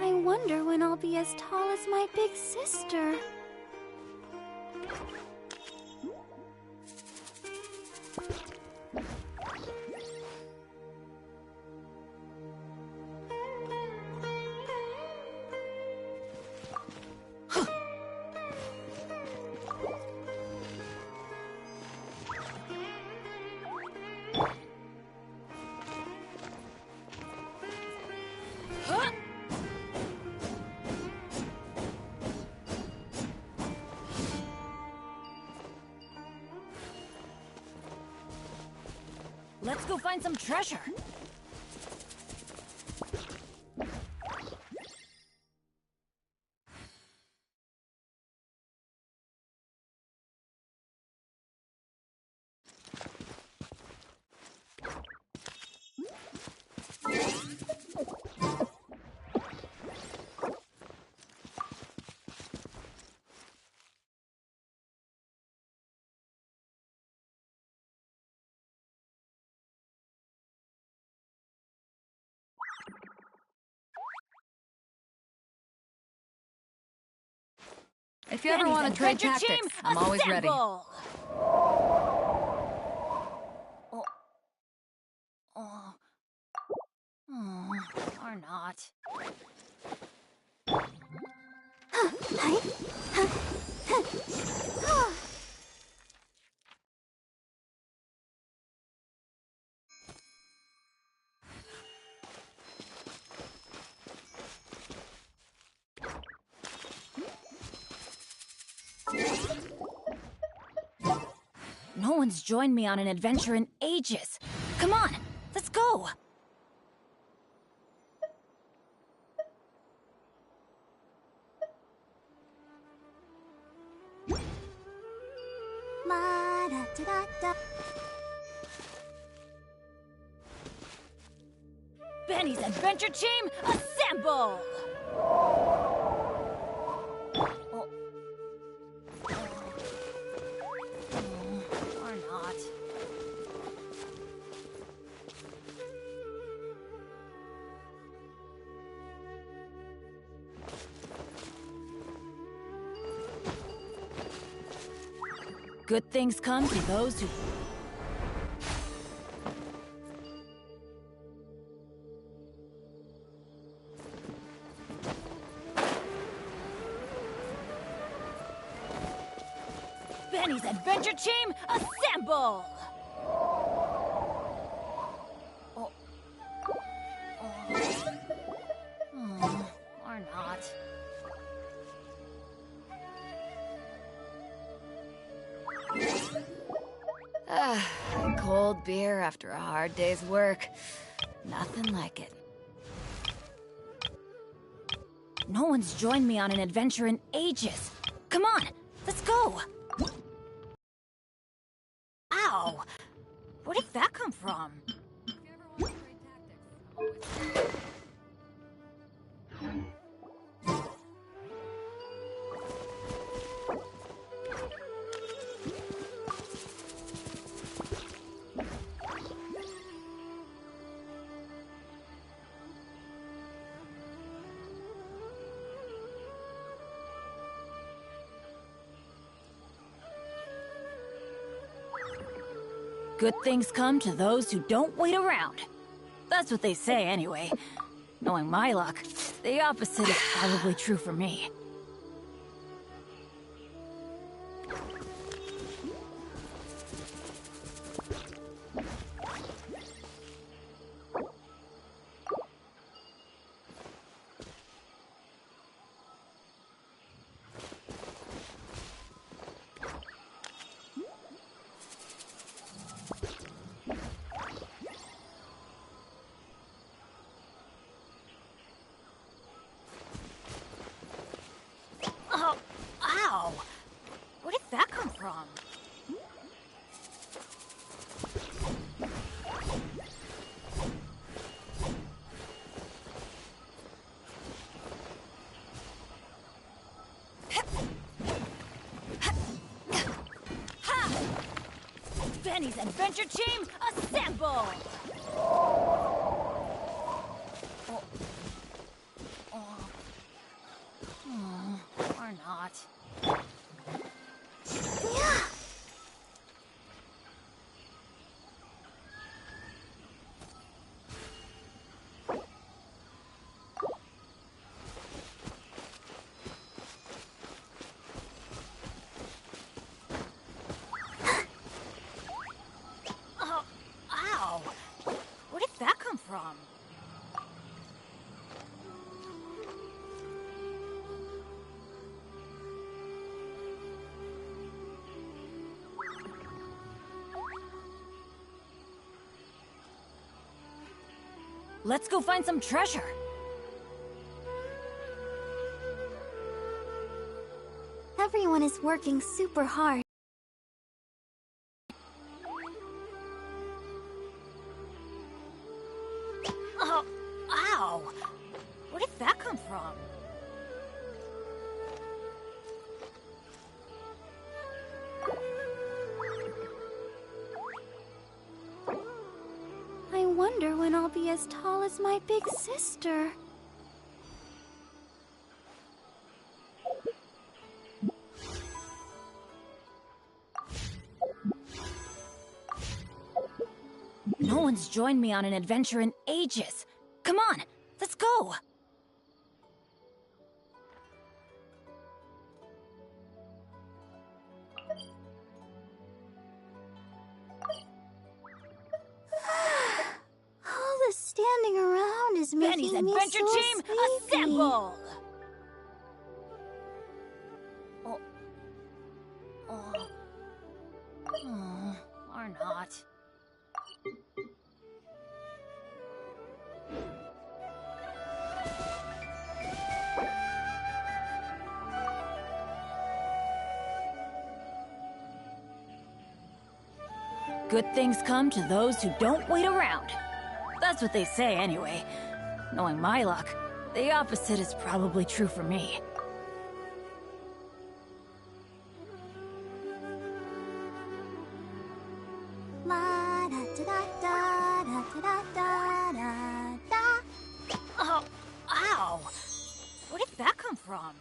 I wonder when I'll be as tall as my big sister. Let's go find some treasure. If you ever want to trade tactics, I'm always ready. Oh. Or not. No one's joined me on an adventure in ages. Come on, let's go. Benny's adventure team, assemble! Or not. Good things come to those who... Benny's adventure team, assemble! Or not. Cold beer after a hard day's work. Nothing like it. No one's joined me on an adventure in ages. Come on, let's go! Ow! Where did that come from? Good things come to those who don't wait around. That's what they say, anyway. Knowing my luck, the opposite is probably true for me. Oh, ow! Where did that come from? Benny's adventure team, assemble! Or not. Oh, ow! Where did that come from? Let's go find some treasure. Everyone is working super hard. Oh, ow! Where did that come from? I wonder when I'll be as tall as my big sister. No one's joined me on an adventure in ages. Come on, let's go! All the standing around is Benny's making me adventure so team, sleepy. assemble! Oh. Oh. Oh. Or not. Good things come to those who don't wait around. That's what they say anyway. Knowing my luck, the opposite is probably true for me. La da da da da da da da da. Oh, ow! Where did that come from?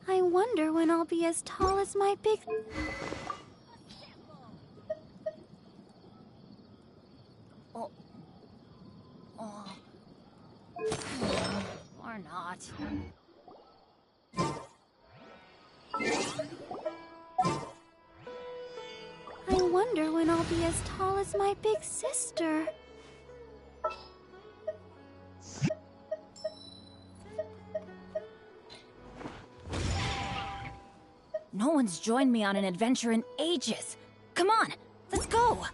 I wonder when I'll be as tall as my big... Oh. Oh. Or not. I wonder when I'll be as tall as my big sister. No one's joined me on an adventure in ages. Come on, let's go!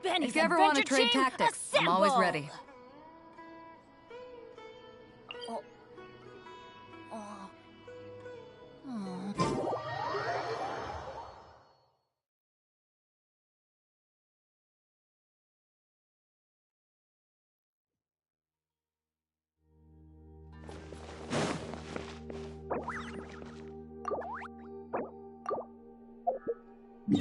Benny's If you ever want to adventure trade team, tactics, I'm always assemble! ready. Oh. Oh. Oh. You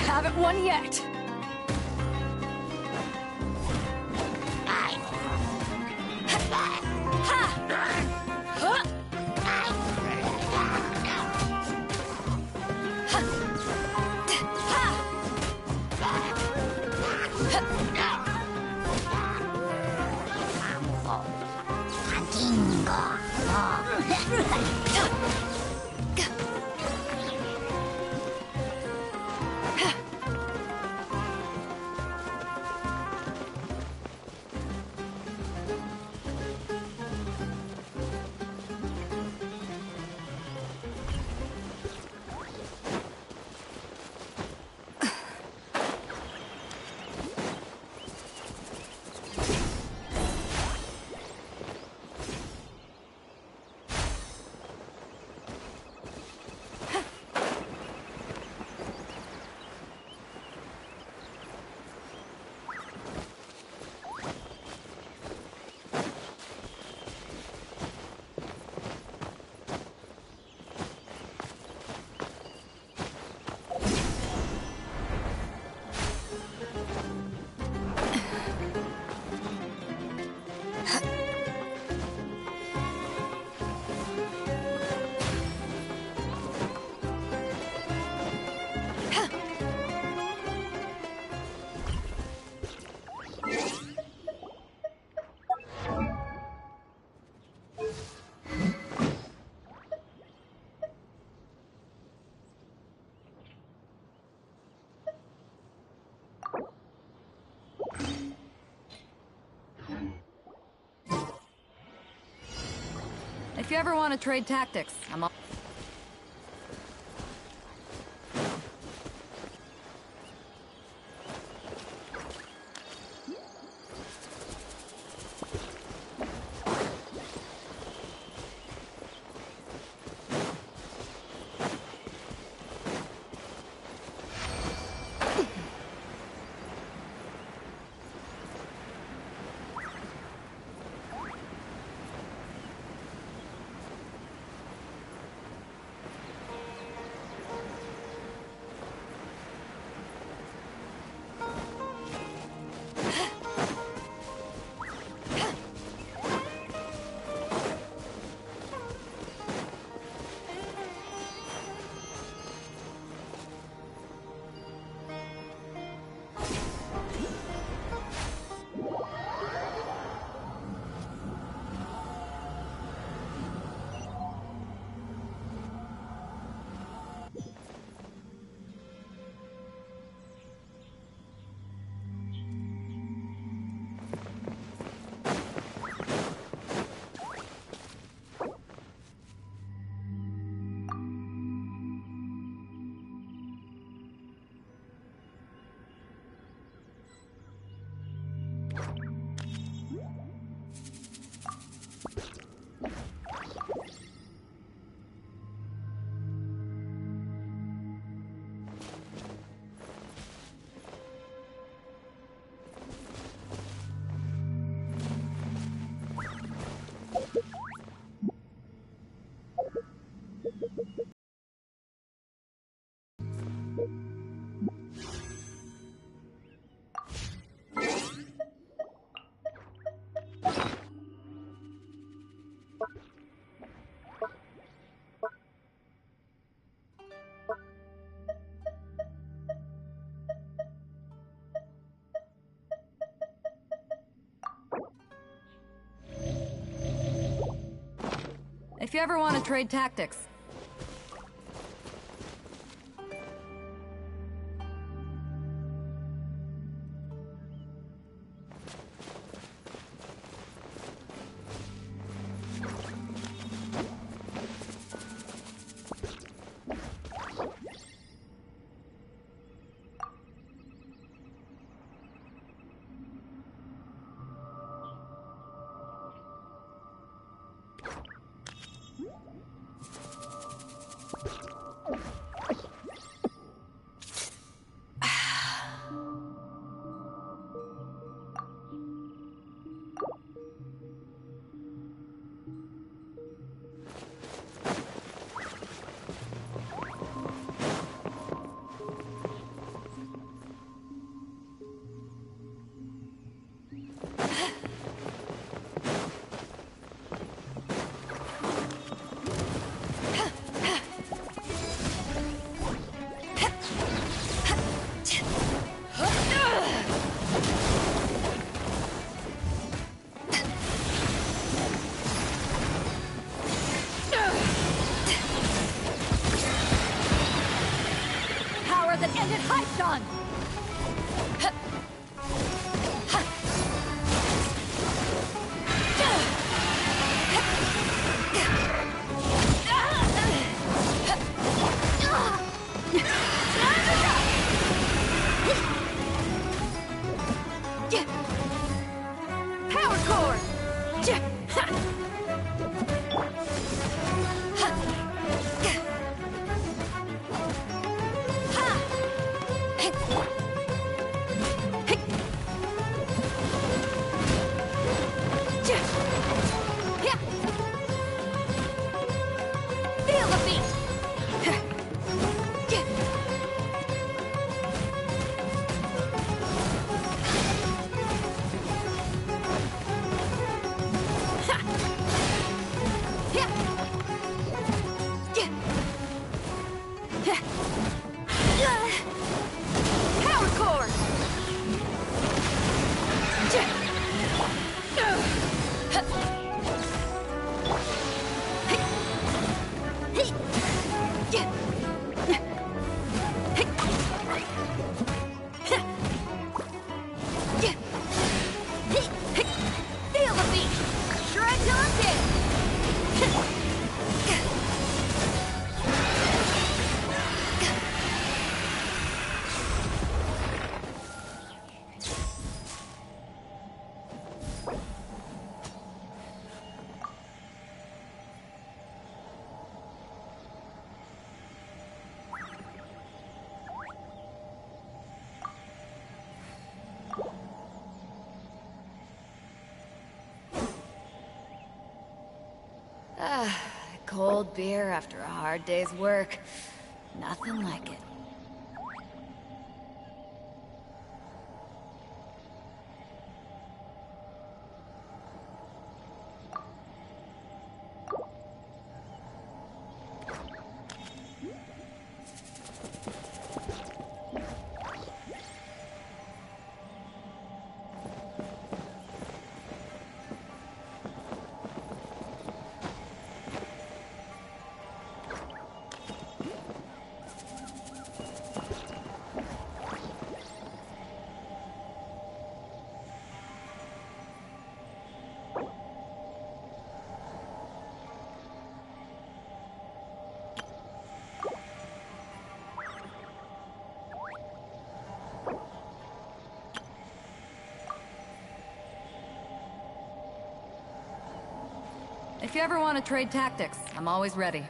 haven't won yet. If you ever want to trade tactics, I'm all... If you ever want to trade tactics. Cold beer after a hard day's work. Nothing like it. If you ever want to trade tactics, I'm always ready.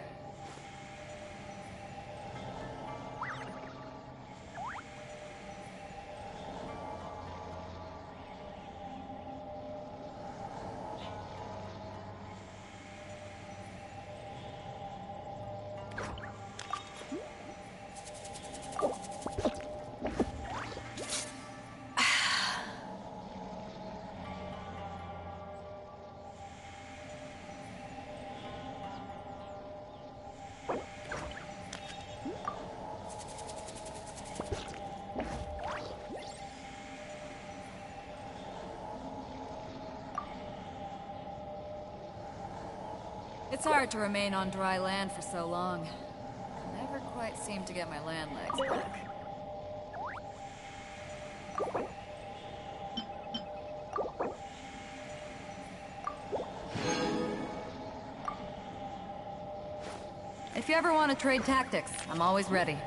It's hard to remain on dry land for so long. Never quite seem to get my land legs back. If you ever want to trade tactics, I'm always ready.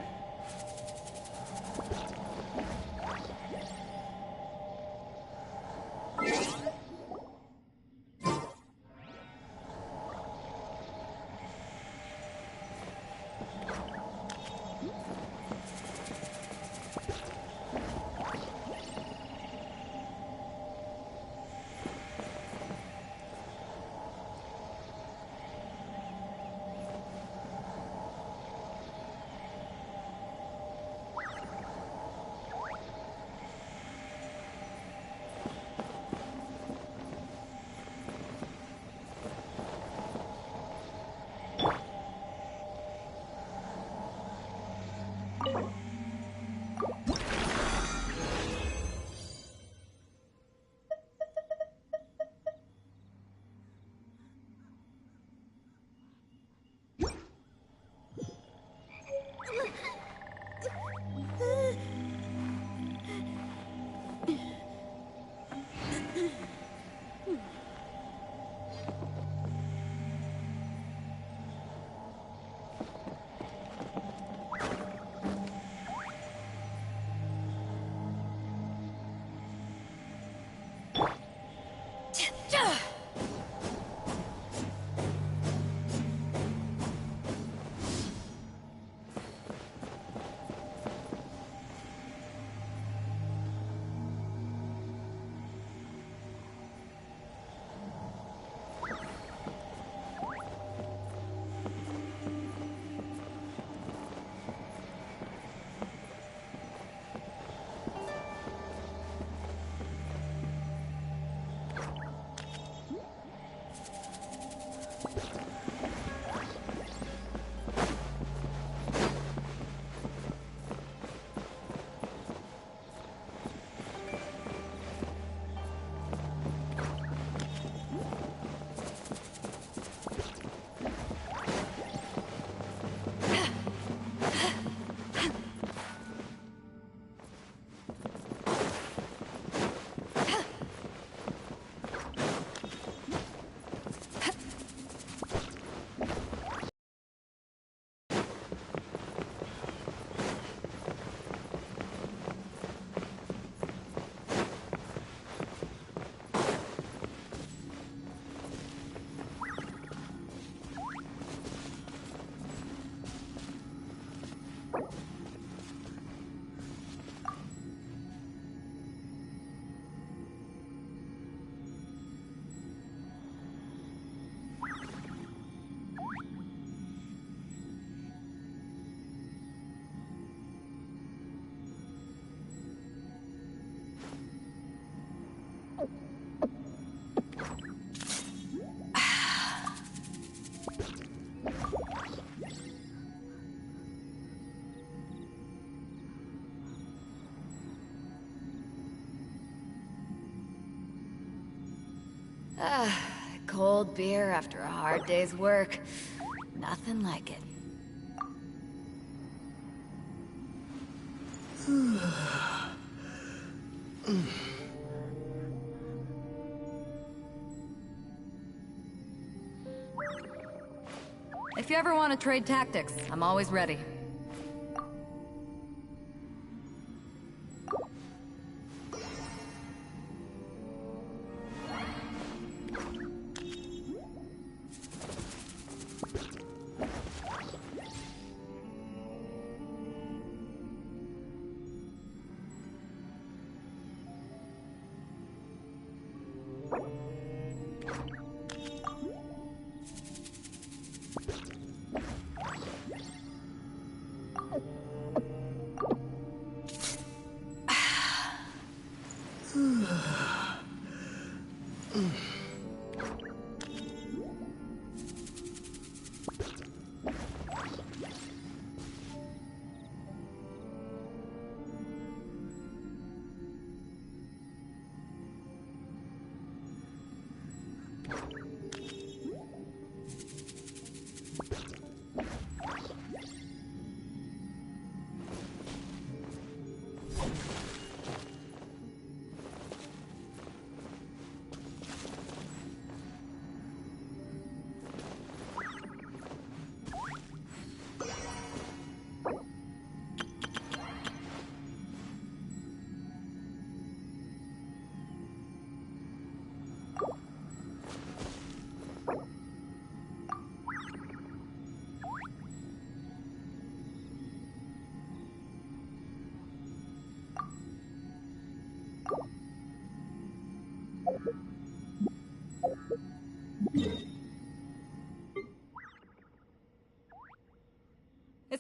Cold beer after a hard day's work. Nothing like it. If you ever want to trade tactics, I'm always ready.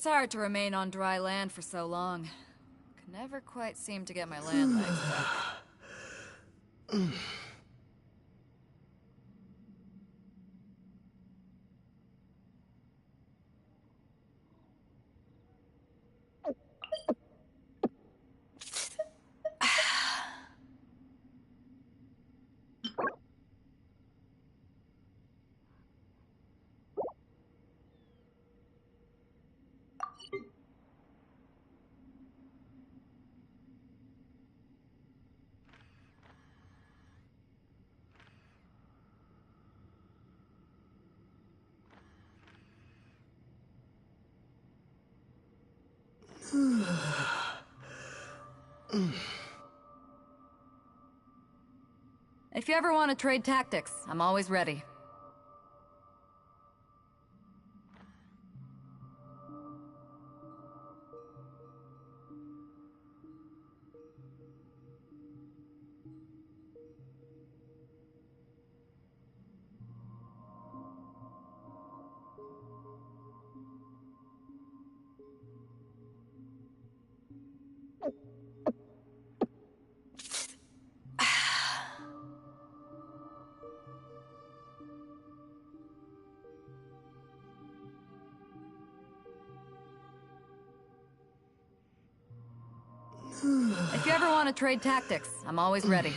It's hard to remain on dry land for so long. Can never quite seem to get my land legs back. If you ever want to trade tactics, I'm always ready. If you ever want to trade tactics, I'm always ready.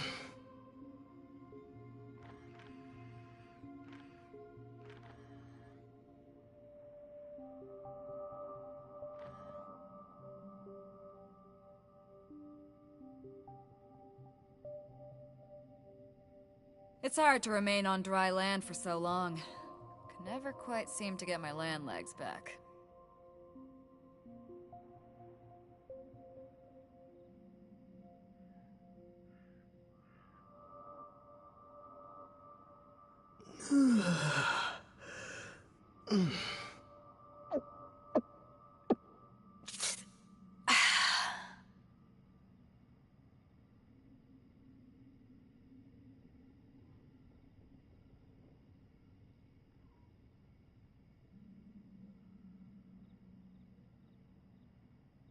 It's hard to remain on dry land for so long. Can never quite seem to get my land legs back.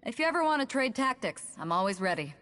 If you ever want to trade tactics, I'm always ready.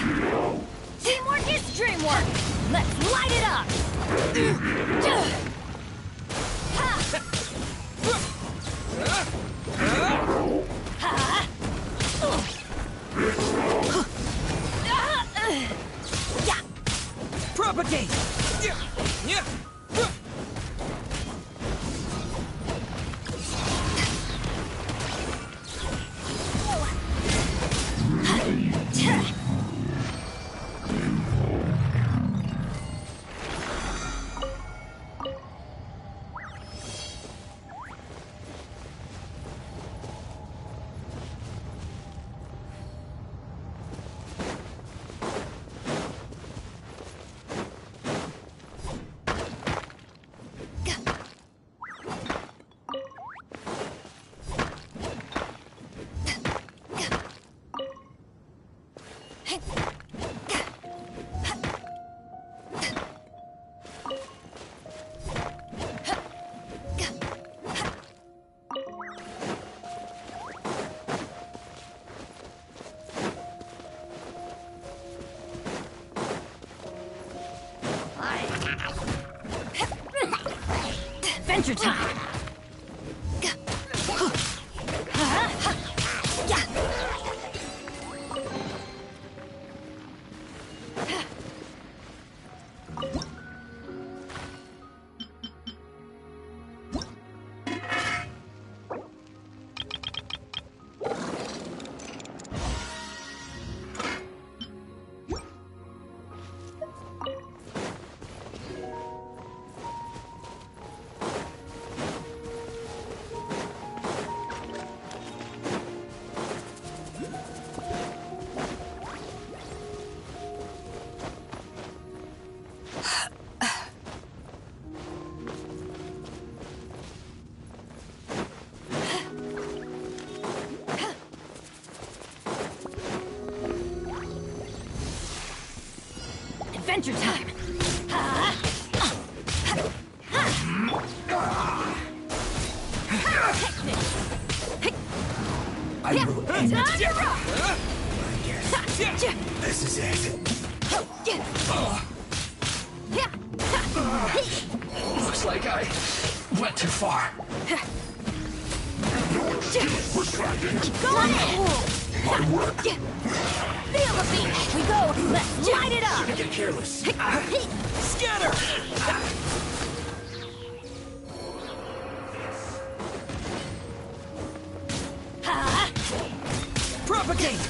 Teamwork is dreamwork! Let's light it up! Propagate! Adventure time! Adventure time! I will end it. On your rock! This is it. Looks like I went too far. Go on in! My work. Feel the beat! We go! Let's light it up! Get careless. Scatter! Propagate!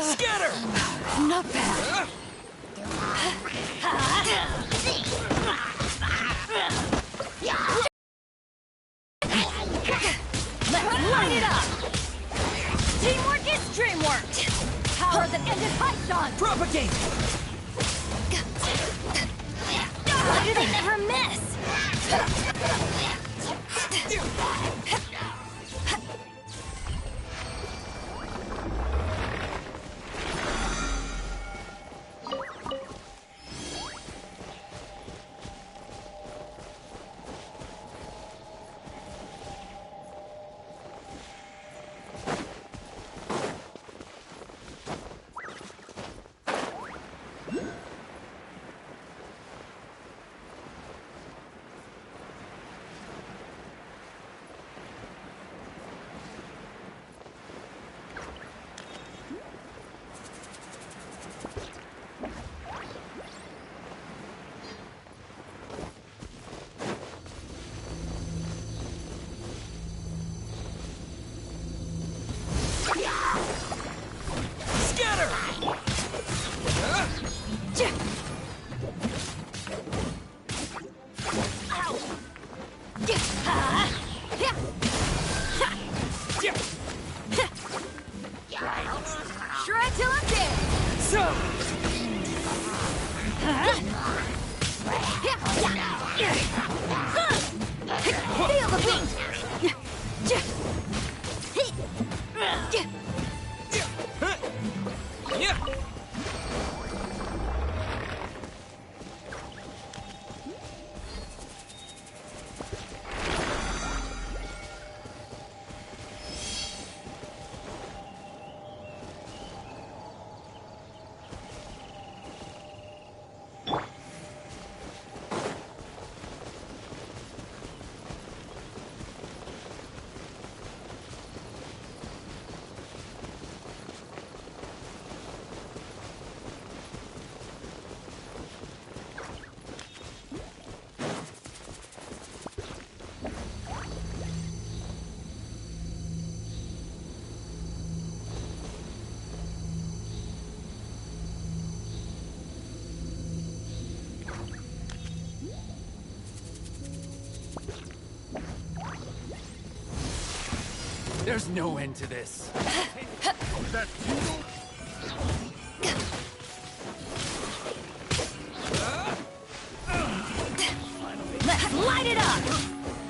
Scatter! Not bad. Let's light it up! Teamwork is dreamwork! Power that ended Python! Propagate! Why do they never miss? There's no end to this. That Let's light it up!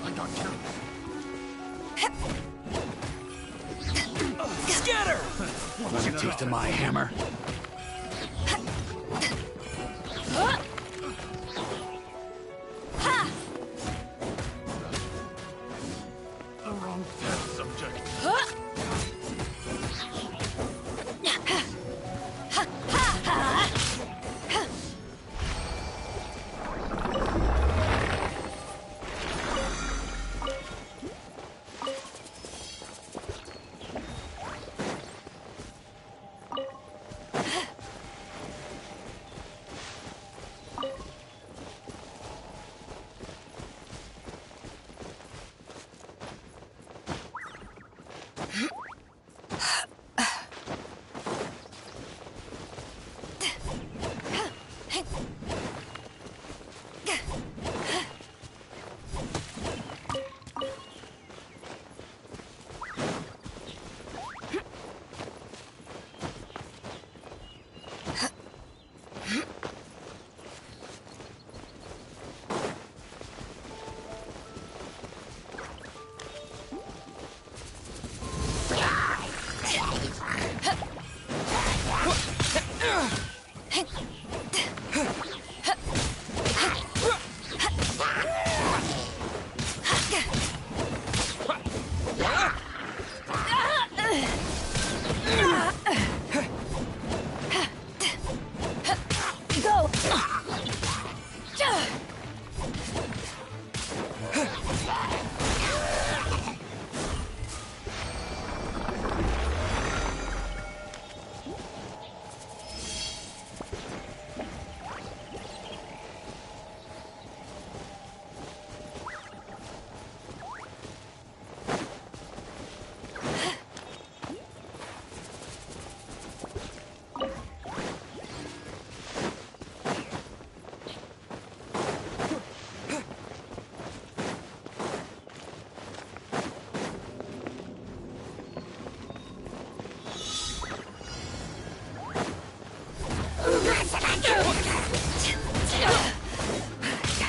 I got you. Scatter! Want a taste of my hammer? The wrong test subject.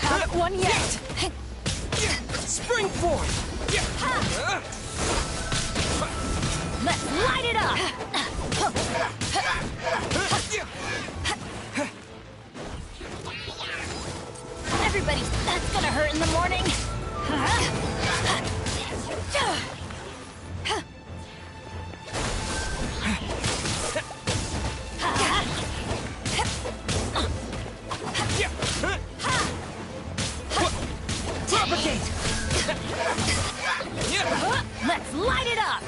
Haven't won yet! Spring forward! Let's light it up! Everybody's that's gonna hurt in the morning! Propagate! Let's light it up!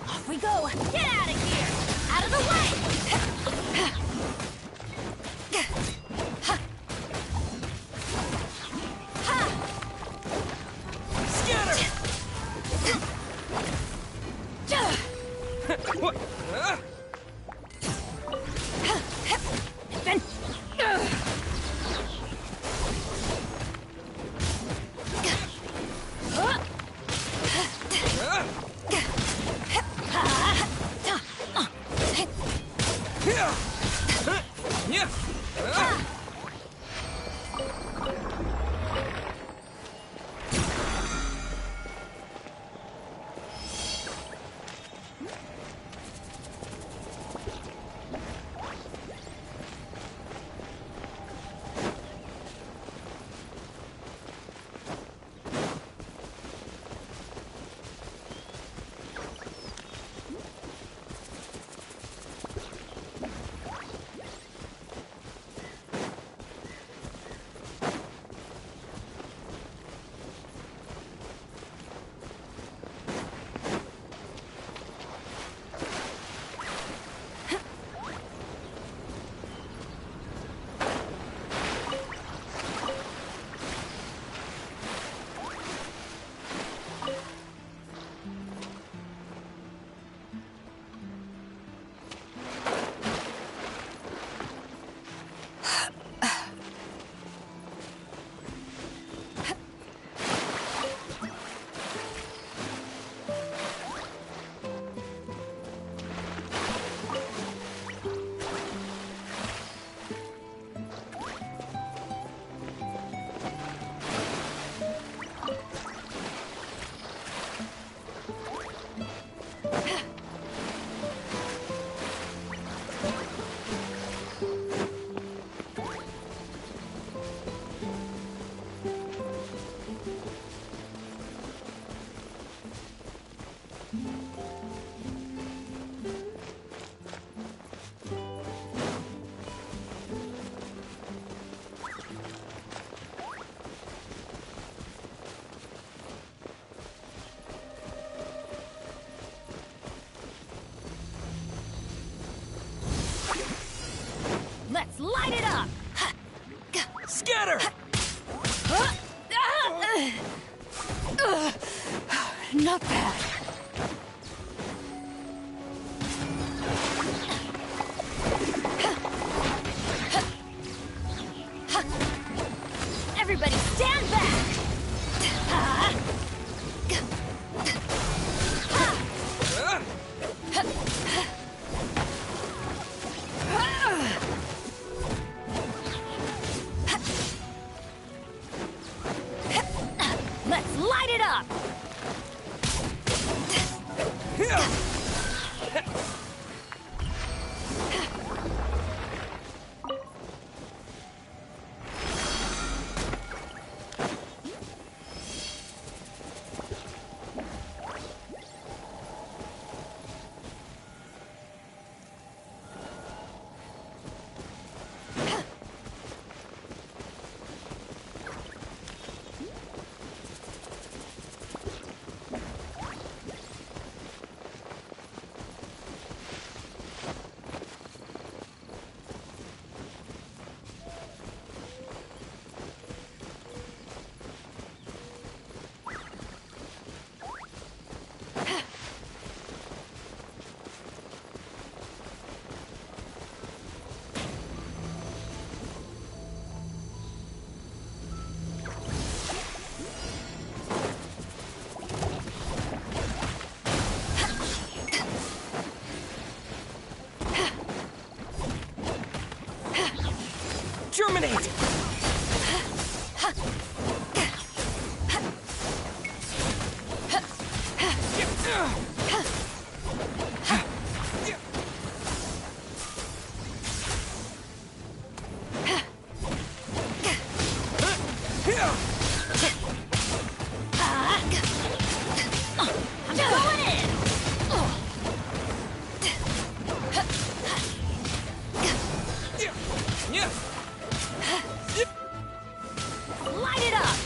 Off we go! Get out of here! Out of the way! Scatter! What? Let's light it up! Scatter! Not bad. Everybody stand back! Let's light it up! Germinate! I'm going in! Light it up!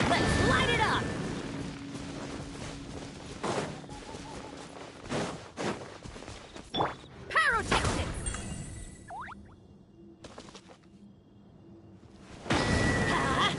Let's light it up! Pyrotechnics! Ah!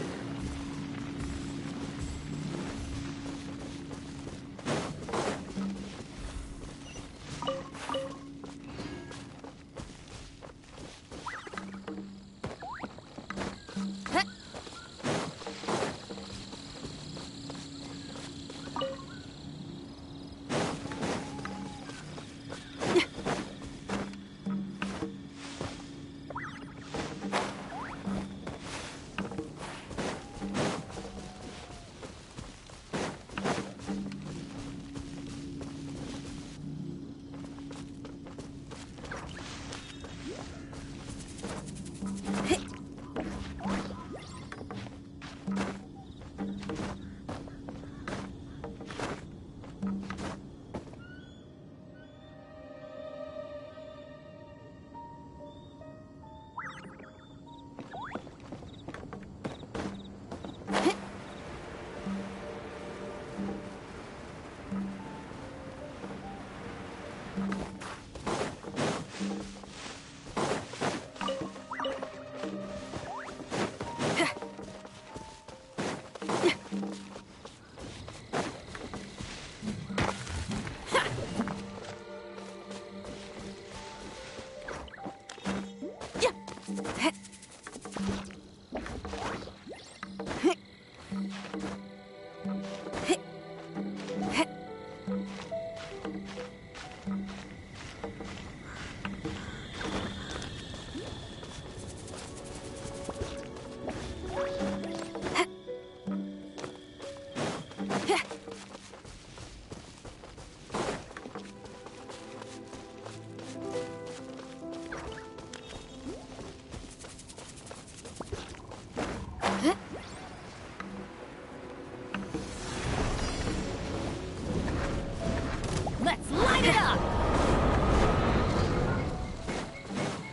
Let's light it up!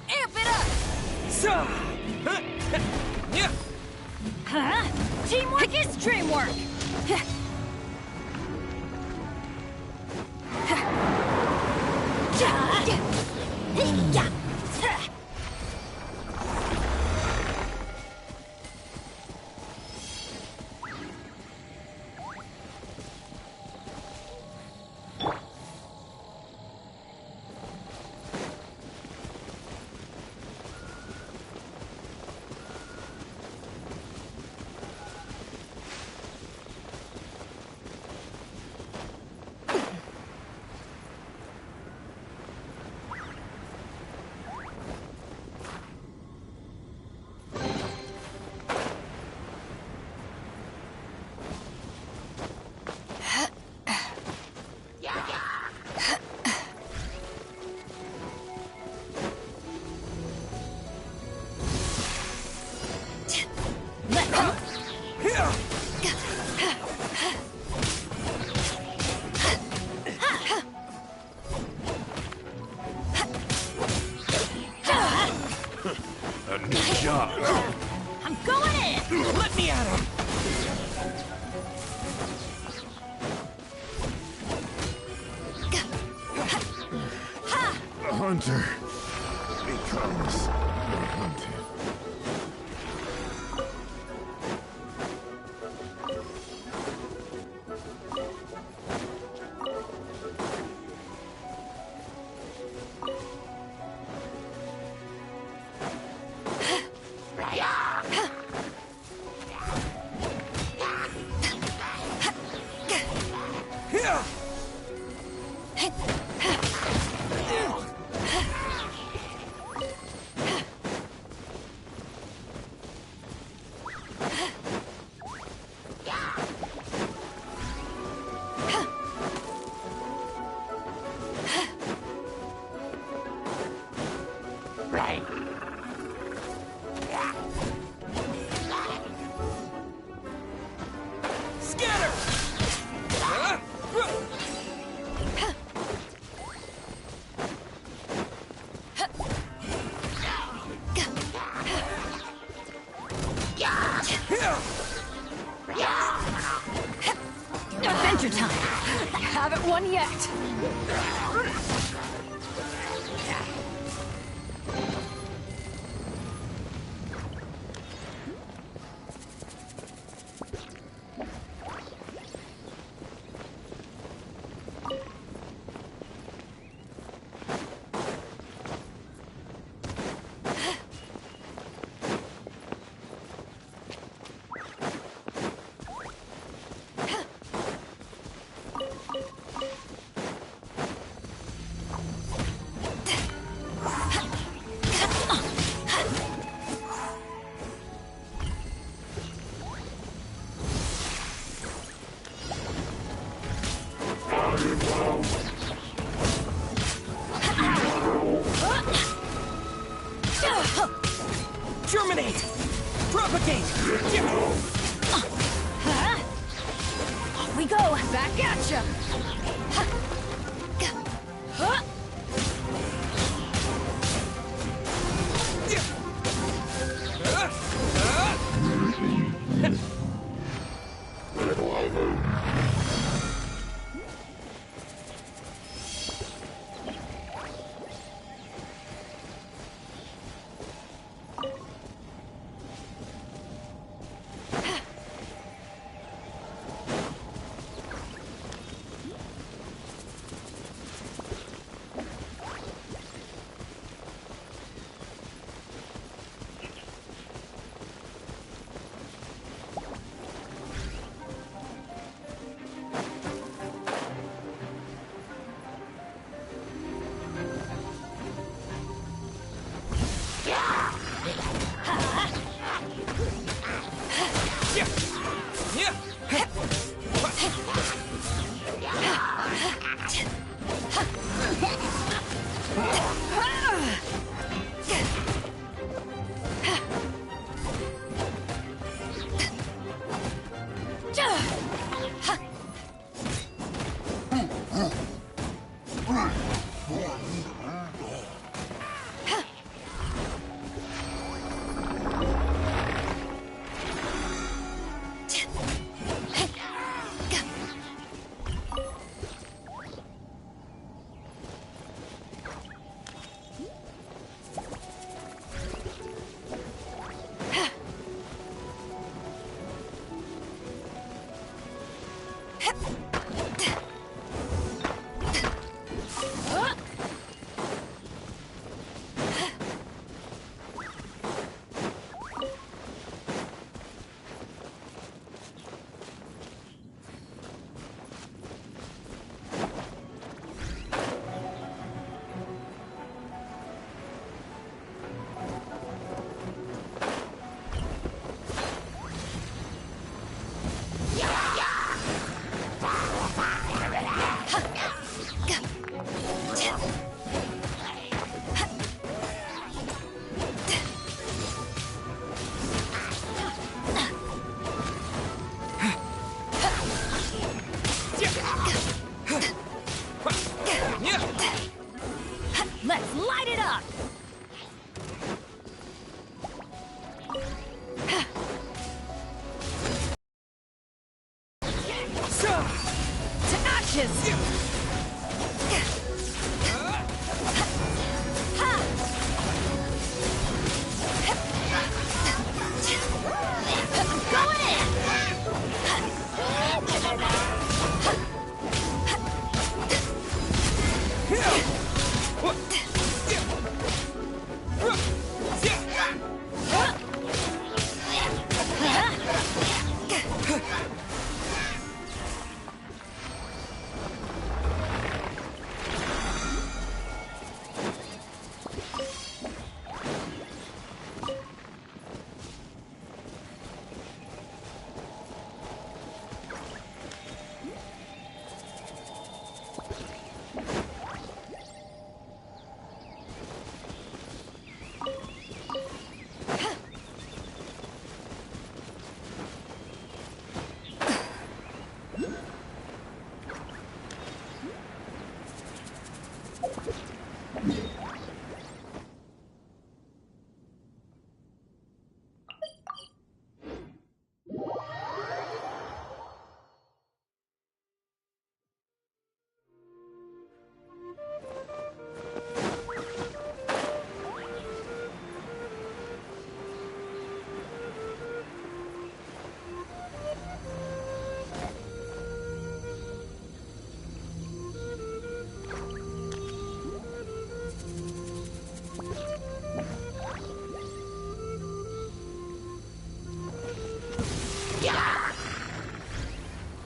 Amp it up! Sa! Yeah. Huh? Teamwork is dreamwork! A new job. I'm going in! Let me at him. A hunter becomes a hunted. Scatter! Adventure time! Haven't won yet! Germinate! Propagate! Off we go! Back at ya! Let's light it up! To ashes!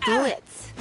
Blitz.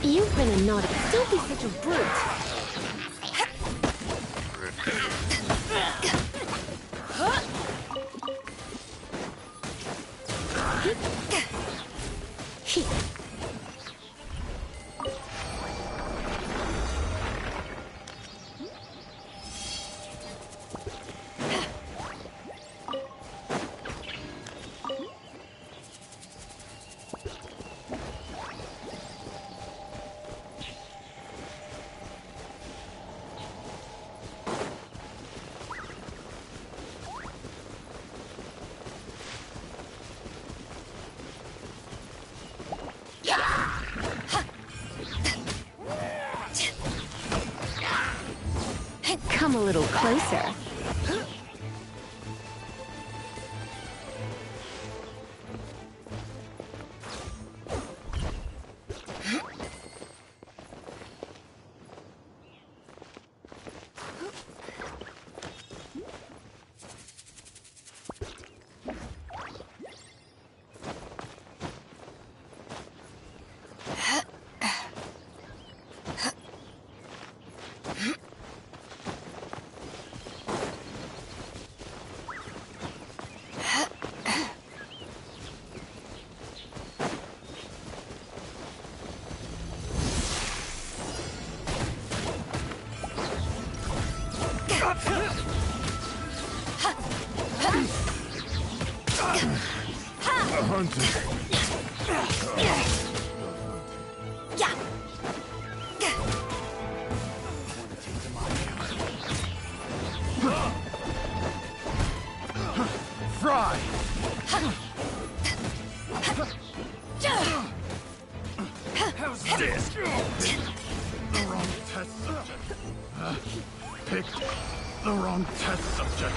You've been a naughty. Don't be such a brute. Come a little closer. A hunter. Fry! How's this? The wrong test subject. Picked the wrong test subject.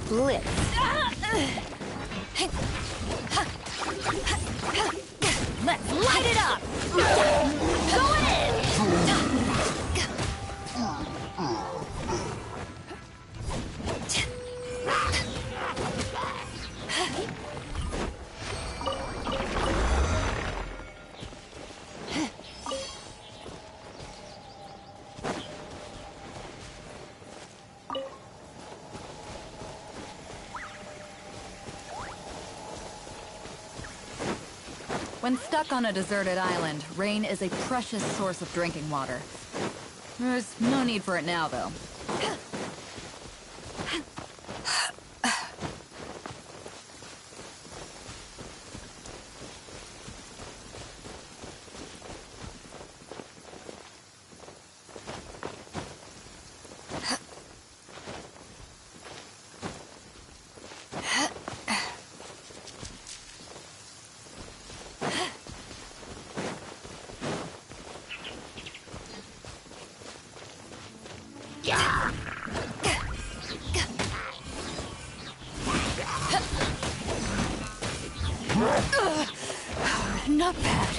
Blitz. Let's light it up! Going in! When stuck on a deserted island, rain is a precious source of drinking water. There's no need for it now, though. Not bad.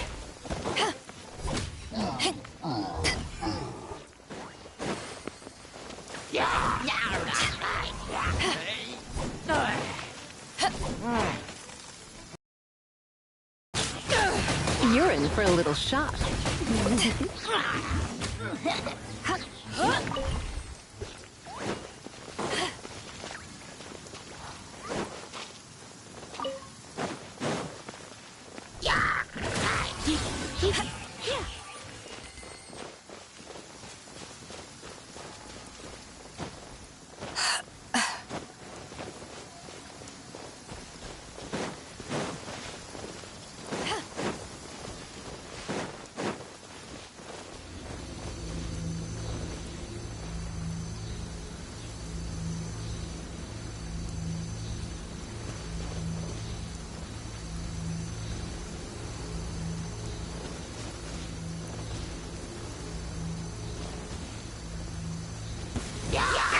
You're in for a little shock.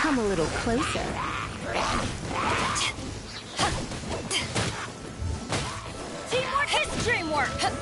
Come a little closer. Teamwork is dreamwork!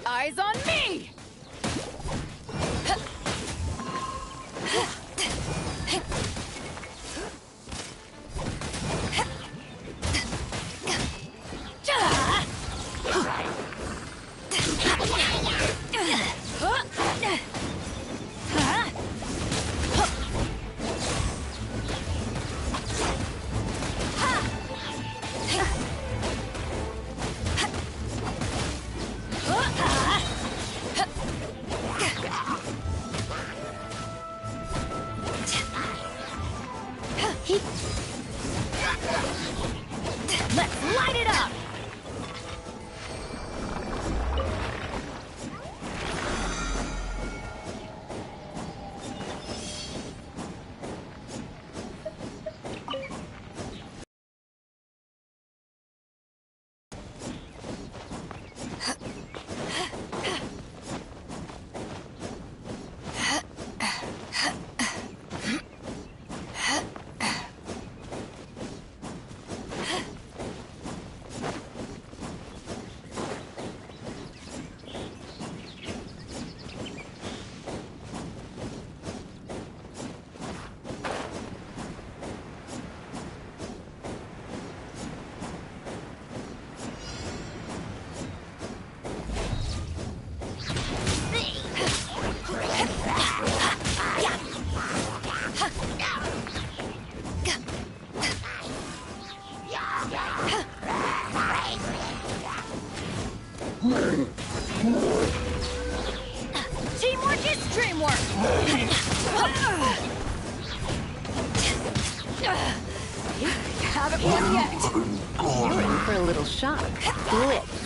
Eyes on me! Let's light it up! Teamwork is dreamwork! You haven't won yet. You're in for a little shock. Blitz.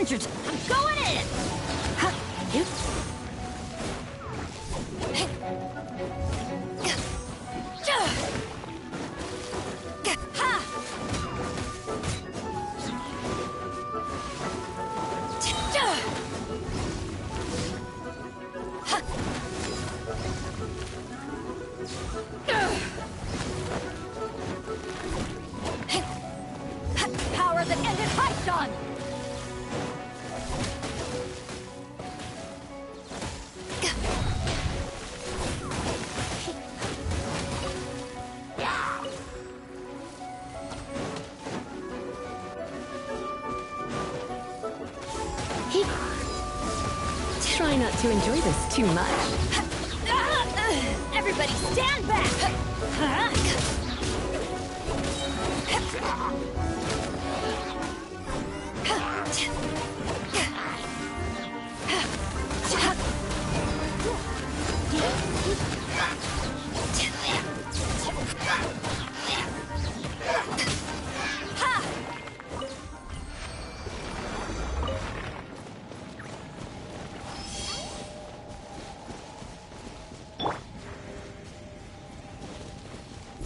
adventure I'm going in! Oops. Power that ended Python! Try not to enjoy this too much. Everybody stand back!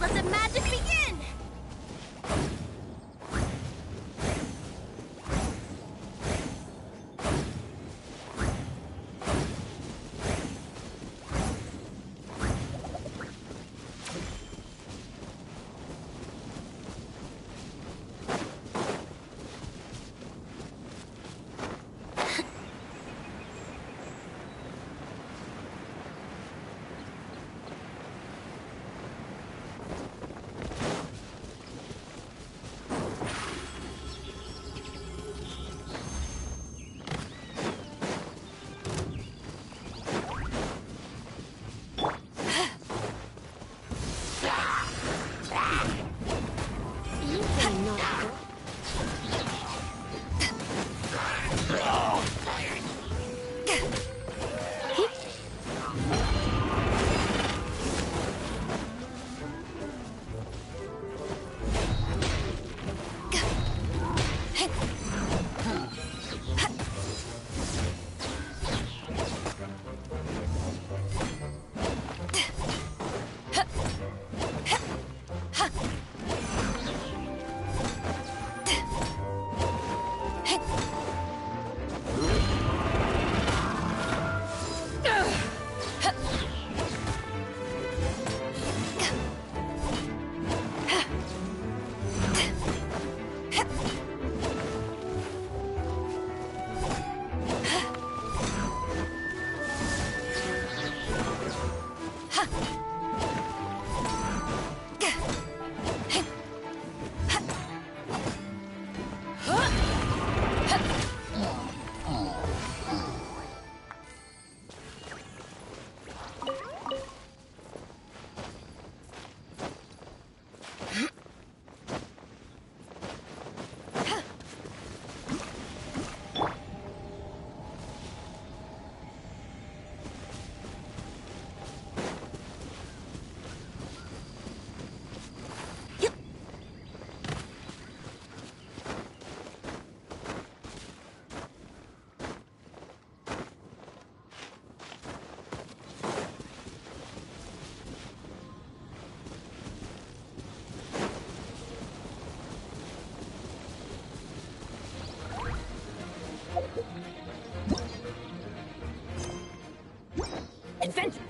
Let the magic begin! Adventure!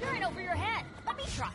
You're in over your head. Let me try.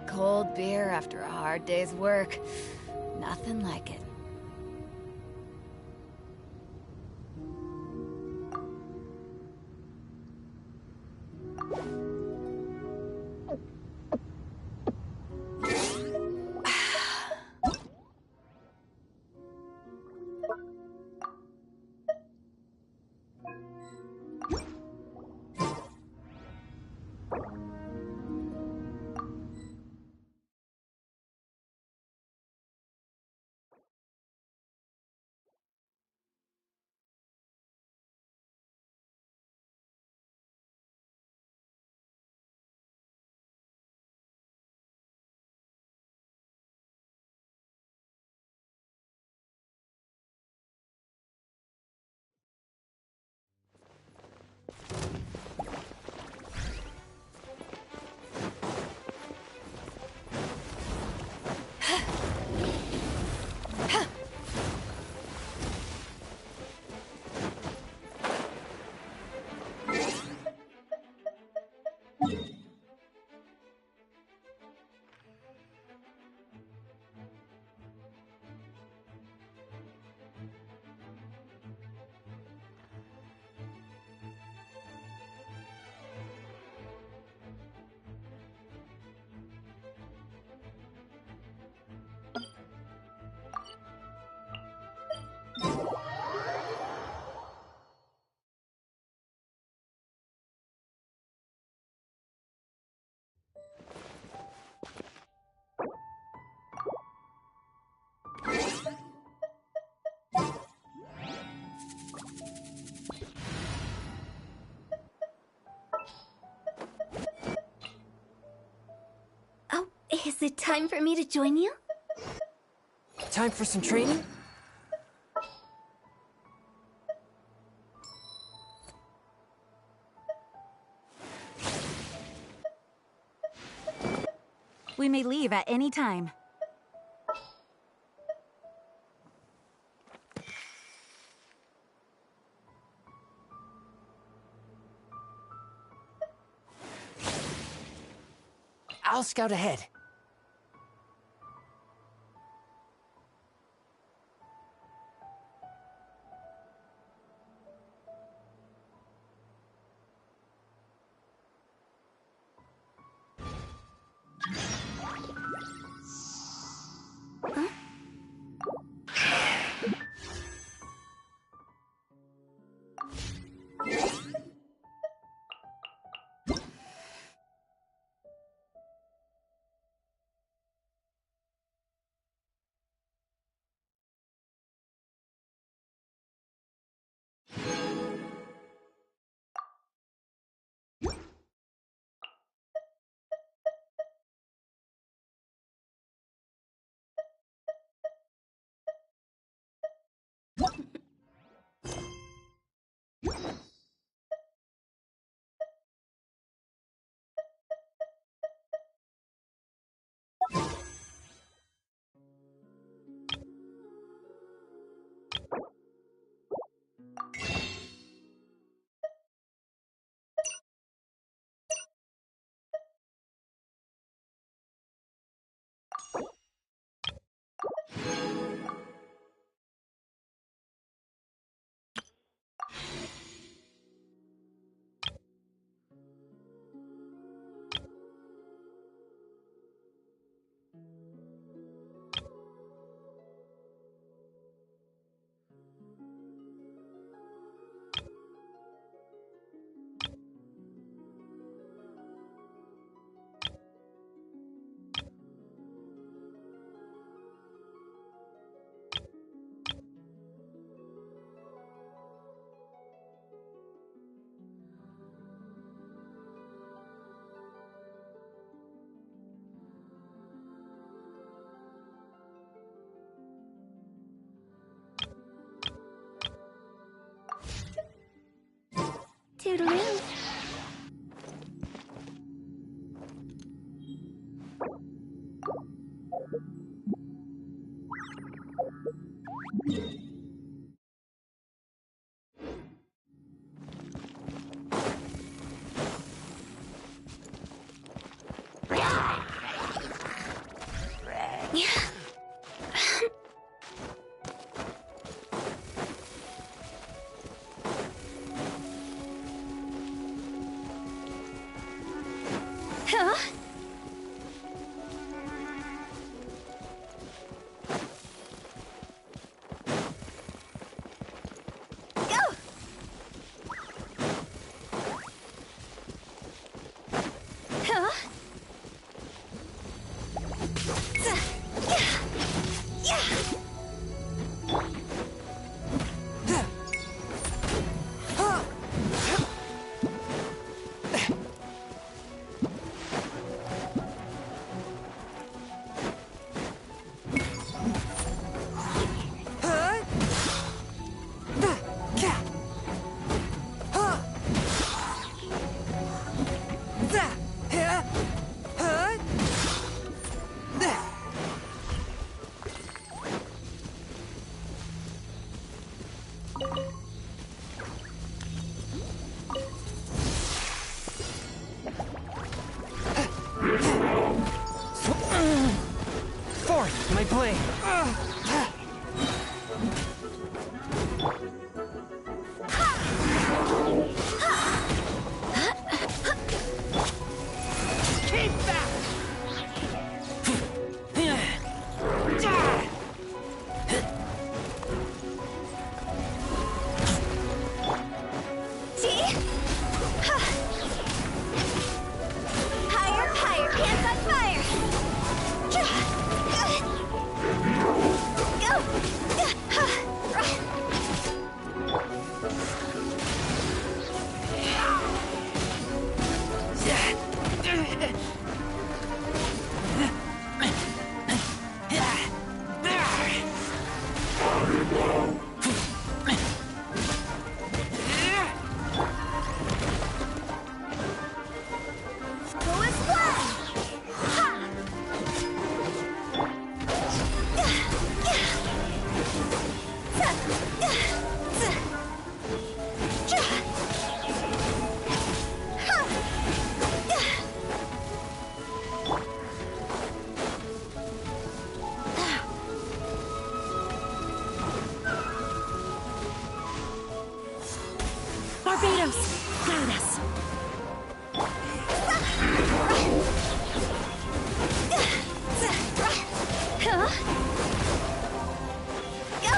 Cold beer after a hard day's work. Nothing like it. Oh, is it time for me to join you? Time for some training? We may leave at any time. I'll scout ahead. Huh? Go! Huh? Fourth, my blade. Keep that! See? Higher, higher, pants on fire! Go and fly! Ha! Barbados, guide us. Huh? Go!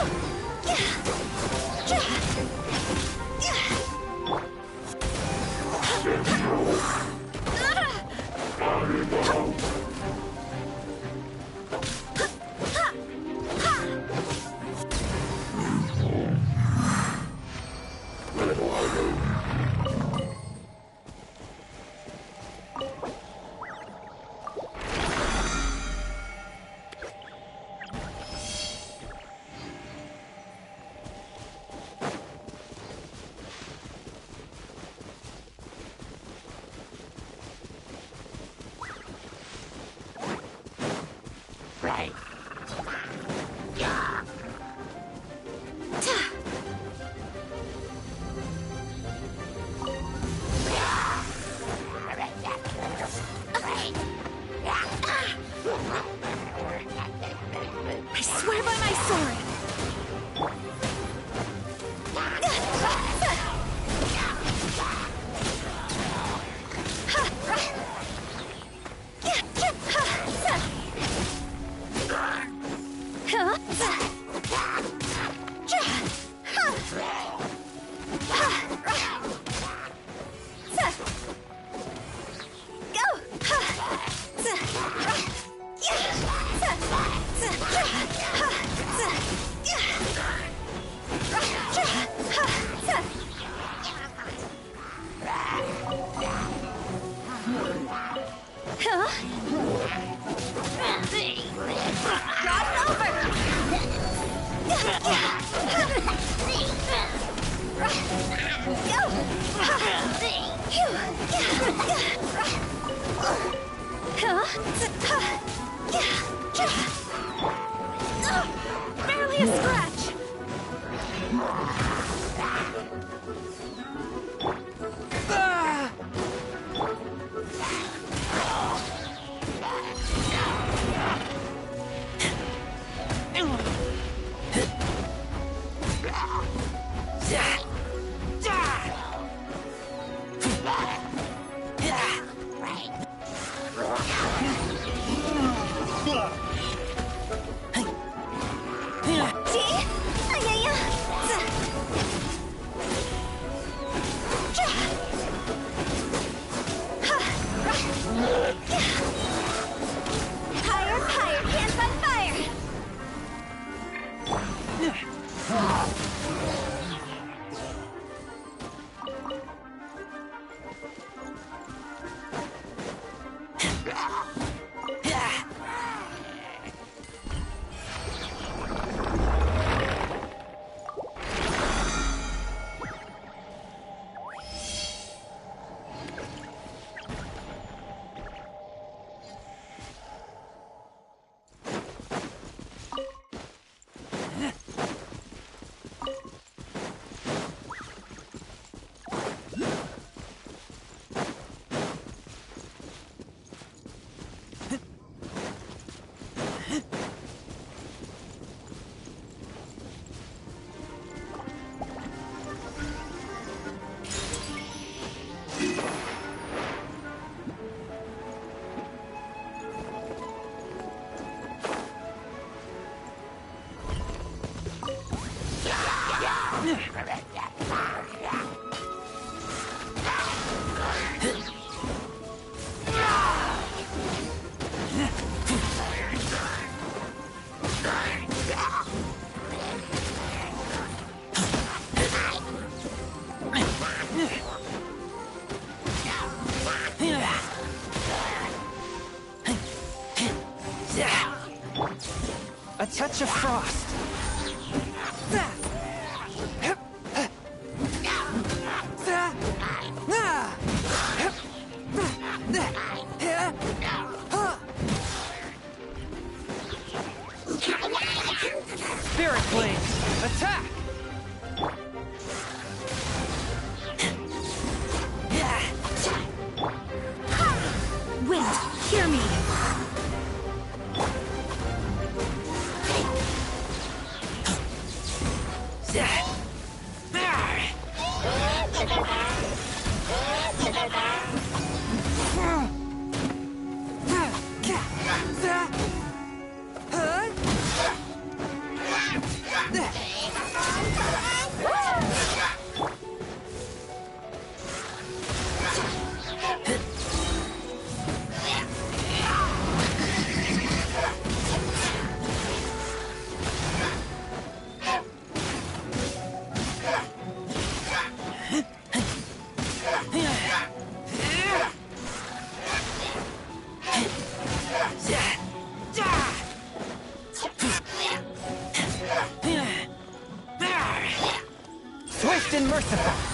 Right. I swear by my sword! Barely a scratch! touch of frost. Spirit Blade, attack! Wind, hear me! Swift and merciful.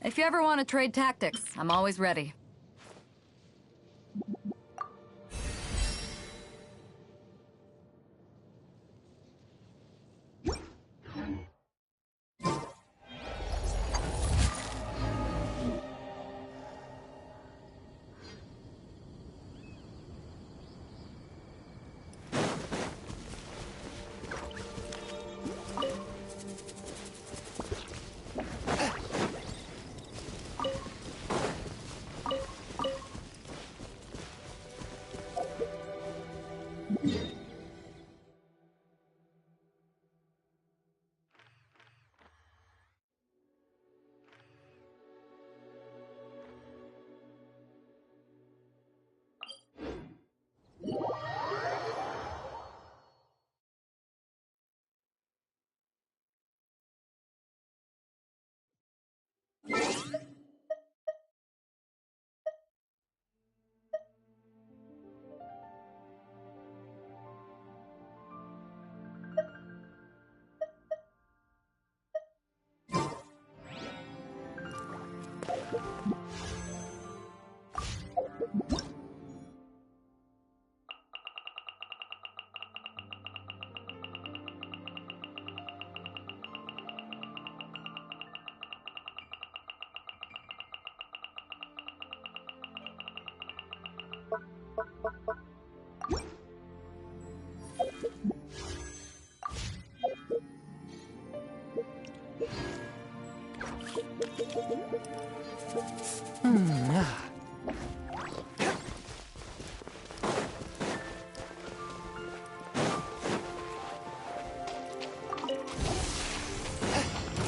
If you ever want to trade tactics, I'm always ready.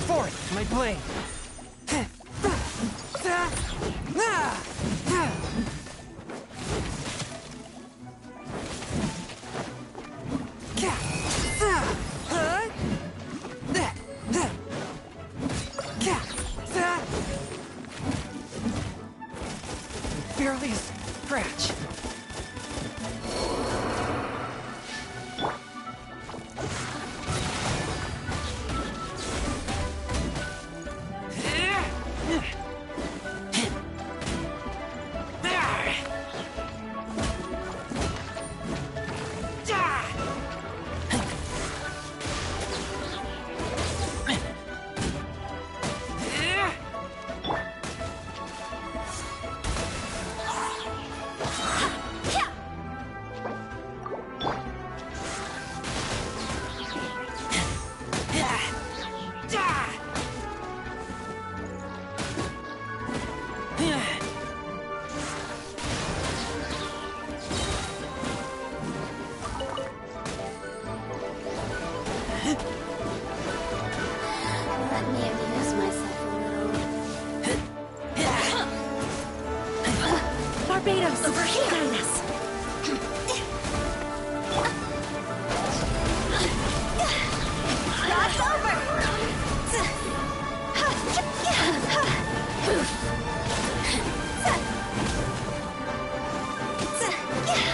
Forth, my blade. Barely a scratch.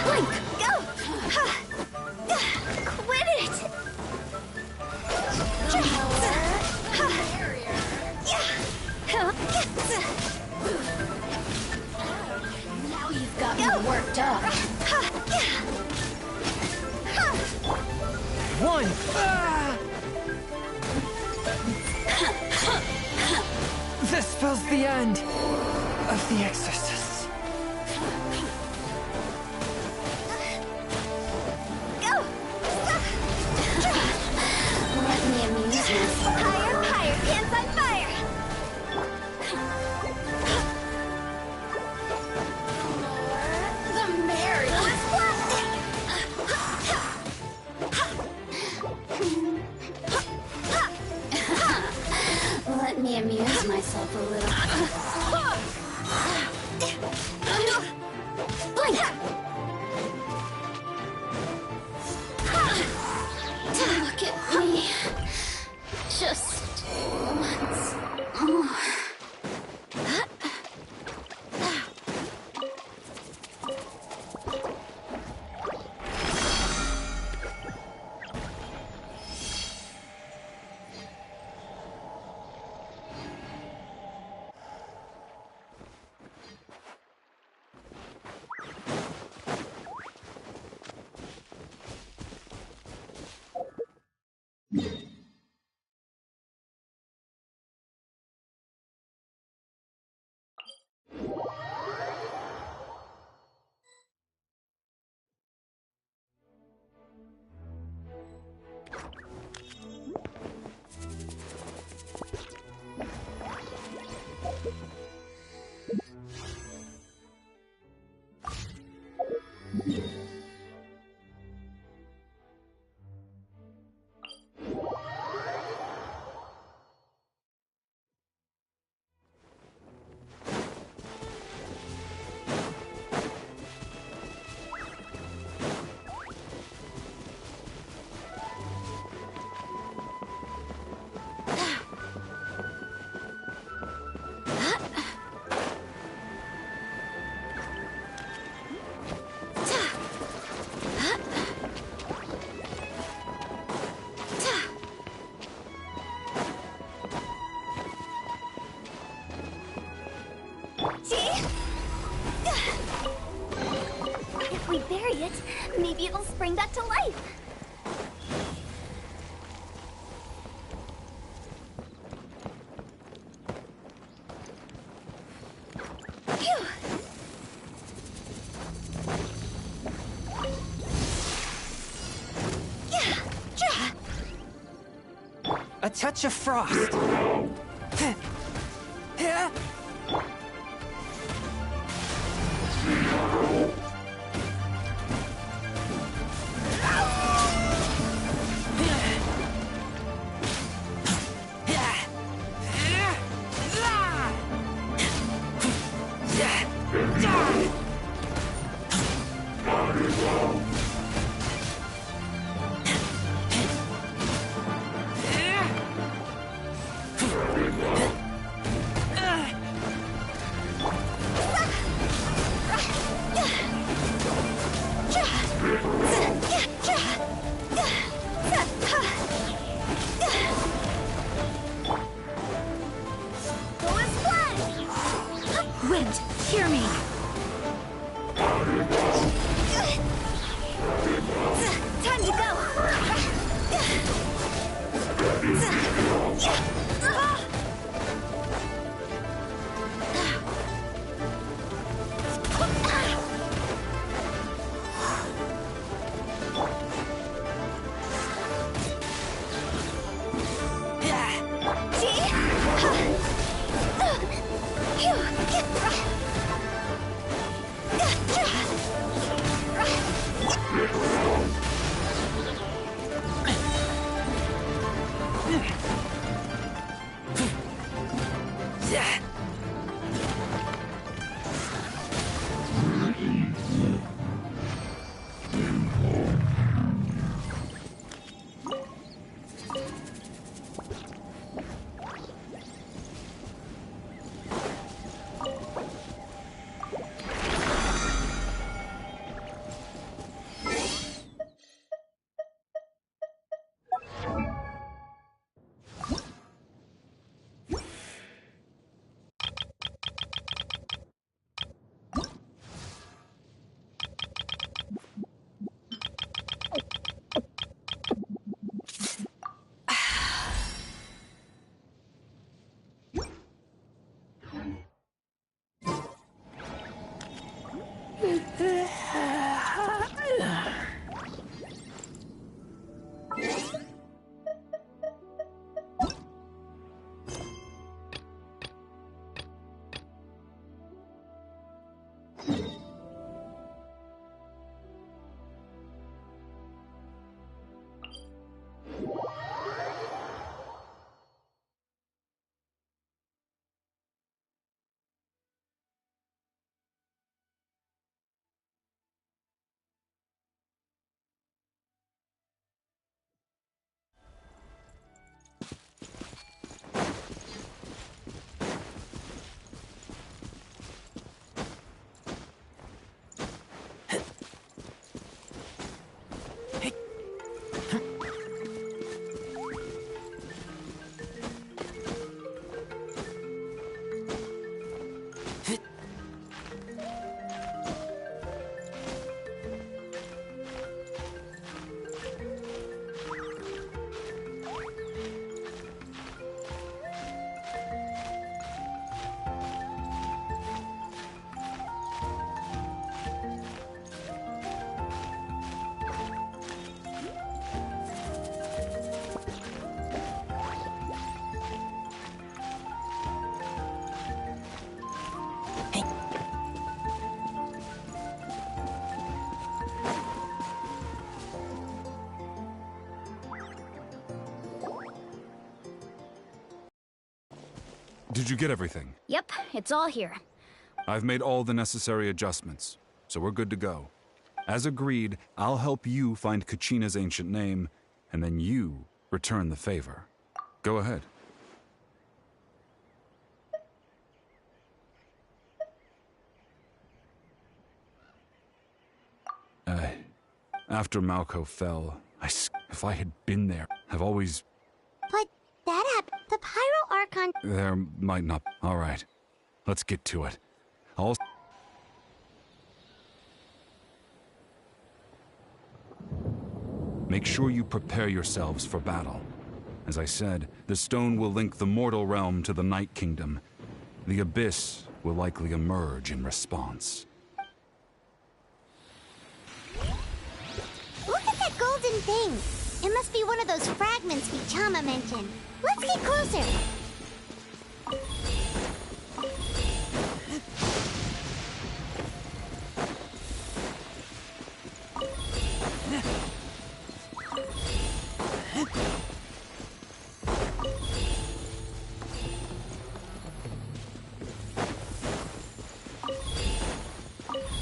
Blink! Go! Quit it! Now you've got me worked up. One! This spells the end of the exorcists. Go! Let me amuse myself. Higher, higher, pants on fire! The merrier. Let me amuse myself a little. Blink! Look at me. Just once more. If we bury it, maybe it'll spring back to life. Phew. A touch of frost. Wind, hear me! Did you get everything? Yep, it's all here. I've made all the necessary adjustments, so we're good to go. As agreed, I'll help you find Kachina's ancient name, and then you return the favor. Go ahead. After Malco fell, if I had been there, I've always... But that happened. The Pyro Archon... There might not... All right. Let's get to it. I'll... Make sure you prepare yourselves for battle. As I said, the stone will link the mortal realm to the Night Kingdom. The Abyss will likely emerge in response. Look at that golden thing! It must be one of those fragments Vichama mentioned. Let's get closer!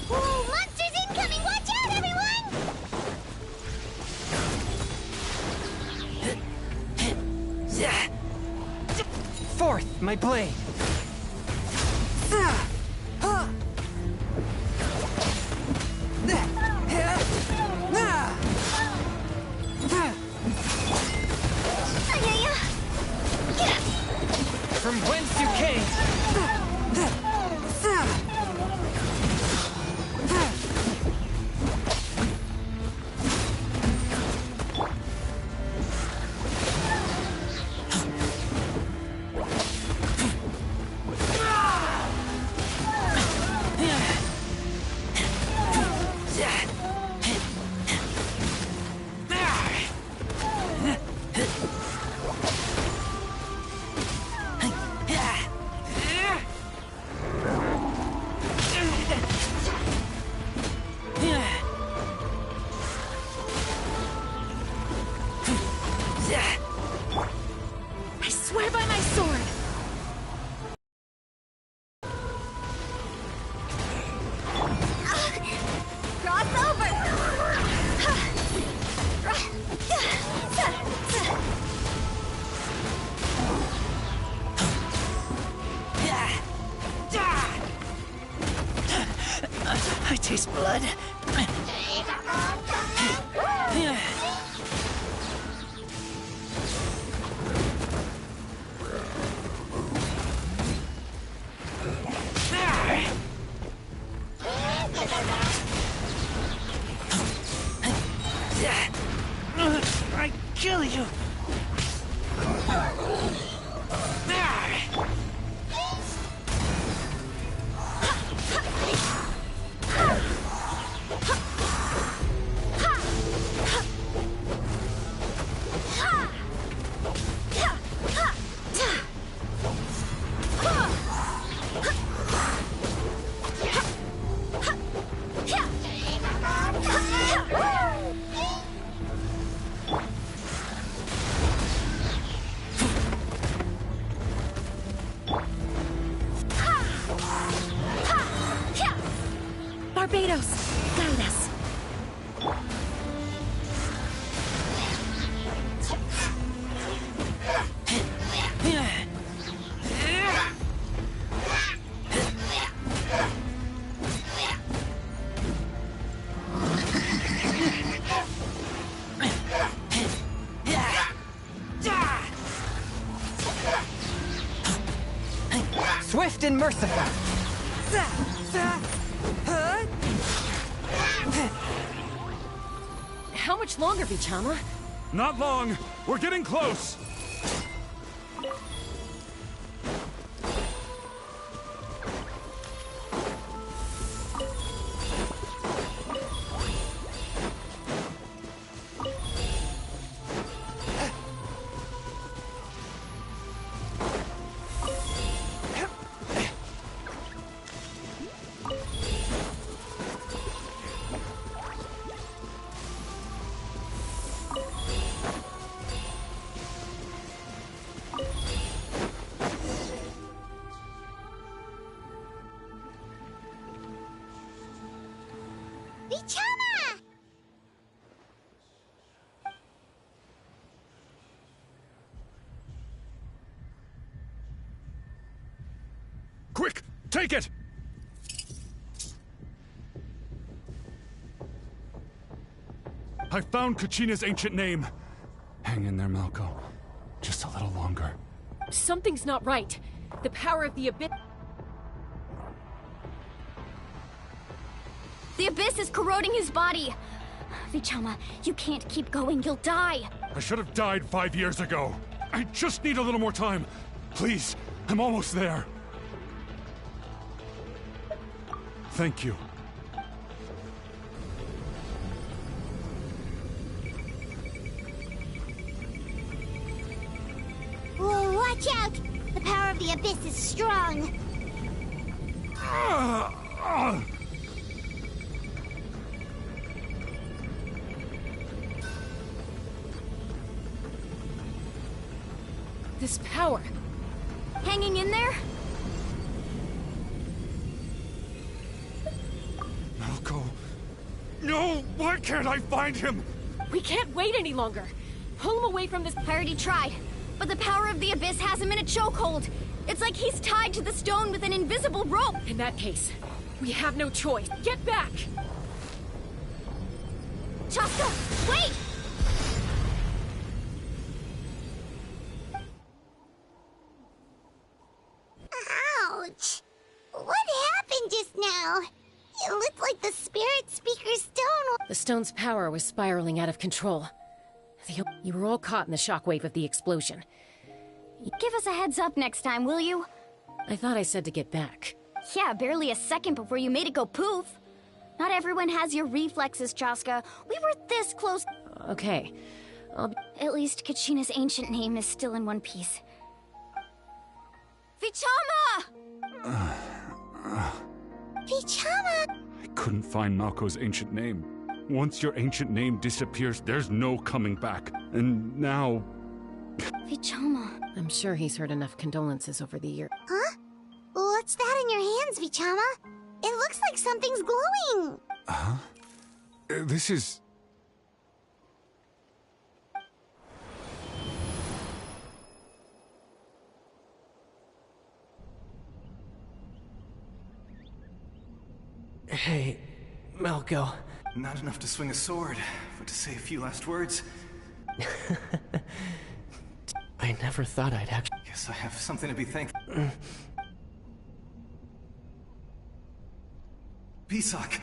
Whoa, monsters incoming! Watch out, everyone! Forth, my blade! From whence you came! I swear by my sword! Cross over! I taste blood. I kill you. Barbados, guide us. Swift and merciful. How much longer, Vichama? Not long. We're getting close. Quick! Take it! I found Kachina's ancient name. Hang in there, Malco. Just a little longer. Something's not right. The power of the Abyss... The Abyss is corroding his body. Vichama, you can't keep going. You'll die. I should have died 5 years ago. I just need a little more time. Please, I'm almost there. Thank you. Whoa, watch out! The power of the Abyss is strong. This power... Hanging in there? Malco. No! Why can't I find him? We can't wait any longer. Pull him away from this... I already tried, but the power of the Abyss has him in a chokehold. It's like he's tied to the stone with an invisible rope. In that case, we have no choice. Get back! Chaska, wait! Ouch! What happened just now? It looked like the Spirit Speaker's stone. The stone's power was spiraling out of control. You were all caught in the shockwave of the explosion. Give us a heads up next time, will you? I thought I said to get back. Yeah, barely a second before you made it go poof. Not everyone has your reflexes, Chaska. We were this close. Okay. At least Kachina's ancient name is still in one piece. Vichama! Vichama! I couldn't find Malco's ancient name. Once your ancient name disappears, there's no coming back. And now... Vichama. I'm sure he's heard enough condolences over the year. Huh? What's that in your hands, Vichama? It looks like something's glowing. Huh? This is... Hey, Malco. Not enough to swing a sword, but to say a few last words. I never thought I'd actually... Guess I have something to be thankful... Pisak!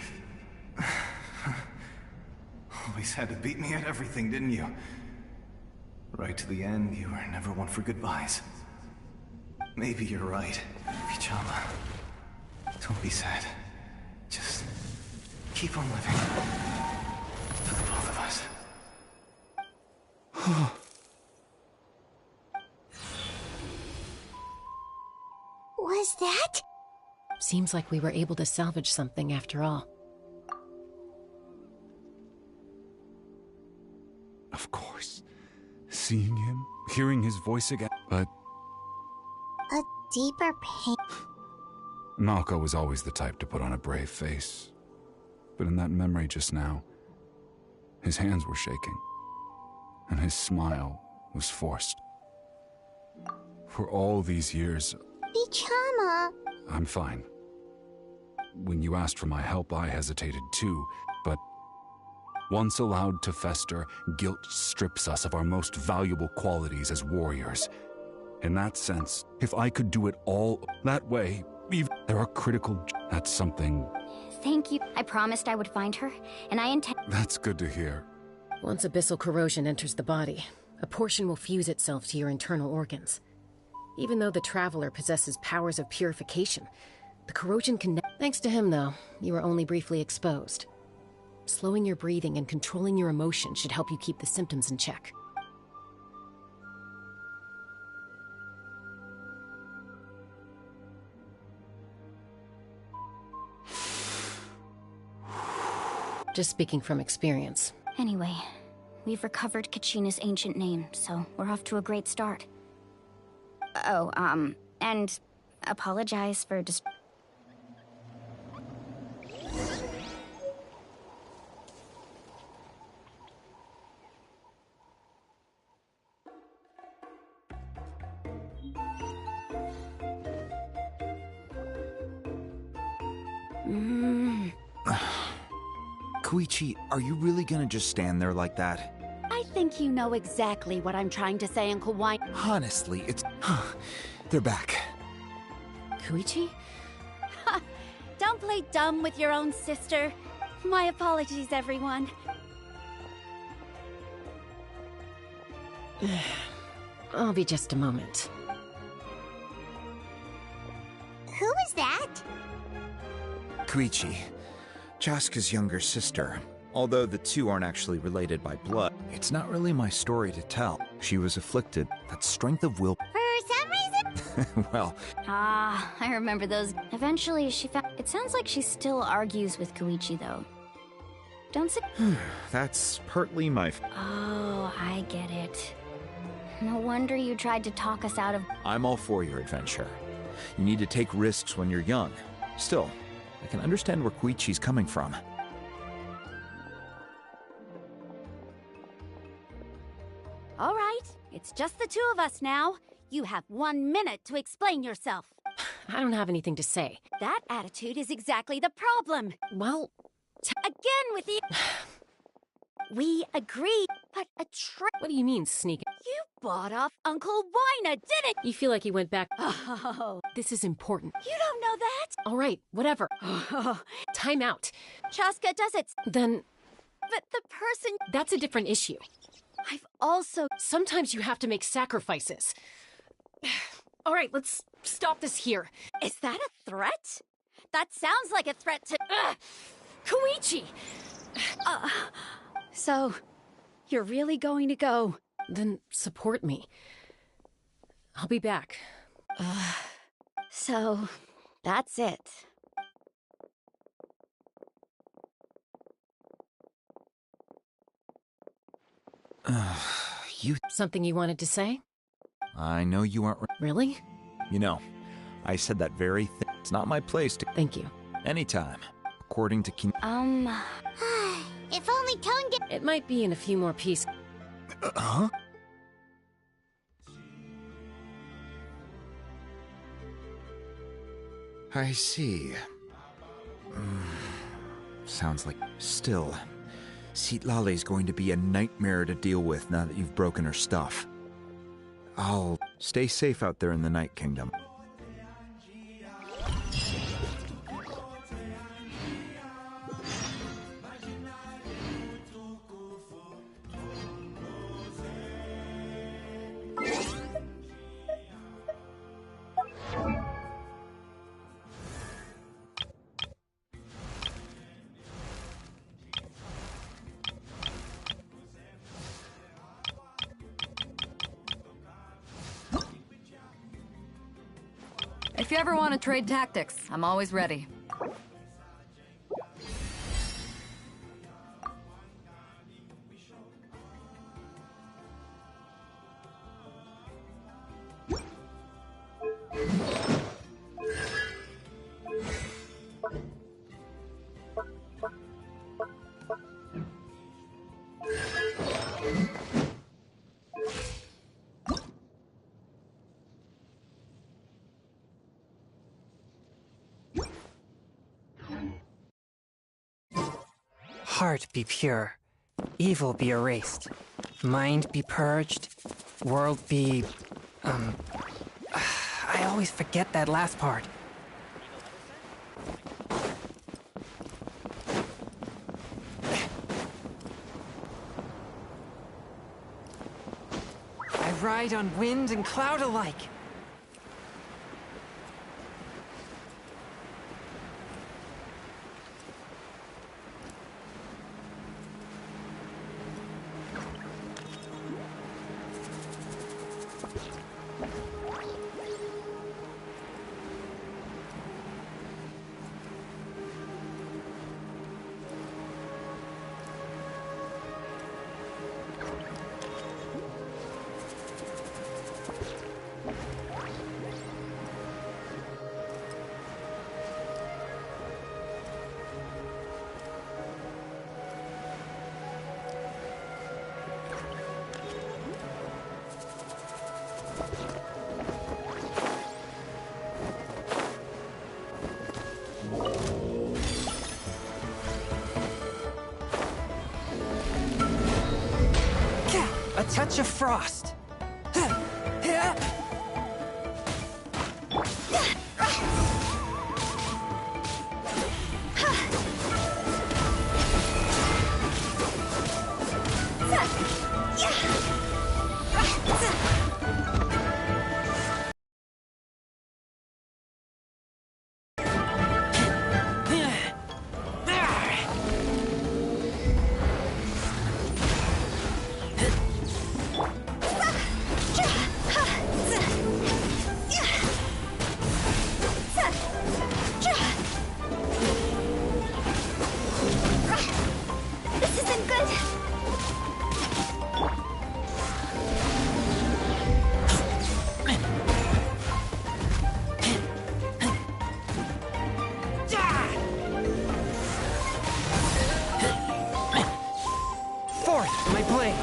Always had to beat me at everything, didn't you? Right to the end, you were never one for goodbyes. Maybe you're right, Vichama. Don't be sad. Just keep on living. For the both of us. Was that? Seems like we were able to salvage something after all. Of course. Seeing him, hearing his voice again, but... A deeper pain. Malco was always the type to put on a brave face. But in that memory just now, his hands were shaking, and his smile was forced. For all these years... Vichama! I'm fine. When you asked for my help, I hesitated too, but once allowed to fester, guilt strips us of our most valuable qualities as warriors. In that sense, if I could do it all that way, even there are critical... That's something... Thank you. I promised I would find her, and I intend... That's good to hear. Once abyssal corrosion enters the body, a portion will fuse itself to your internal organs. Even though the Traveler possesses powers of purification, the corrosion can... Thanks to him, though, you were only briefly exposed. Slowing your breathing and controlling your emotions should help you keep the symptoms in check. Just speaking from experience. Anyway, we've recovered Kachina's ancient name, so we're off to a great start. Oh, and apologize for just... Koichi, are you really gonna just stand there like that? I think you know exactly what I'm trying to say, Uncle Wine. Honestly, it's... They're back. Koichi? Don't play dumb with your own sister. My apologies, everyone. I'll be just a moment. Who is that? Koichi, Chaska's younger sister. Although the two aren't actually related by blood, it's not really my story to tell. She was afflicted. That strength of will... For some reason? Well... Ah, I remember those. Eventually, she found... It sounds like she still argues with Koichi, though. Don't say... That's partly my... Oh, I get it. No wonder you tried to talk us out of... I'm all for your adventure. You need to take risks when you're young. Still, I can understand where Koichi's coming from. All right, it's just the two of us now. You have 1 minute to explain yourself. I don't have anything to say. That attitude is exactly the problem. Well... Again with the... We agreed, but a trick... What do you mean, sneaking? You bought off Uncle Wina, didn't you? Feel like he went back... Oh... This is important. You don't know that? All right, whatever. Time out. Chaska does it. Then... But the person... That's a different issue. I've also... Sometimes you have to make sacrifices. All right, let's stop this here. Is that a threat? That sounds like a threat to... Koichi! So, you're really going to go? Then support me. I'll be back. So, that's it. You... Something you wanted to say? I know you aren't... Really? You know, I said that very thing. It's not my place to... Thank you. Anytime. According to if only Tone get... It might be in a few more pieces. Huh? I see. Sounds like... Still, Citlale's going to be a nightmare to deal with now that you've broken her stuff. I'll stay safe out there in the Night Kingdom. If you ever want to trade tactics, I'm always ready. Heart be pure, evil be erased, mind be purged, world be... I always forget that last part. I ride on wind and cloud alike. A touch of frost. Fourth, my blade.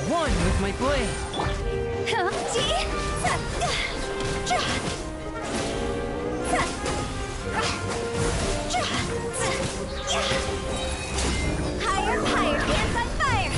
One with my blade. Higher, higher, hands on fire!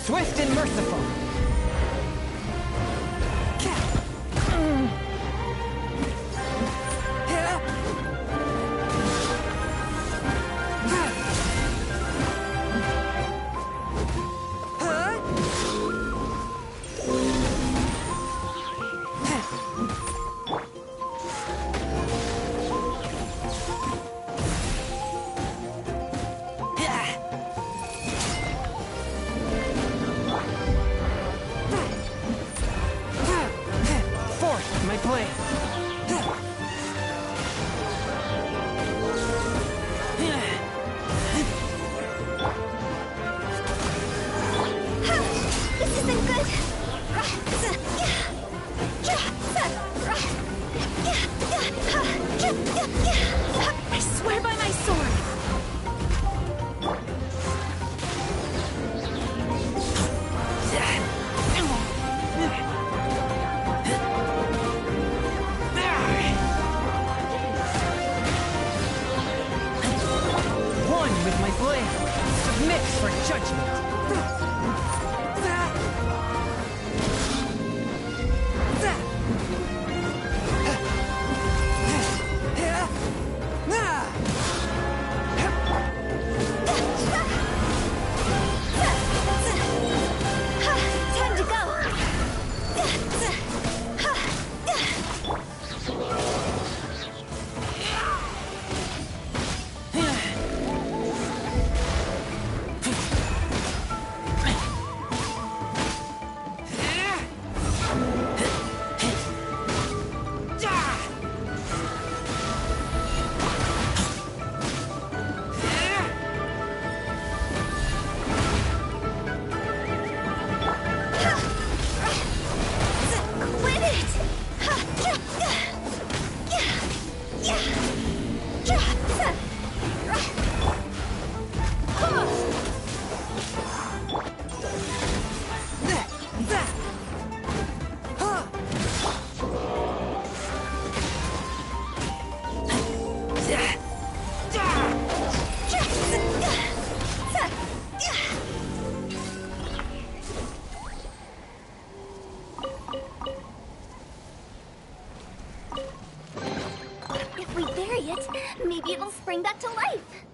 Swift and merciful. Fourth, my blade. This isn't good! I swear by my sword! One with my blade. Submit for judgment. Time to go! spring back to life!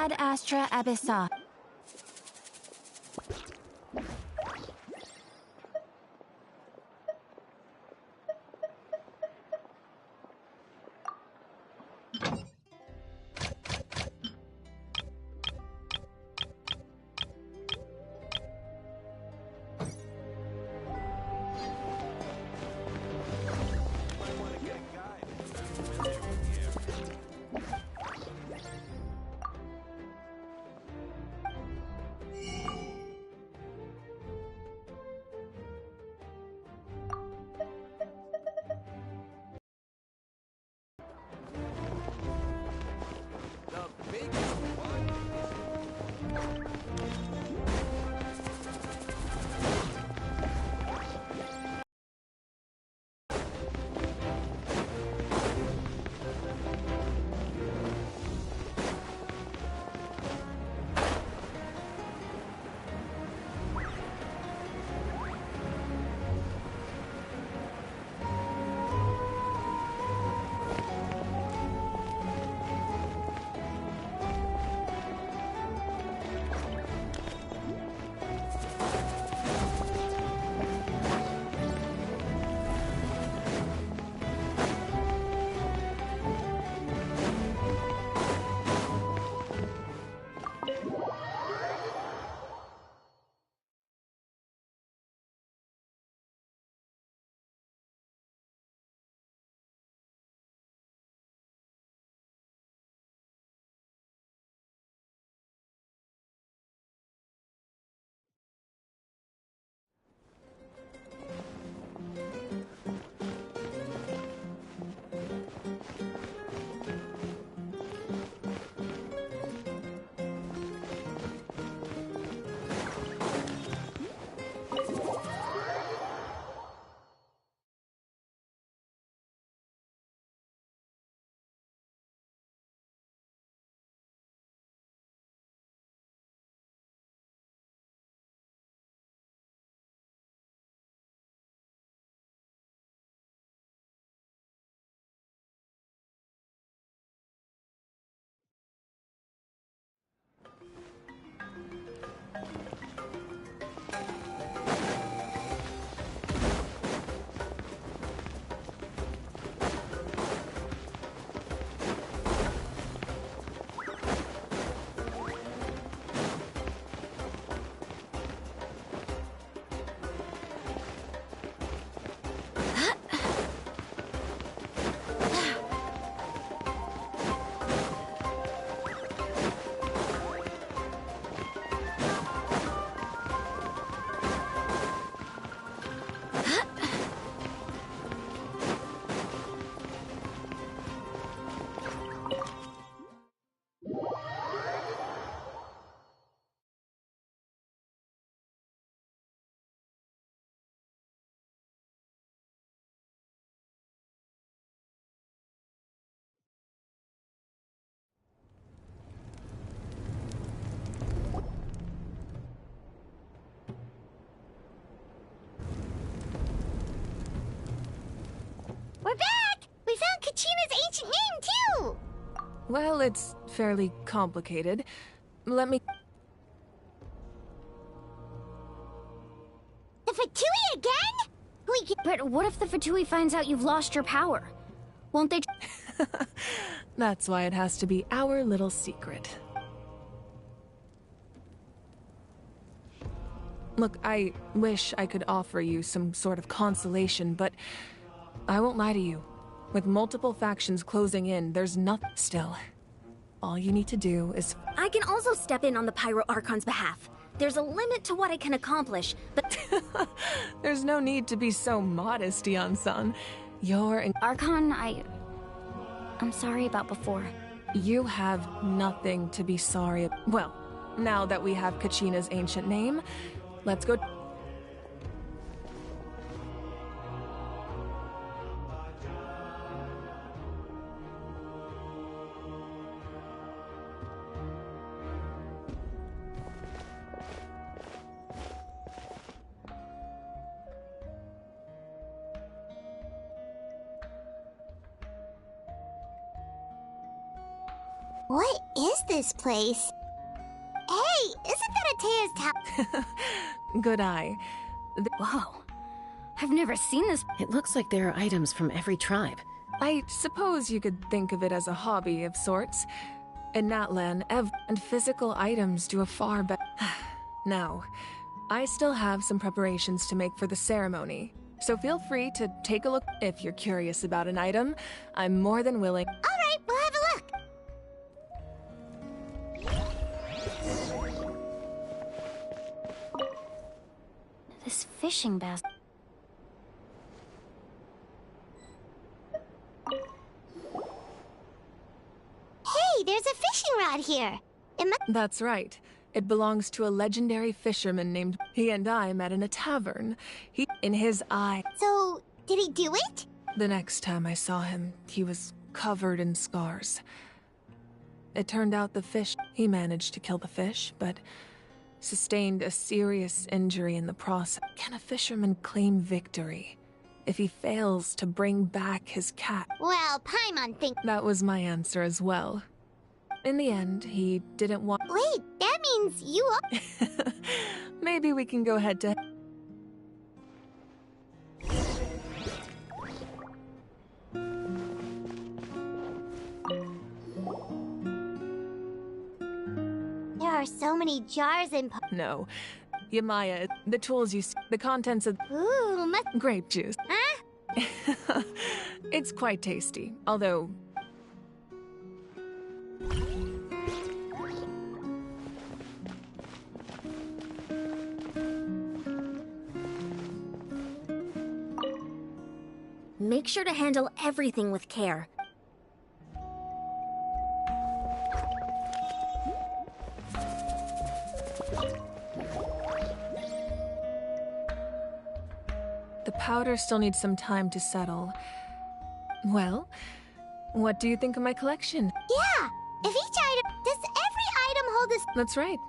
Ad Astra Abyssa. We're back! We found Kachina's ancient name, too! Well, it's fairly complicated. Let me... The Fatui again? But what if the Fatui finds out you've lost your power? Won't they... That's why it has to be our little secret. Look, I wish I could offer you some sort of consolation, but I won't lie to you. With multiple factions closing in, there's nothing still. All you need to do is... I can also step in on the Pyro Archon's behalf. There's a limit to what I can accomplish, but... There's no need to be so modest, Yan-san. You're... Archon, I'm sorry about before. You have nothing to be sorry about. Well, now that we have Kachina's ancient name, let's go... What is this place? isn't that Atea's tower? Good eye. Whoa. I've never seen this. It looks like there are items from every tribe. I suppose you could think of it as a hobby of sorts. In Natlan, and physical items do a far better. Now, I still have some preparations to make for the ceremony, so feel free to take a look. If you're curious about an item, I'm more than willing. Alright, we'll have a look. This fishing basket. Hey, there's a fishing rod here. That's right. It belongs to a legendary fisherman named... He and I met in a tavern. In his eye... So, did he do it? The next time I saw him, he was covered in scars. It turned out he managed to kill the fish, but sustained a serious injury in the process. Can a fisherman claim victory if he fails to bring back his cat? Well, Paimon thinks... That was my answer as well. In the end, he didn't want... Wait, that means you... Maybe we can go head to... There are so many jars and... No. Yamaya, the tools you see, the contents of... Ooh, grape juice. Huh? It's quite tasty, although... Make sure to handle everything with care. The powder still needs some time to settle. Well, what do you think of my collection? Yeah! If each item... Does every item hold a... That's right.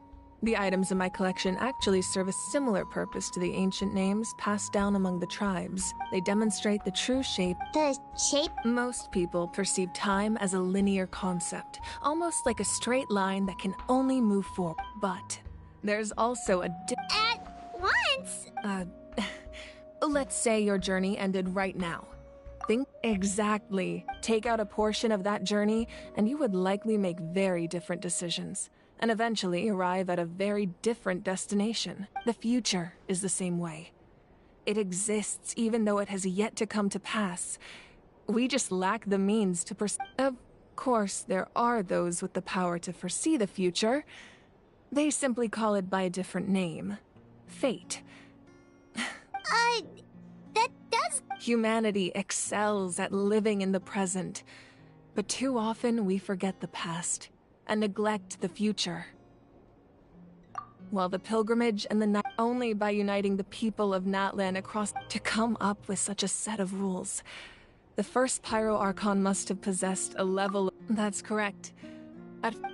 The items in my collection actually serve a similar purpose to the ancient names passed down among the tribes. They demonstrate the true shape. The shape? Most people perceive time as a linear concept, almost like a straight line that can only move forward. But there's also a At once? Let's say your journey ended right now. Think exactly. Take out a portion of that journey, and you would likely make very different decisions, and eventually arrive at a very different destination. The future is the same way. It exists even though it has yet to come to pass. We just lack the means to Of course, there are those with the power to foresee the future. They simply call it by a different name. Fate. That does... Humanity excels at living in the present, but too often we forget the past and neglect the future. While the pilgrimage and the night only by uniting the people of Natlan across to come up with such a set of rules. The first Pyro Archon must have possessed a level... That's correct.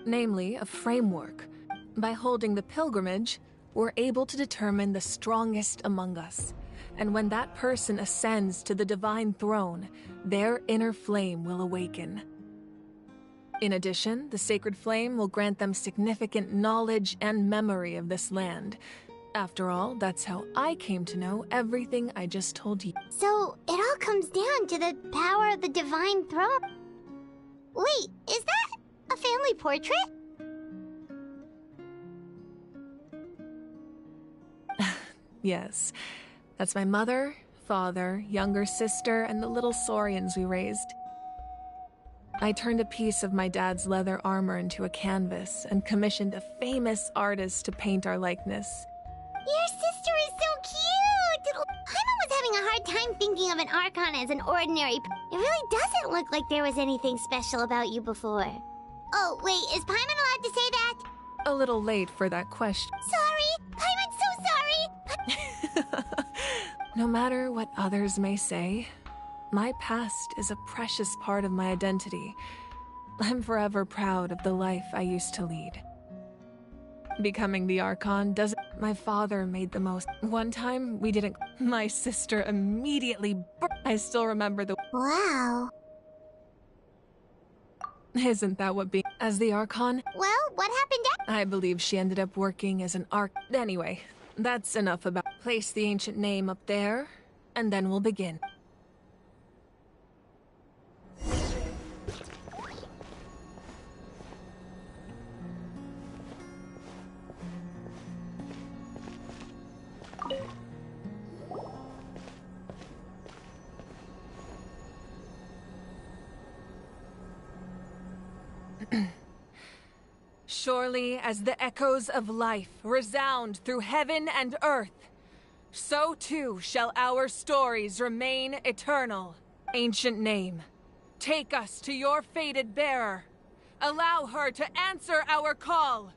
Namely, a framework. By holding the pilgrimage, we're able to determine the strongest among us. And when that person ascends to the divine throne, their inner flame will awaken. In addition, the sacred flame will grant them significant knowledge and memory of this land. After all, that's how I came to know everything I just told you. So, it all comes down to the power of the divine throne. Wait, is that a family portrait? Yes. That's my mother, father, younger sister, and the little Saurians we raised. I turned a piece of my dad's leather armor into a canvas and commissioned a famous artist to paint our likeness. Your sister is so cute! Paimon was having a hard time thinking of an Archon as an ordinary... It really doesn't look like there was anything special about you before. Oh, wait, is Paimon allowed to say that? A little late for that question. Sorry! Paimon's so sorry! No matter what others may say, my past is a precious part of my identity. I'm forever proud of the life I used to lead. Becoming the Archon doesn't... My father made the most... One time, we didn't... My sister immediately... I still remember the... Wow. Isn't that what being as the Archon? Well, what happened I believe she ended up working as an Anyway, that's enough about. Place the ancient name up there, and then we'll begin. Surely as the echoes of life resound through heaven and earth, so too shall our stories remain eternal. Ancient name, take us to your fated bearer. Allow her to answer our call.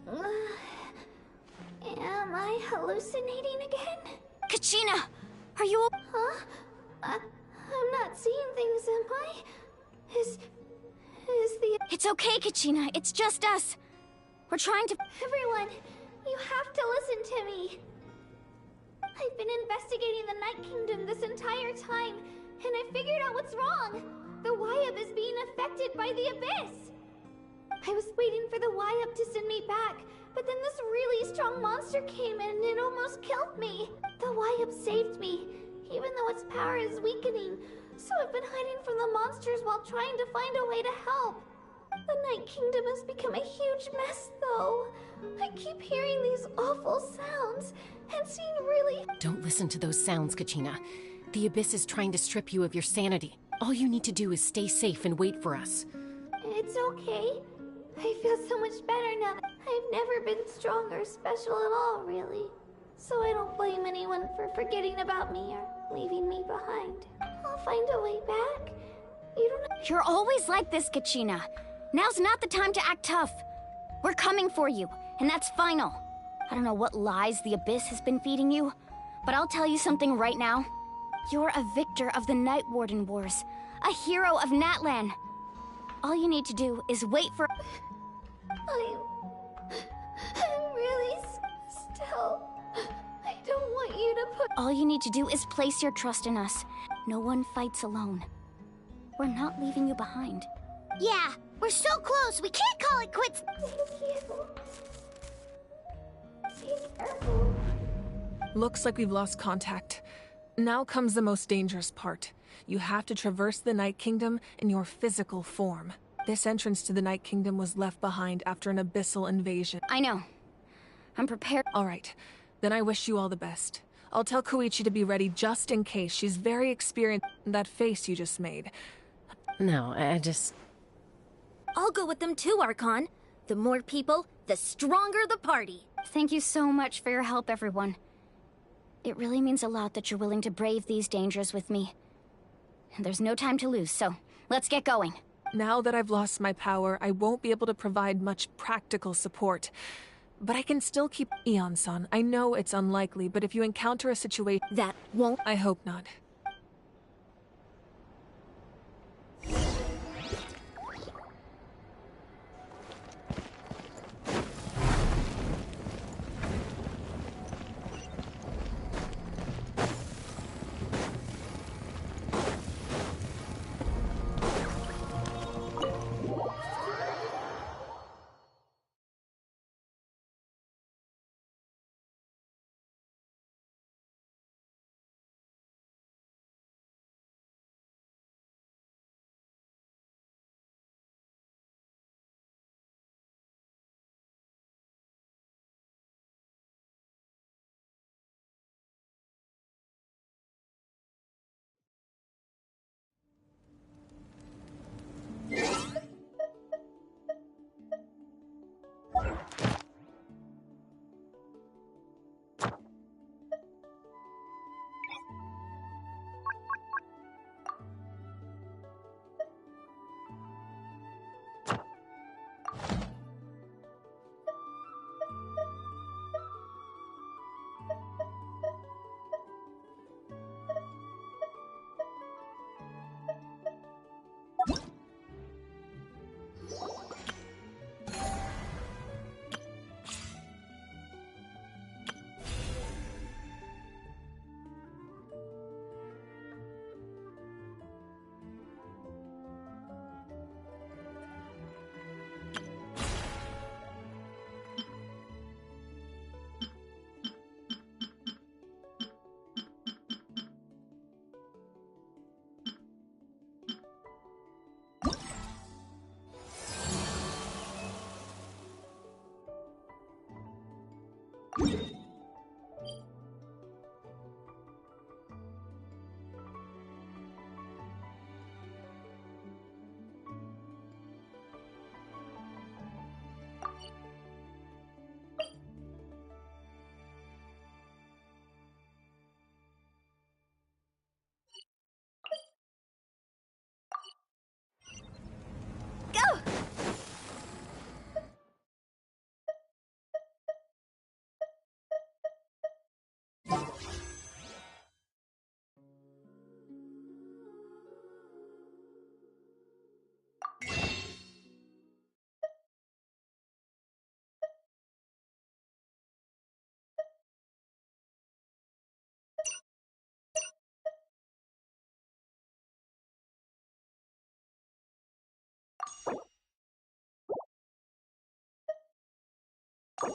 Am I hallucinating again? Kachina! Are you... Huh? I'm not seeing things, am I? Is the... It's okay, Kachina. It's just us. We're trying to... Everyone, you have to listen to me. I've been investigating the Night Kingdom this entire time, and I figured out what's wrong. The Wyab is being affected by the Abyss. I was waiting for the Wyab to send me back, but then this really strong monster came in and it almost killed me. The Wyab saved me, even though its power is weakening. So I've been hiding from the monsters while trying to find a way to help. The Night Kingdom has become a huge mess, though. I keep hearing these awful sounds and seeing really... Don't listen to those sounds, Kachina. The Abyss is trying to strip you of your sanity. All you need to do is stay safe and wait for us. It's okay. I feel so much better now. I've never been strong or special at all, really. So I don't blame anyone for forgetting about me or leaving me behind. I'll find a way back. You don't... You're always like this, Kachina. Now's not the time to act tough. We're coming for you, and that's final. I don't know what lies the Abyss has been feeding you, but I'll tell you something right now. You're a victor of the Night Warden Wars, a hero of Natlan. All you need to do is wait for... I'm really still... I don't want you to put... All you need to do is place your trust in us. No one fights alone. We're not leaving you behind. Yeah, we're so close, we can't call it quits! Thank you. Be careful. Looks like we've lost contact. Now comes the most dangerous part. You have to traverse the Night Kingdom in your physical form. This entrance to the Night Kingdom was left behind after an abyssal invasion. I know. I'm prepared. All right. Then I wish you all the best. I'll tell Koichi to be ready just in case. She's very experienced. That face you just made. No, I just... I'll go with them too, Archon. The more people, the stronger the party. Thank you so much for your help, everyone. It really means a lot that you're willing to brave these dangers with me. And there's no time to lose, so let's get going. Now that I've lost my power, I won't be able to provide much practical support. But I can still keep... Eon-san, I know it's unlikely, but if you encounter a situation... That won't... I hope not. Huh?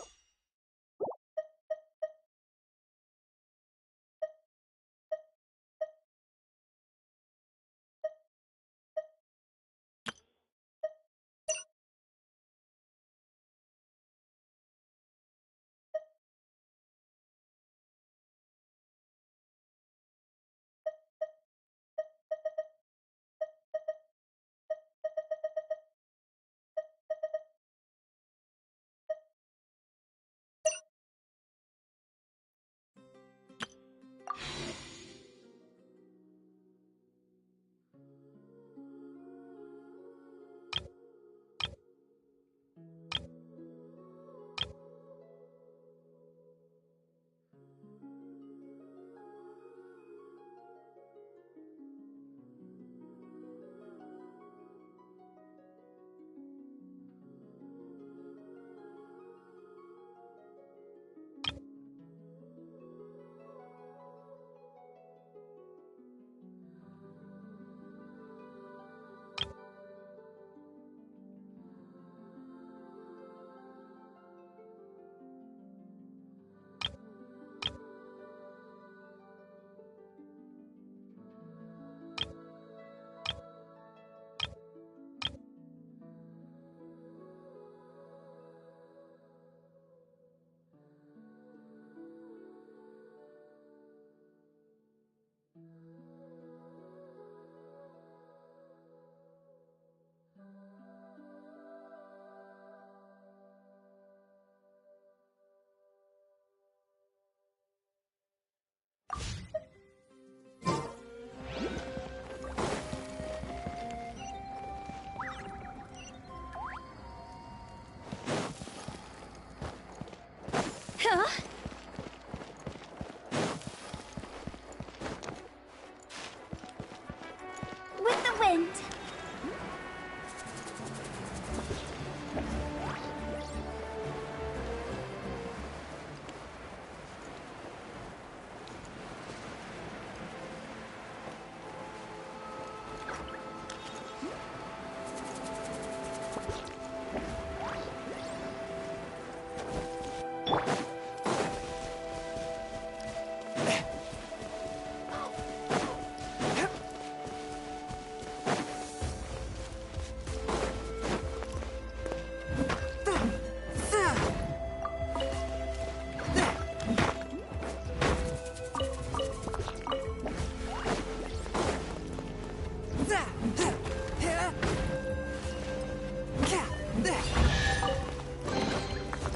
With the wind.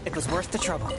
It was worth the trouble.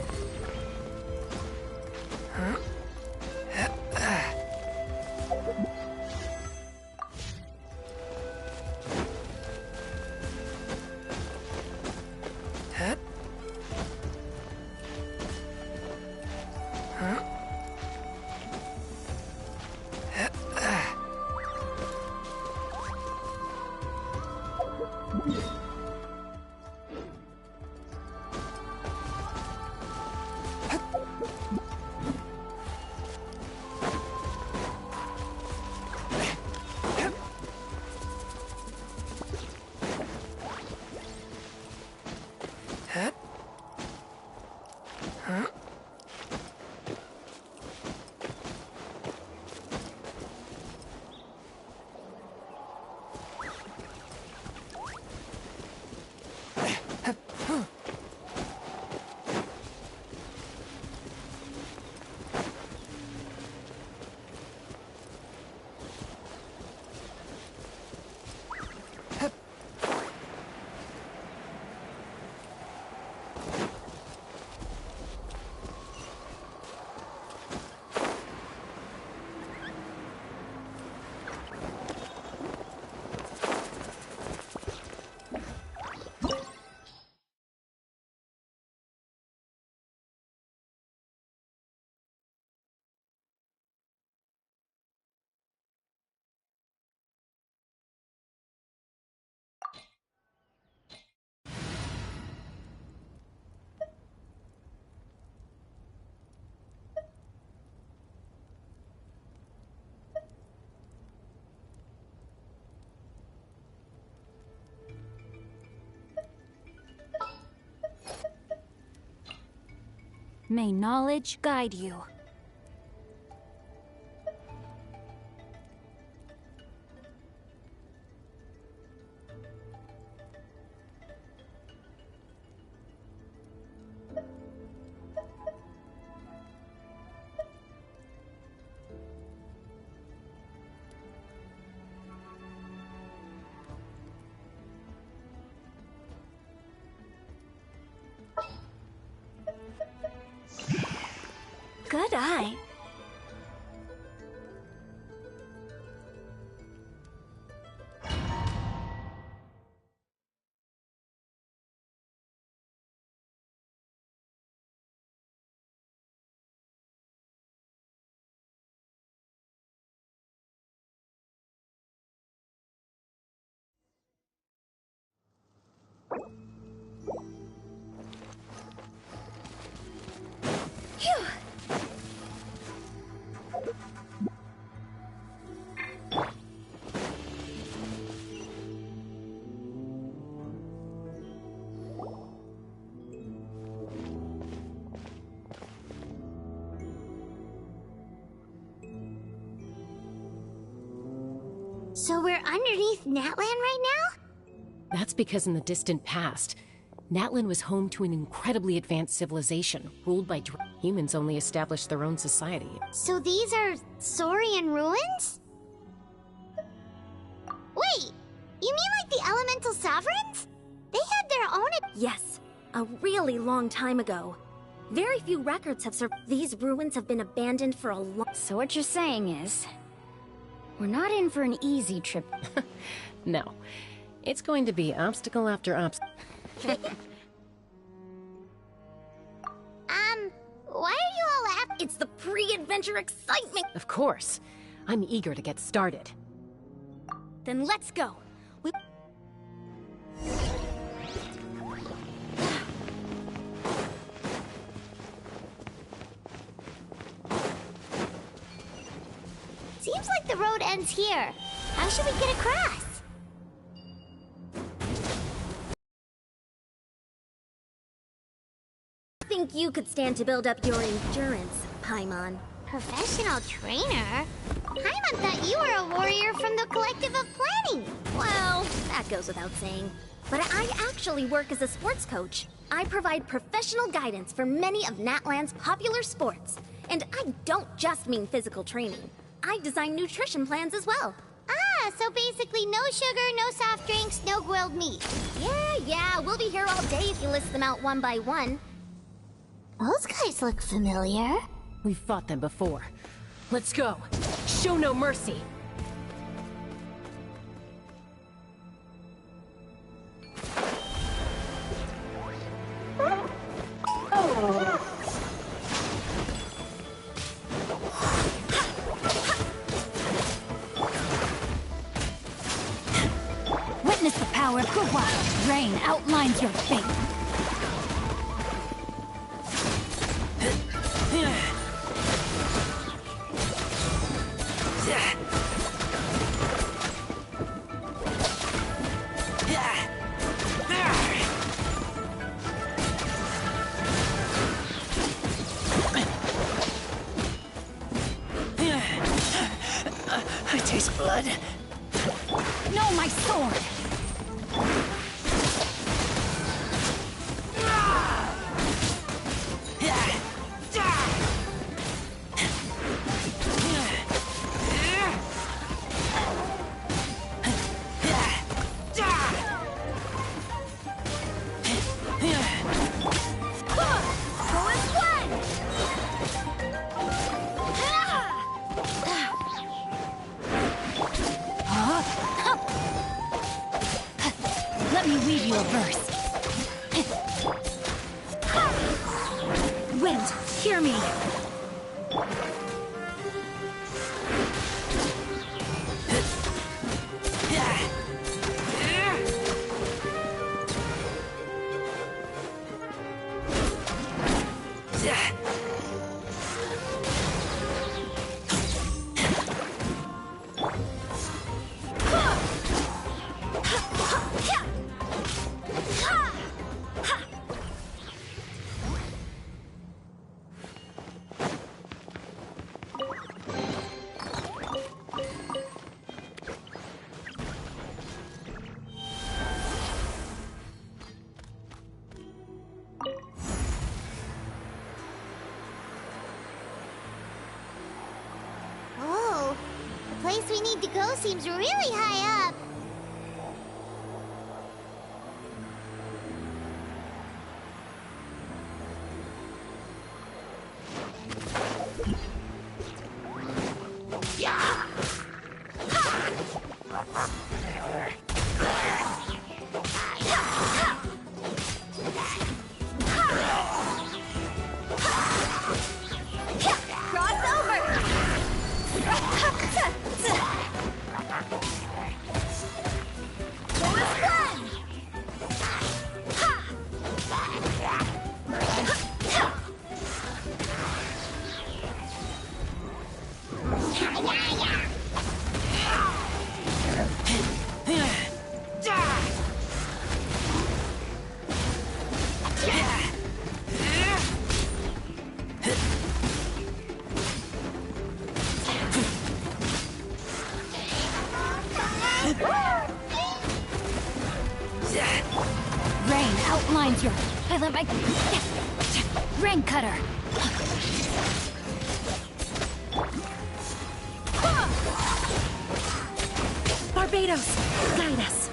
May knowledge guide you. Good eye. Phew. So we're underneath Natlan right now? That's because in the distant past, Natlan was home to an incredibly advanced civilization, ruled by humans only established their own society. So these are Saurian ruins? Wait, you mean like the elemental sovereigns? They had their own... Yes, a really long time ago. Very few records have survived. These ruins have been abandoned for a long... So what you're saying is... we're not in for an easy trip. No. It's going to be obstacle after obstacle. Why are you all laughing? It's the pre-adventure excitement! Of course. I'm eager to get started. Then let's go. Seems like the road ends here. How should we get across? I think you could stand to build up your endurance, Paimon. Professional trainer? Paimon thought you were a warrior from the Collective of Planning. Well, that goes without saying. But I actually work as a sports coach. I provide professional guidance for many of Natlan's popular sports. And I don't just mean physical training. I design nutrition plans as well. Ah, so basically no sugar, no soft drinks, no grilled meat. Yeah, we'll be here all day if you list them out one by one. Those guys look familiar. We've fought them before. Let's go. Show no mercy. Witness the power of Kuwa. Rain outlines your fate. I taste blood. No, my sword! Let me weave you a verse. Wind, hear me. place we need to go seems really high up. Rain outlines your... I let my... Rain cutter. Barbados, guide us.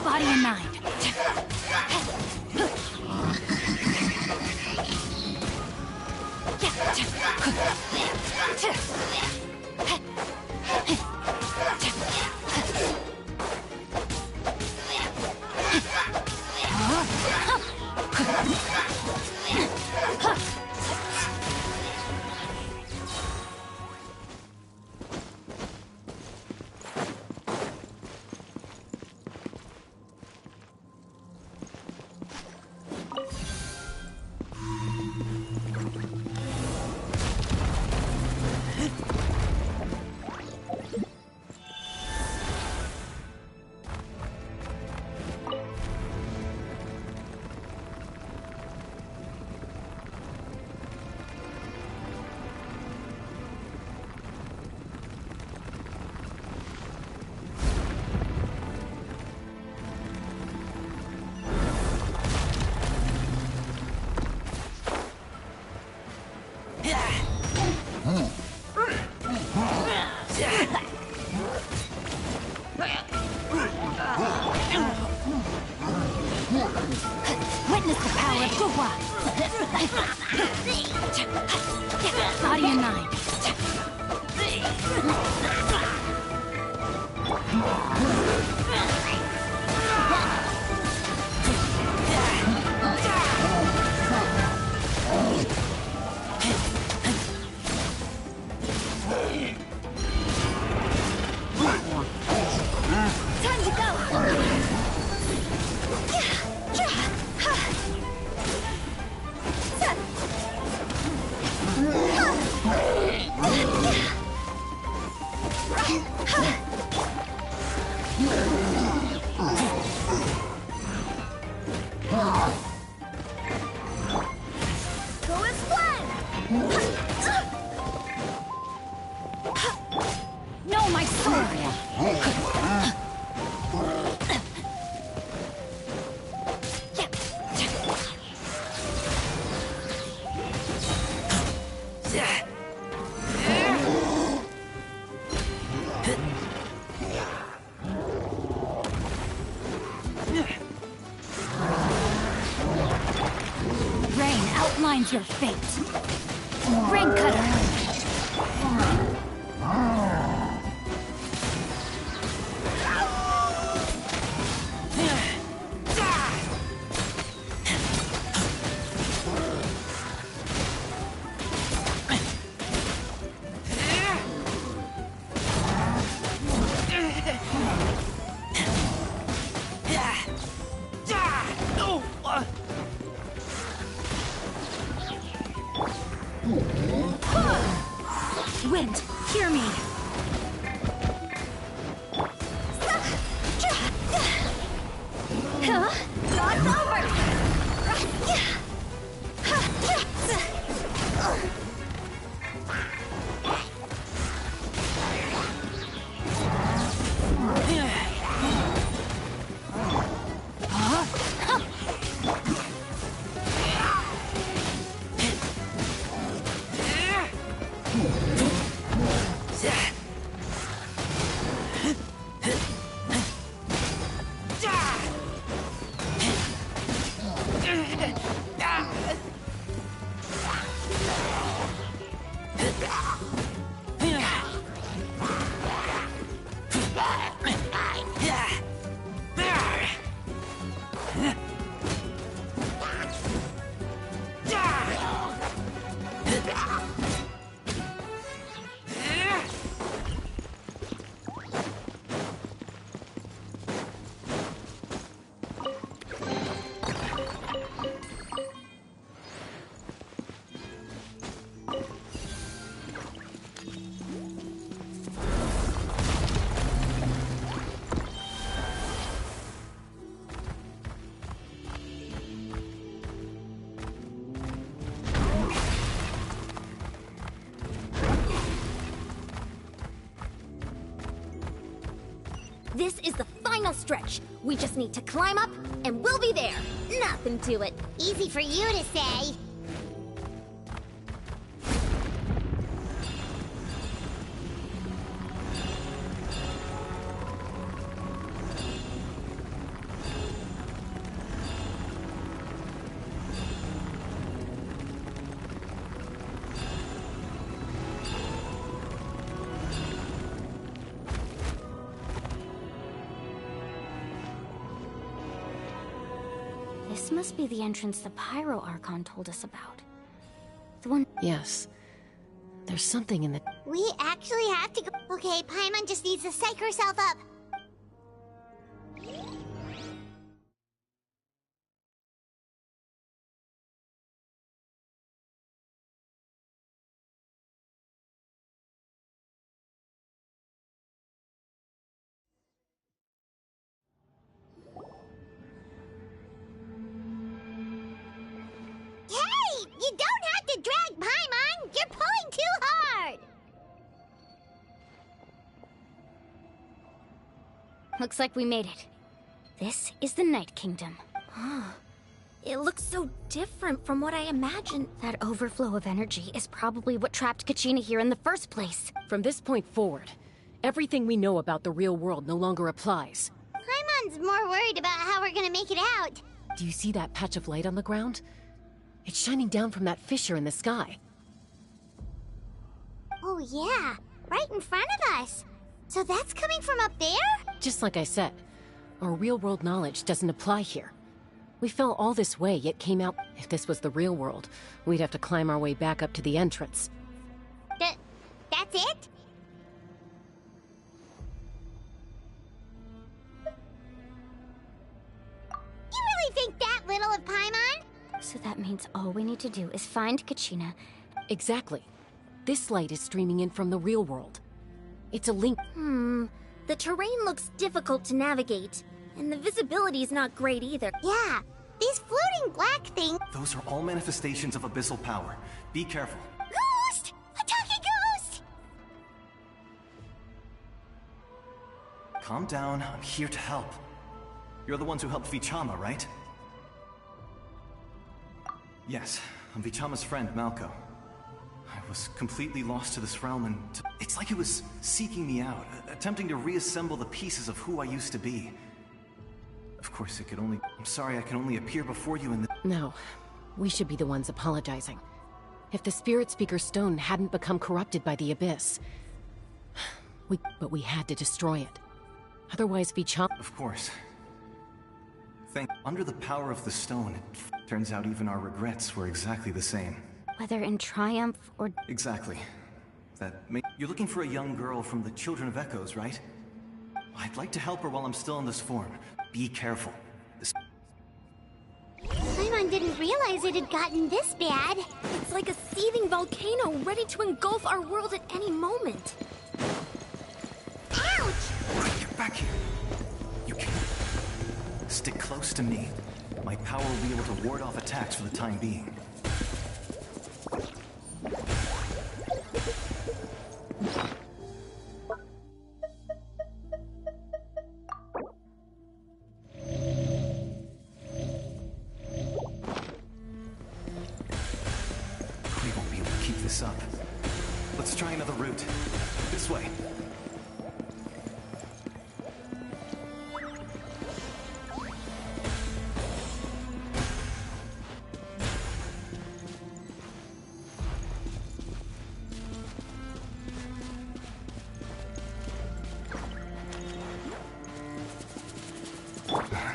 Body and mind. Witness the power of Guhua. Body and mind. Time to go! Go as planned! No, my sword! Rain outlines your fate. Rain cutter. Wind, hear me! God's over! This is the final stretch. We just need to climb up, and we'll be there. Nothing to it. Easy for you to say. This must be the entrance the Pyro Archon told us about. The one... Yes. There's something in the... We actually have to go. Okay, Paimon just needs to psych herself up. Hey! You don't have to drag Paimon! You're pulling too hard! Looks like we made it. This is the Night Kingdom. It looks so different from what I imagined. That overflow of energy is probably what trapped Kachina here in the first place. From this point forward, everything we know about the real world no longer applies. Paimon's more worried about how we're gonna make it out. Do you see that patch of light on the ground? It's shining down from that fissure in the sky. Oh yeah, right in front of us. So that's coming from up there? Just like I said, our real-world knowledge doesn't apply here. We fell all this way, yet came out... If this was the real world, we'd have to climb our way back up to the entrance. That's it? You really think that little of Paimon? So that means all we need to do is find Kachina. Exactly. This light is streaming in from the real world. It's a link... The terrain looks difficult to navigate, and the visibility's not great either. Yeah, these floating black things... Those are all manifestations of abyssal power. Be careful. Ghost! A talking ghost! Calm down, I'm here to help. You're the ones who helped Vichama, right? Yes, I'm Vichama's friend, Malko. I was completely lost to this realm and... It's like it was seeking me out, attempting to reassemble the pieces of who I used to be. Of course, it could only... I'm sorry I can only appear before you in the... No, we should be the ones apologizing. If the Spirit Speaker Stone hadn't become corrupted by the Abyss... But we had to destroy it. Otherwise, Vichama... Of course. Under the power of the stone, it turns out even our regrets were exactly the same. Whether in triumph or... Exactly. You're looking for a young girl from the Children of Echoes, right? I'd like to help her while I'm still in this form. Be careful. Paimon didn't realize it had gotten this bad. It's like a seething volcano ready to engulf our world at any moment. Ouch! Get back here. You can't... stick close to me. My power will be able to ward off attacks for the time being. We won't be able to keep this up. Let's try another route. This way.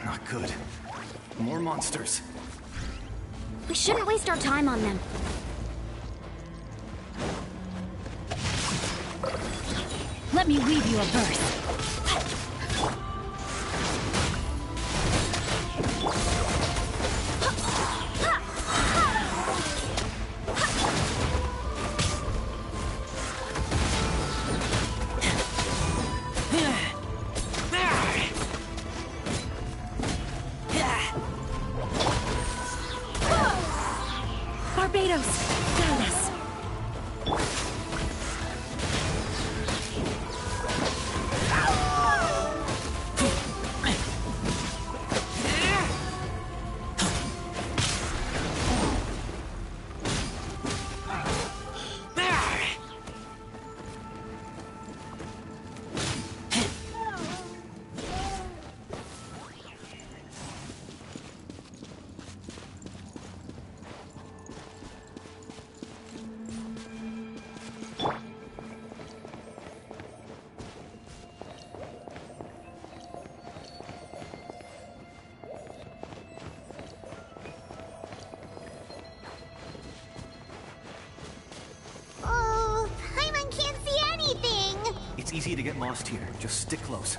Not good. More monsters. We shouldn't waste our time on them. Let me weave you a verse. Barbados! Got us! Oh, Paimon can't see anything! It's easy to get lost here. Just stick close.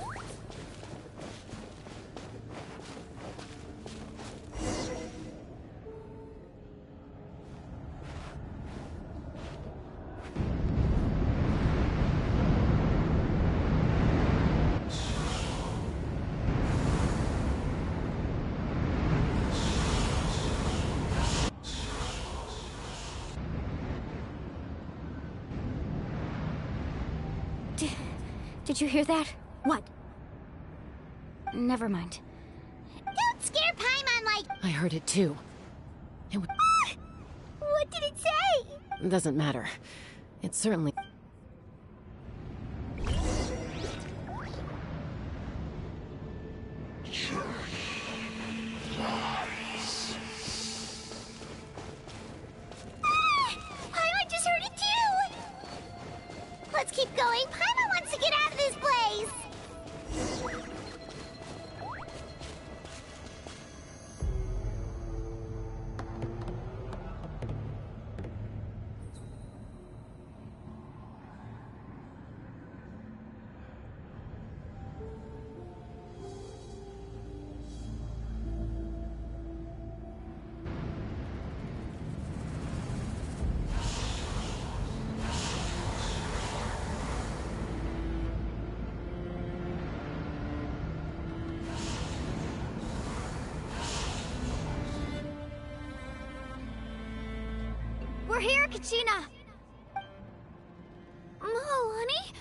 Did you hear that? What? Never mind. Don't scare Paimon like... I heard it too. What did it say? Doesn't matter. It certainly... Paimon just heard it too! Let's keep going. Paimon wants to get out of this place! We're here, Kachina! Oh, honey?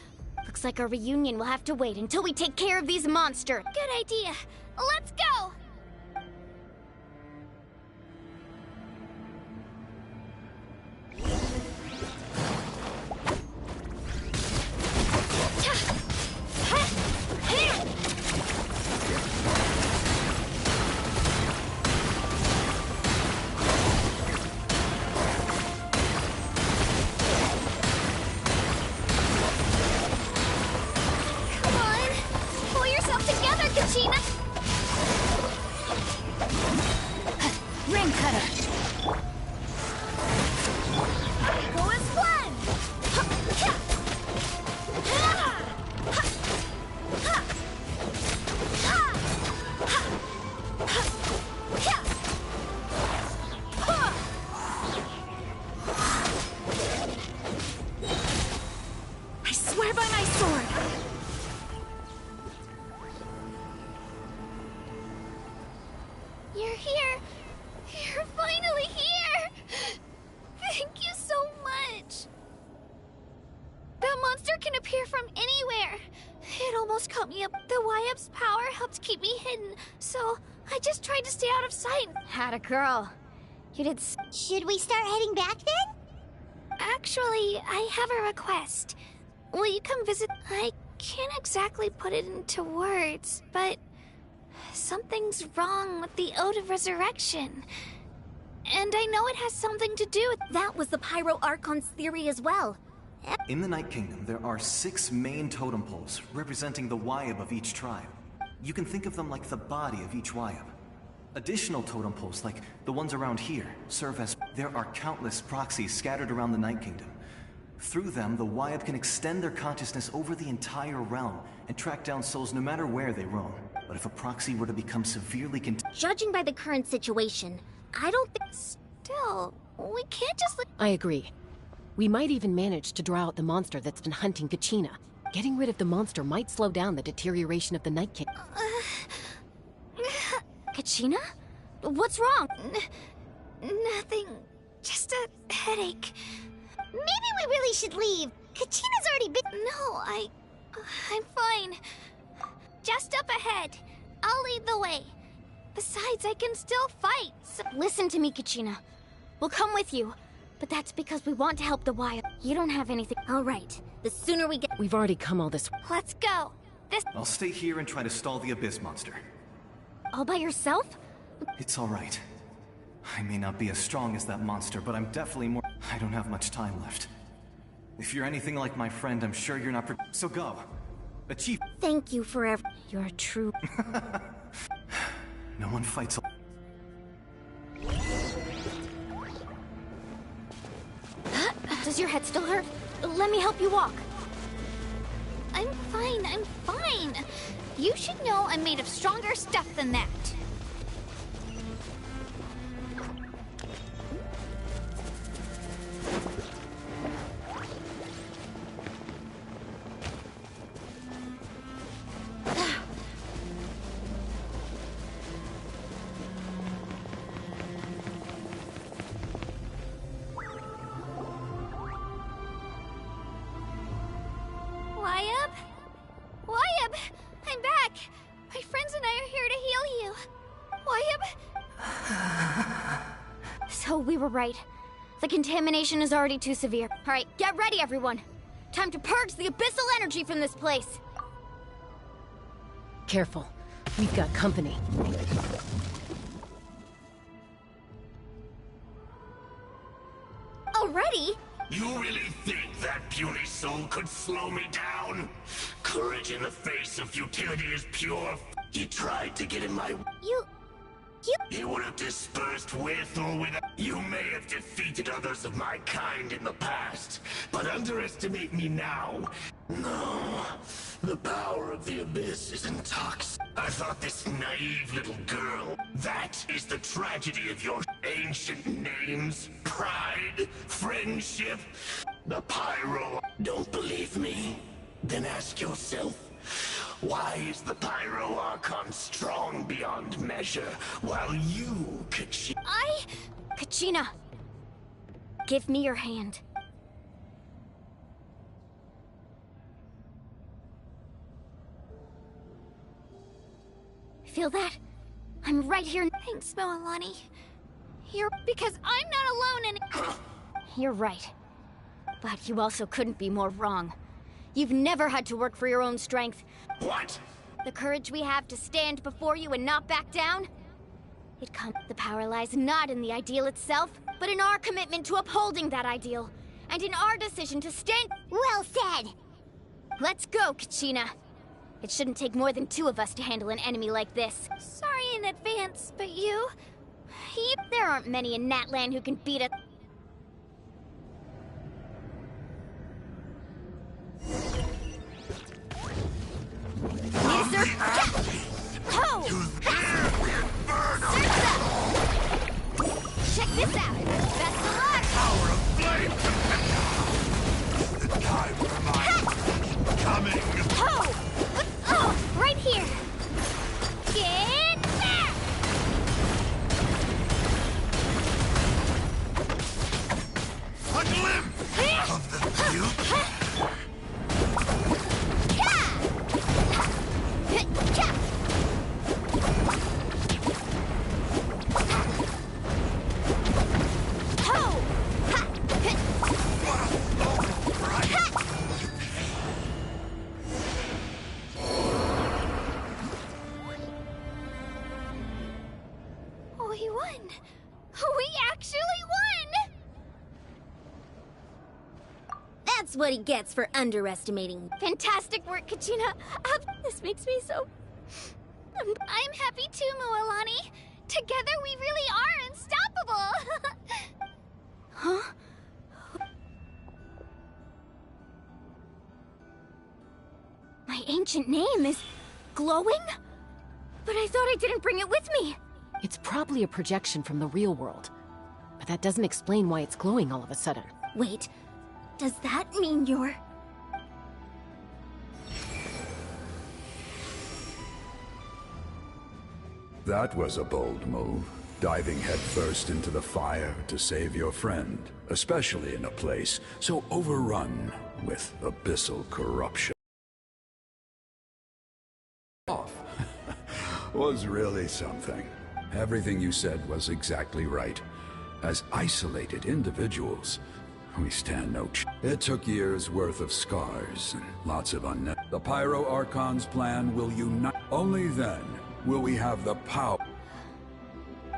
Looks like our reunion will have to wait until we take care of these monsters. Good idea. Let's go! Come on! Pull yourself together, Kachina! Ring cutter. Go as planned! I swear by my sword! here! You're finally here! Thank you so much! That monster can appear from anywhere. It almost caught me up. The YF's power helped keep me hidden, so I just tried to stay out of sight. Had a girl. You did. Should we start heading back then? Actually, I have a request. Will you come visit? I can't exactly put it into words, but something's wrong with the Ode of Resurrection. And I know it has something to do with... That was the Pyro Archon's theory as well. In the Night Kingdom, there are 6 main totem poles representing the Wyab of each tribe. You can think of them like the body of each Wyab. Additional totem poles, like the ones around here, serve as... There are countless proxies scattered around the Night Kingdom. Through them, the Wyab can extend their consciousness over the entire realm and track down souls no matter where they roam. But if a proxy were to become severely Judging by the current situation, I don't think... Still, we can't just... I agree. We might even manage to draw out the monster that's been hunting Kachina. Getting rid of the monster might slow down the deterioration of the Night King. Kachina? What's wrong? Nothing. Just a headache. Maybe we really should leave. Kachina's already been... No, I'm fine. Just up ahead. I'll lead the way. Besides, I can still fight. So... Listen to me, Kachina. We'll come with you. But that's because we want to help the Wyab. You don't have anything... All right. The sooner we get... We've already come all this... Let's go. I'll stay here and try to stall the Abyss monster. All by yourself? It's all right. I may not be as strong as that monster, but I'm definitely more... I don't have much time left. If you're anything like my friend, I'm sure you're not... So go. Achieve... Thank you for You're a true... No one fights... Does your head still hurt? Let me help you walk. I'm fine. You should know I'm made of stronger stuff than that. Wyab! I'm back! My friends and I are here to heal you. Wyab? So we were right. The contamination is already too severe. Alright, get ready, everyone. Time to purge the abyssal energy from this place. Careful. We've got company. Already? You really think that puny soul could slow me down? Courage in the face of futility is pure. He tried to get in my... He would have dispersed with or without... You may have defeated others of my kind in the past, but underestimate me now. No, the power of the Abyss is intoxicating. I thought this naive little girl... That is the tragedy of your ancient names, pride, friendship. The Pyro... Don't believe me? Then ask yourself, why is the Pyro Archon strong beyond measure, while you, Kachina... Kachina! Give me your hand. Feel that? I'm right here. Thanks, Moalani. You're... because I'm not alone and... You're right. But you also couldn't be more wrong. You've never had to work for your own strength. What? The courage we have to stand before you and not back down? It comes... The power lies not in the ideal itself, but in our commitment to upholding that ideal. And in our decision to stand... Well said! Let's go, Kachina. It shouldn't take more than 2 of us to handle an enemy like this. Sorry in advance, but you... There aren't many in Natlan who can beat us. Ho! Check this out! Best of luck! Power of flame! Time for my... Coming! Ho! Oh! Right here! Get back! We actually won! That's what he gets for underestimating. Fantastic work, Kachina. This makes me so... I'm happy too, Mualani. Together we really are unstoppable! Huh? My ancient name is glowing? But I thought I didn't bring it with me. It's probably a projection from the real world. But that doesn't explain why it's glowing all of a sudden. Wait, does that mean you're... That was a bold move, diving headfirst into the fire to save your friend, especially in a place so overrun with abyssal corruption. Was really something. Everything you said was exactly right. As isolated individuals, we stand no chance. It took years' worth of scars and lots of unknown. The Pyro Archon's plan will unite. Only then will we have the power.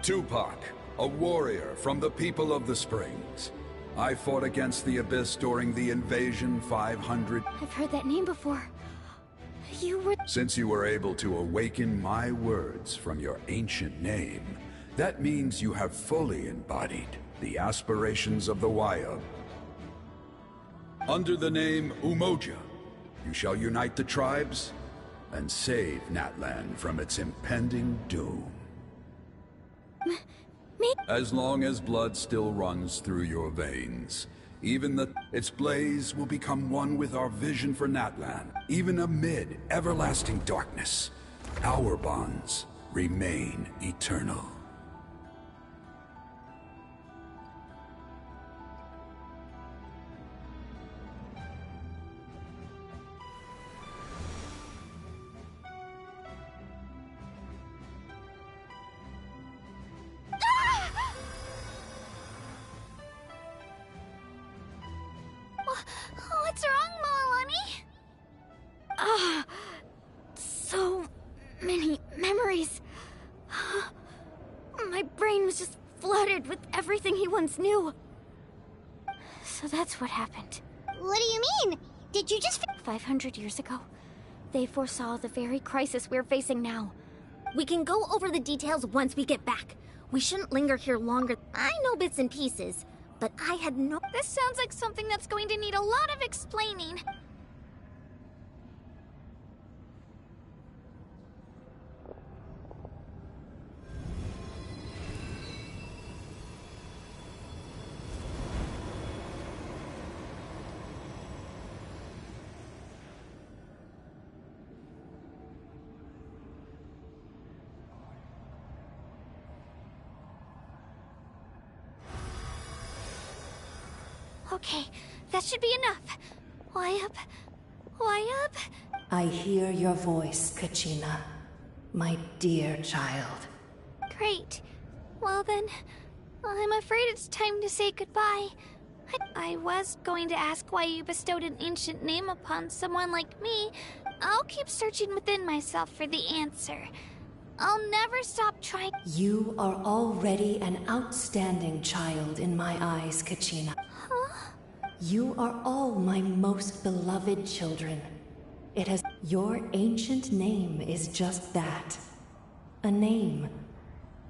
Tupac, a warrior from the people of the Springs. I fought against the Abyss during the Invasion 500. I've heard that name before. You were... Since you were able to awaken my words from your ancient name, that means you have fully embodied the aspirations of the Wayab. Under the name Umoja, you shall unite the tribes and save Natlan from its impending doom. Me? As long as blood still runs through your veins, its blaze will become one with our vision for Natlan. Even amid everlasting darkness, our bonds remain eternal. What's wrong, Mualani? So many memories. My brain was just flooded with everything he once knew. So that's what happened. What do you mean? Did you just... 500 years ago, they foresaw the very crisis we're facing now. We can go over the details once we get back. We shouldn't linger here longer. I know bits and pieces, but I had no... This sounds like something that's going to need a lot of explaining. Okay, that should be enough. Wayab? I hear your voice, Kachina. My dear child. Great. Well then, I'm afraid it's time to say goodbye. I was going to ask why you bestowed an ancient name upon someone like me. I'll keep searching within myself for the answer. I'll never stop trying. You are already an outstanding child in my eyes, Kachina. Huh? You are all my most beloved children. Your ancient name is just that. A name.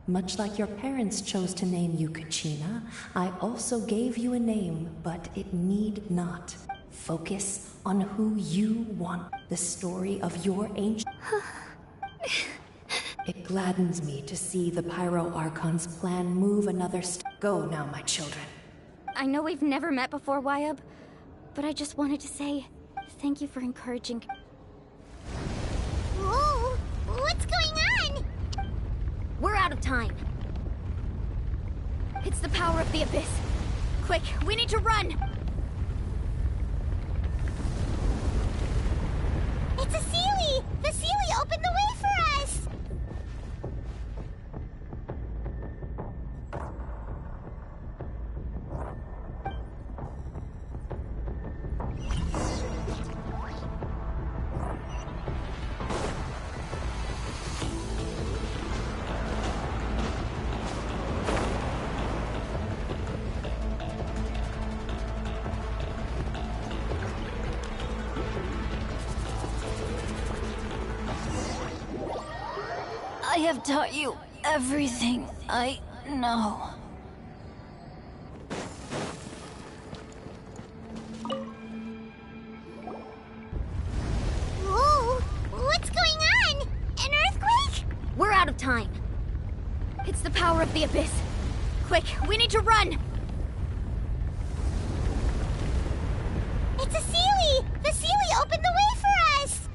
Much like your parents chose to name you Kachina, I also gave you a name, but it need not. Focus on who you want. The story of your ancient... It gladdens me to see the Pyro Archon's plan move another step. Go now, my children. I know we've never met before, Wayab, but I just wanted to say thank you for encouraging... Whoa! What's going on? We're out of time. It's the power of the Abyss. Quick, we need to run! It's a Seelie! The Seelie opened the way for us! have taught you everything I know. Whoa! What's going on? An earthquake? We're out of time. It's the power of the Abyss. Quick, we need to run! It's a Seelie! The Seelie opened the way for us!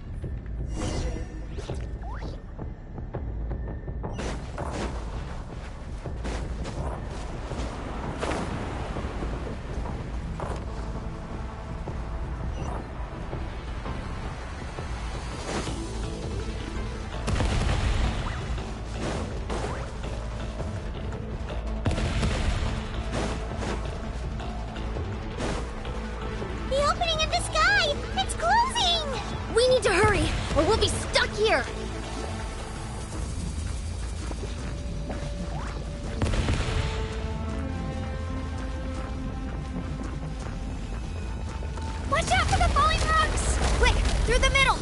The opening in the sky! It's closing! We need to hurry, or we'll be stuck here! Watch out for the falling rocks! Quick, through the middle!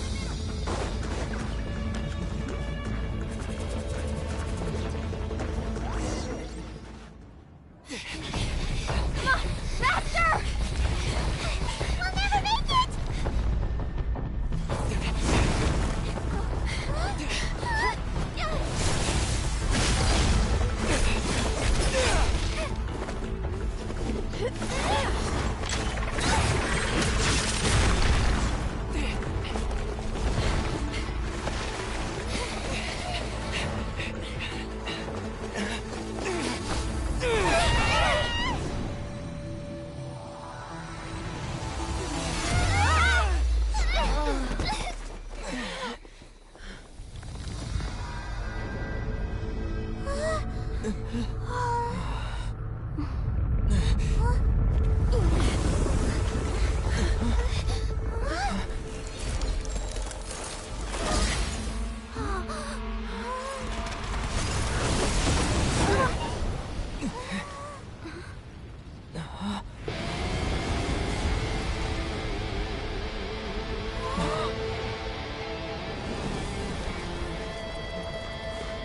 Come on, faster! We'll never make it!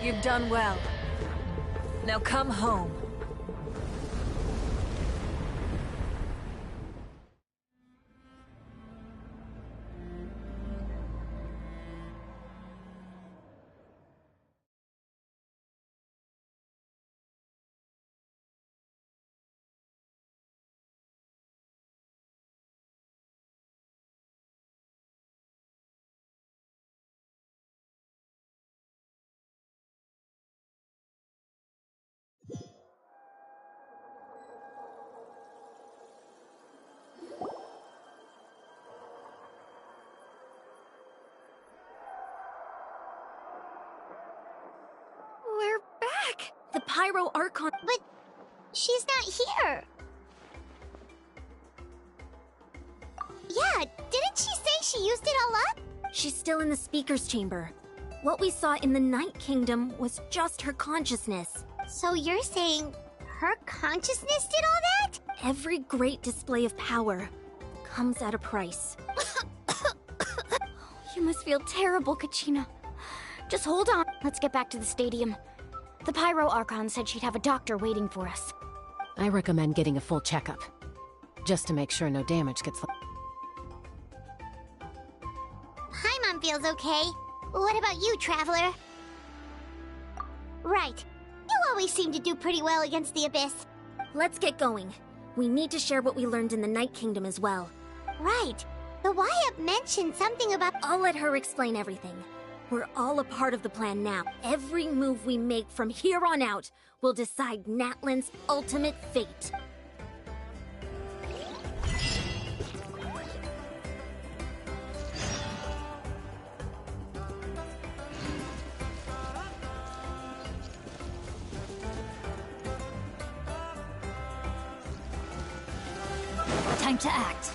You've done well. Now come home. We're back! The Pyro Archon. But she's not here. Yeah, didn't she say she used it all up? She's still in the Speaker's Chamber. What we saw in the Night Kingdom was just her consciousness. So you're saying her consciousness did all that? Every great display of power comes at a price. You must feel terrible, Kachina. Just hold on. Let's get back to the stadium. The Pyro Archon said she'd have a doctor waiting for us. I recommend getting a full checkup, just to make sure no damage gets left. Paimon feels okay. What about you, Traveler? Right. You always seem to do pretty well against the Abyss. Let's get going. We need to share what we learned in the Night Kingdom as well. Right. The Wyatt mentioned something about... I'll let her explain everything. We're all a part of the plan now. Every move we make from here on out will decide Natlan's ultimate fate. Time to act.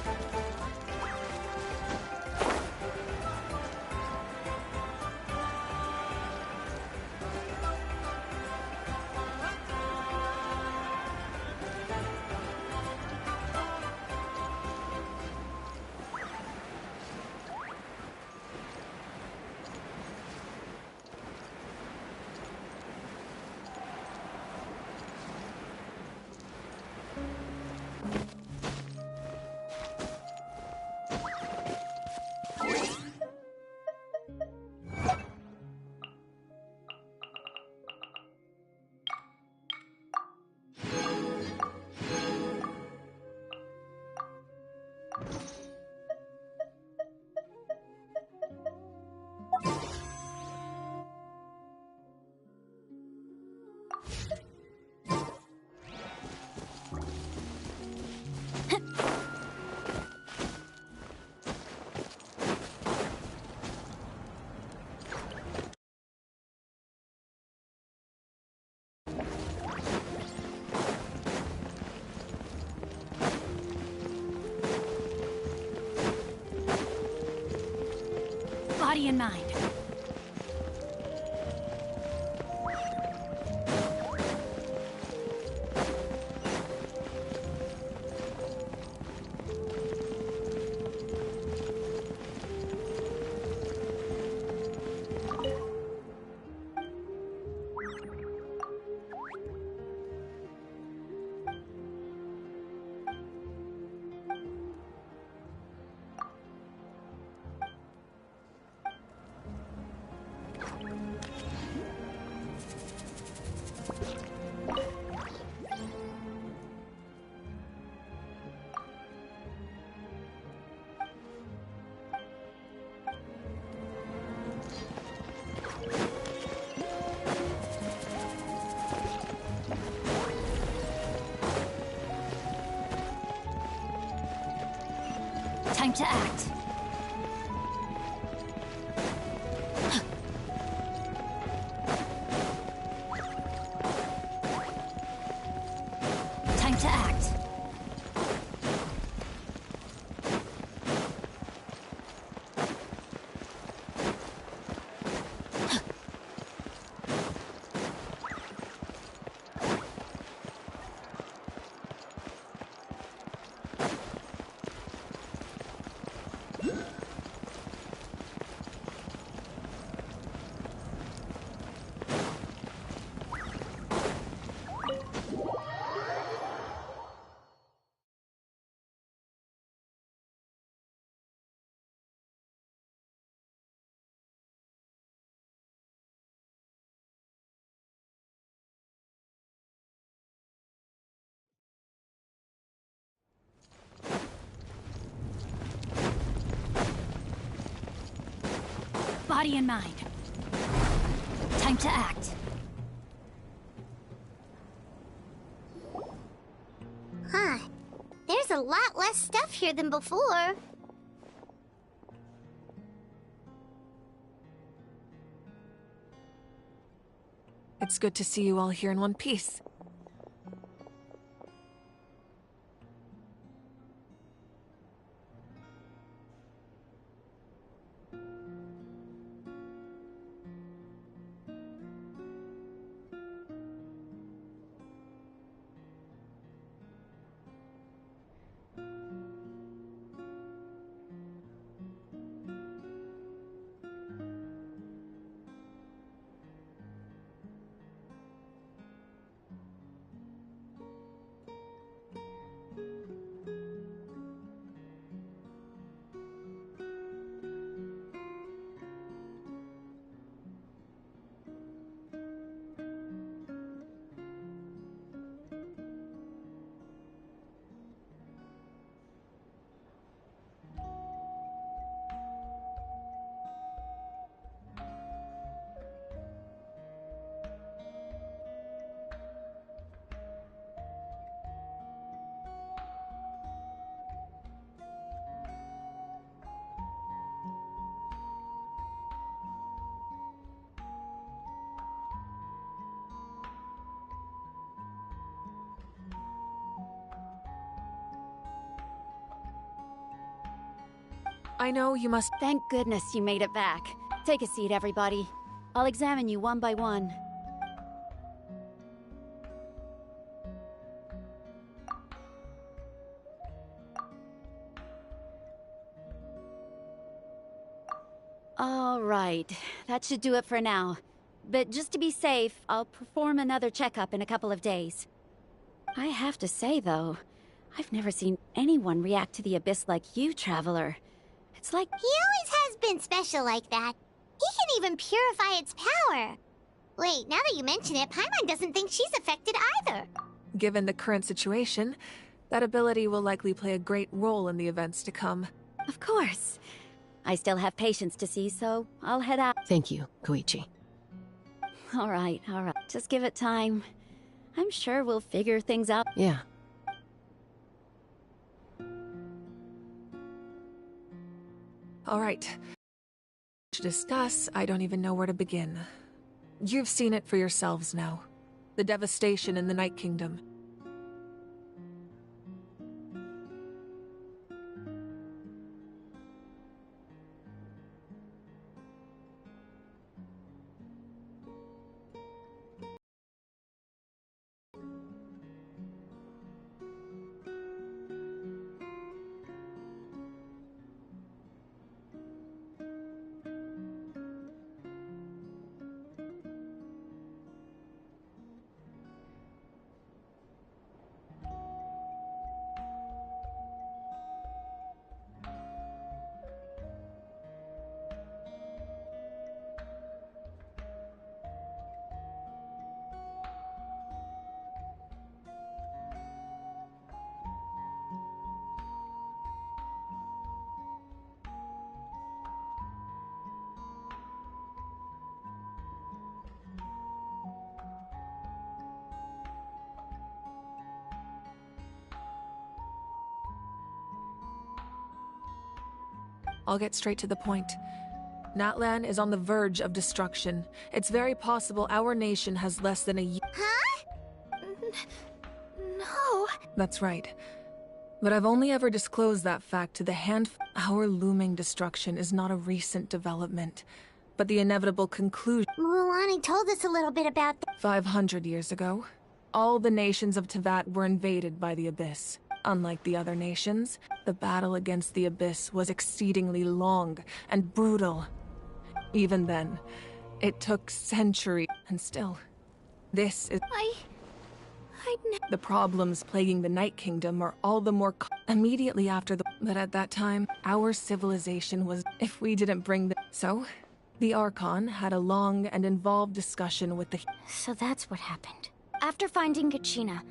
Body and mind. Time to act. Time to act. Body and mind. Time to act. Huh. There's a lot less stuff here than before. It's good to see you all here in one piece. I know you must— Thank goodness you made it back. Take a seat, everybody. I'll examine you one by one. All right, that should do it for now. But just to be safe, I'll perform another checkup in a couple of days. I have to say, though, I've never seen anyone react to the Abyss like you, Traveler. It's like— He always has been special like that. He can even purify its power. Wait, now that you mention it, Paimon doesn't think she's affected either. Given the current situation, that ability will likely play a great role in the events to come. Of course. I still have patients to see, so I'll head out. Thank you, Koichi. All right. Just give it time. I'm sure we'll figure things out. Yeah. All right. To discuss, I don't even know where to begin. You've seen it for yourselves now. The devastation in the Night Kingdom. I'll get straight to the point. Natlan is on the verge of destruction. It's very possible our nation has less than a year. Huh? No. That's right. But I've only ever disclosed that fact to the handful. Our looming destruction is not a recent development, but the inevitable conclusion. Muulani told us a little bit about 500 years ago, all the nations of Teyvat were invaded by the Abyss. Unlike the other nations, the battle against the Abyss was exceedingly long and brutal. Even then, it took centuries, and still, this is... The problems plaguing the Night Kingdom are all the more immediately after the... But at that time, our civilization was... If we didn't bring the... So, the Archon had a long and involved discussion with the... So that's what happened. After finding Kachina,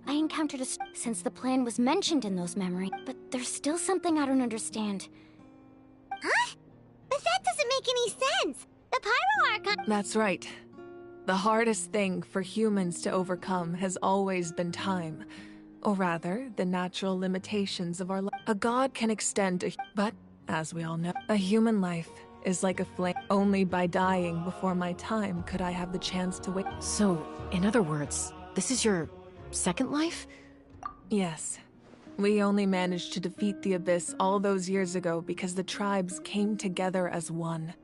I encountered since the plan was mentioned in those memories, but there's still something I don't understand. Huh? But that doesn't make any sense! The Pyro Archon... That's right. The hardest thing for humans to overcome has always been time. Or rather, the natural limitations of our life. A god can extend a... But, as we all know, a human life is like a flame. Only by dying before my time could I have the chance to wait. So, in other words, this is your second life? Yes. We only managed to defeat the Abyss all those years ago because the tribes came together as one.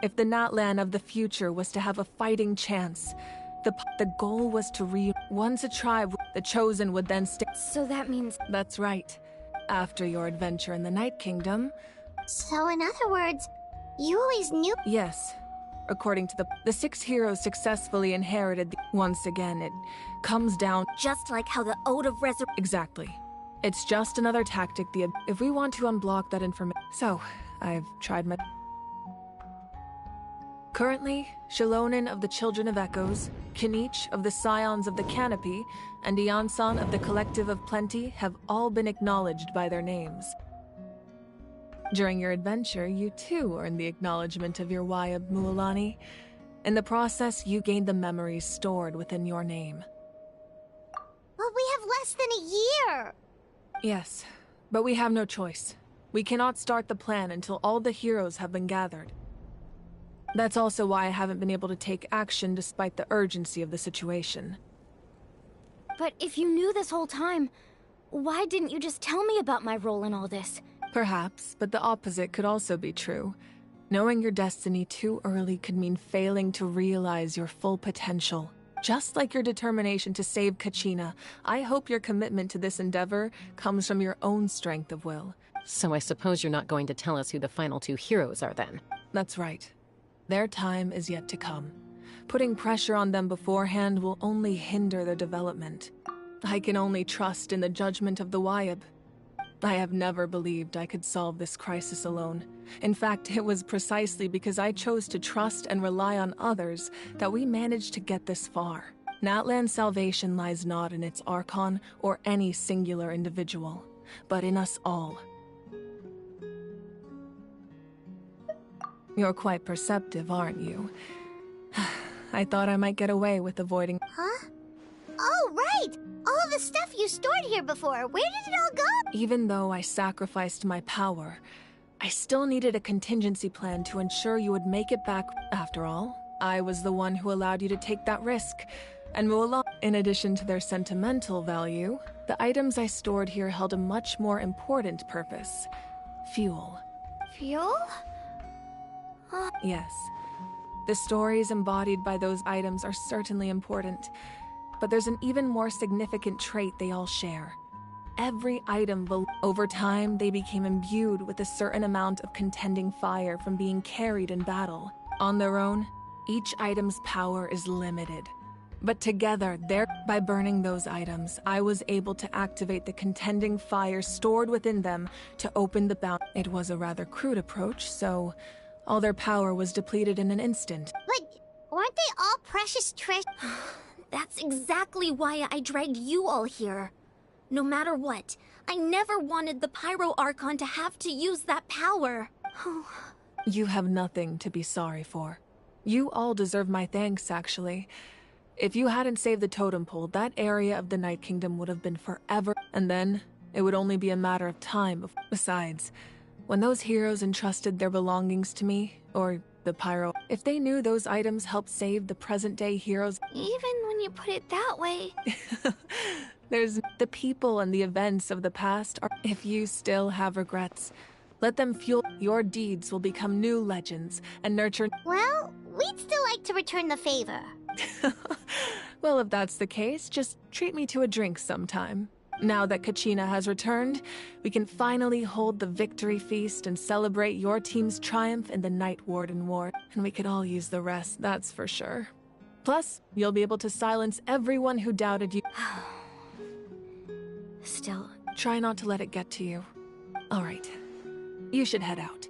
If the Natlan of the future was to have a fighting chance, the goal was to once a tribe, the Chosen would then stay. So that means... That's right. After your adventure in the Night Kingdom... So in other words, you always knew... Yes. According to the 6 heroes successfully inherited once again, it comes down... Just like how the Ode of Resurrection... Exactly. It's just another tactic if we want to unblock that information. So, I've tried my... Currently, Shilonin of the Children of Echoes, Kinich of the Scions of the Canopy, and Iansan of the Collective of Plenty have all been acknowledged by their names. During your adventure, you too earned the acknowledgement of your Wayab, Muulani. In the process, you gained the memories stored within your name. But we have less than a year! Yes, but we have no choice. We cannot start the plan until all the heroes have been gathered. That's also why I haven't been able to take action despite the urgency of the situation. But if you knew this whole time, why didn't you just tell me about my role in all this? Perhaps, but the opposite could also be true. Knowing your destiny too early could mean failing to realize your full potential. Just like your determination to save Kachina, I hope your commitment to this endeavor comes from your own strength of will. So I suppose you're not going to tell us who the final 2 heroes are then? That's right. Their time is yet to come. Putting pressure on them beforehand will only hinder their development. I can only trust in the judgment of the Wayab. I have never believed I could solve this crisis alone. In fact, it was precisely because I chose to trust and rely on others that we managed to get this far. Natlan's salvation lies not in its Archon or any singular individual, but in us all. You're quite perceptive, aren't you? I thought I might get away with avoiding... Huh? Oh, right! All of the stuff you stored here before, where did it all go? Even though I sacrificed my power, I still needed a contingency plan to ensure you would make it back. After all, I was the one who allowed you to take that risk. And Muulani, in addition to their sentimental value, the items I stored here held a much more important purpose. Fuel. Fuel? Yes. The stories embodied by those items are certainly important, but there's an even more significant trait they all share. Every item, over time, they became imbued with a certain amount of contending fire from being carried in battle. On their own, each item's power is limited. But together, by burning those items, I was able to activate the contending fire stored within them to open the bound. It was a rather crude approach, so all their power was depleted in an instant. But weren't they all precious treasure? That's exactly why I dragged you all here. No matter what, I never wanted the Pyro Archon to have to use that power. You have nothing to be sorry for. You all deserve my thanks, actually. If you hadn't saved the totem pole, that area of the Night Kingdom would have been forever, and then it would only be a matter of time. Besides, When those heroes entrusted their belongings to me, or the Pyro, if they knew those items helped save the present-day heroes... Even when you put it that way... There's the people and the events of the past are... If you still have regrets, let them fuel... Your deeds will become new legends and nurture... Well, we'd still like to return the favor. Well, if that's the case, just treat me to a drink sometime. Now that Kachina has returned, we can finally hold the victory feast and celebrate your team's triumph in the Night Warden War. And we could all use the rest, that's for sure. Plus, you'll be able to silence everyone who doubted you. Still... Try not to let it get to you. All right. You should head out.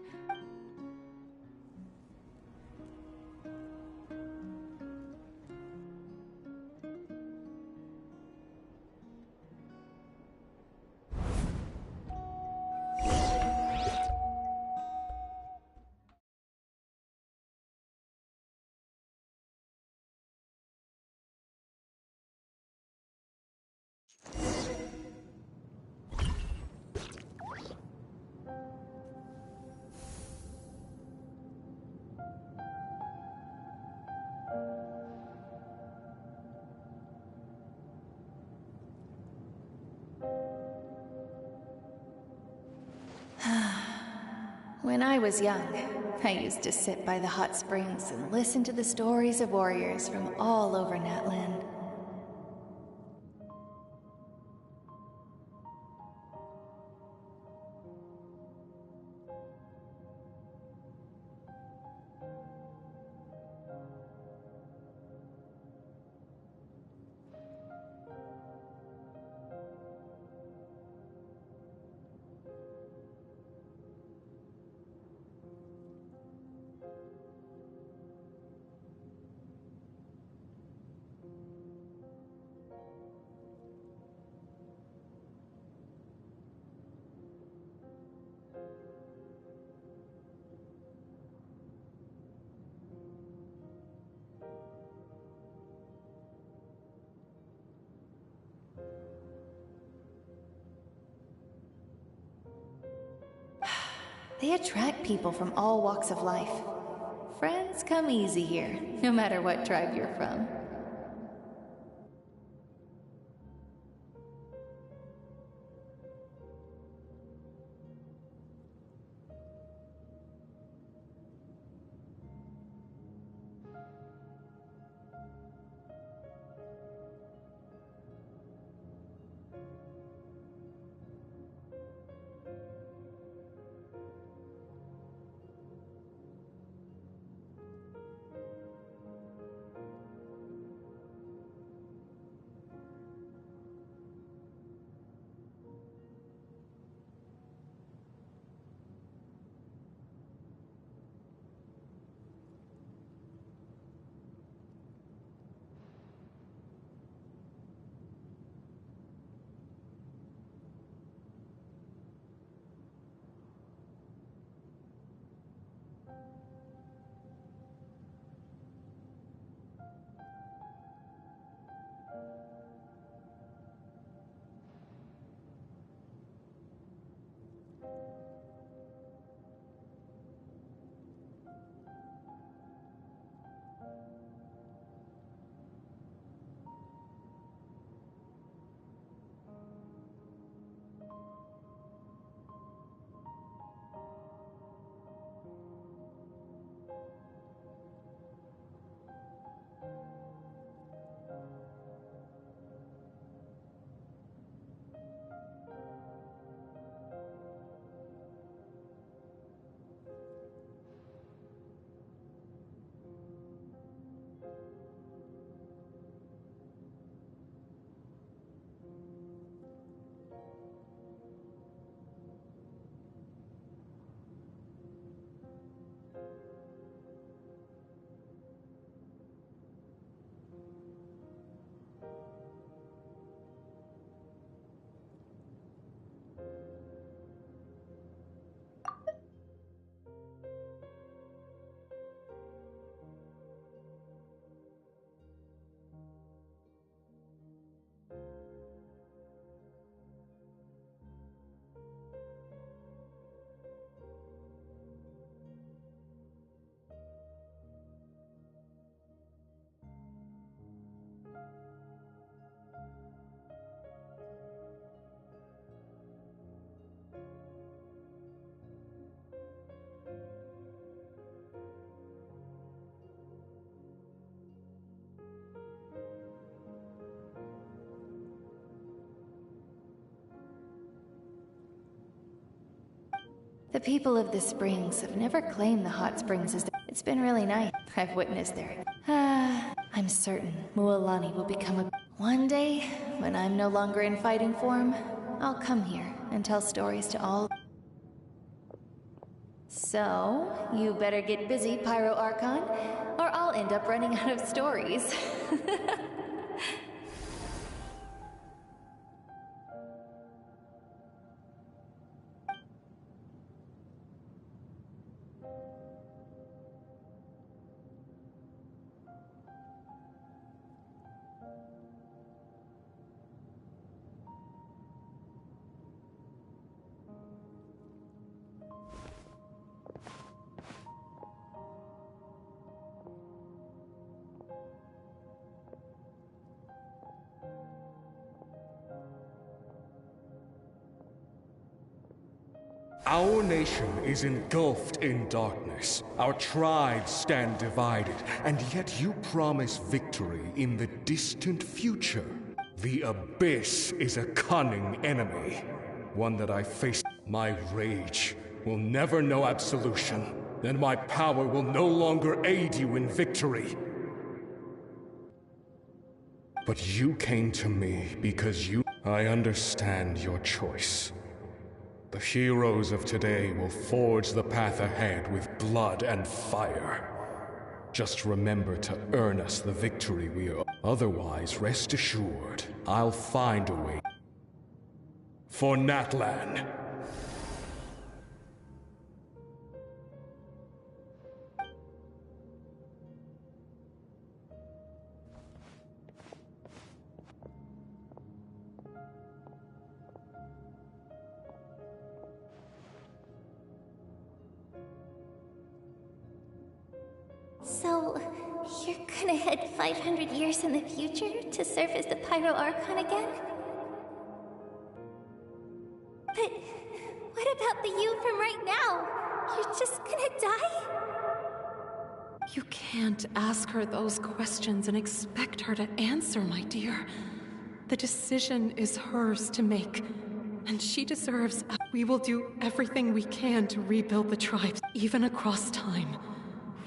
When I was young, I used to sit by the hot springs and listen to the stories of warriors from all over Natlan. They attract people from all walks of life. Friends come easy here, no matter what tribe you're from. The people of the springs have never claimed the hot springs as it's been really nice. I've witnessed their... I'm certain Mualani will become a... One day, when I'm no longer in fighting form, I'll come here and tell stories to all... So, you better get busy, Pyro Archon, or I'll end up running out of stories. Our nation is engulfed in darkness. Our tribes stand divided, and yet you promise victory in the distant future. The Abyss is a cunning enemy, one that I face. My rage will never know absolution, and my power will no longer aid you in victory. But you came to me because I understand your choice. The heroes of today will forge the path ahead with blood and fire. Just remember to earn us the victory we owe. Otherwise, rest assured, I'll find a way. For Natlan. So, you're gonna head 500 years in the future to serve as the Pyro Archon again? But what about the you from right now? You're just gonna die? You can't ask her those questions and expect her to answer, my dear. The decision is hers to make, and she deserves... We will do everything we can to rebuild the tribes, even across time.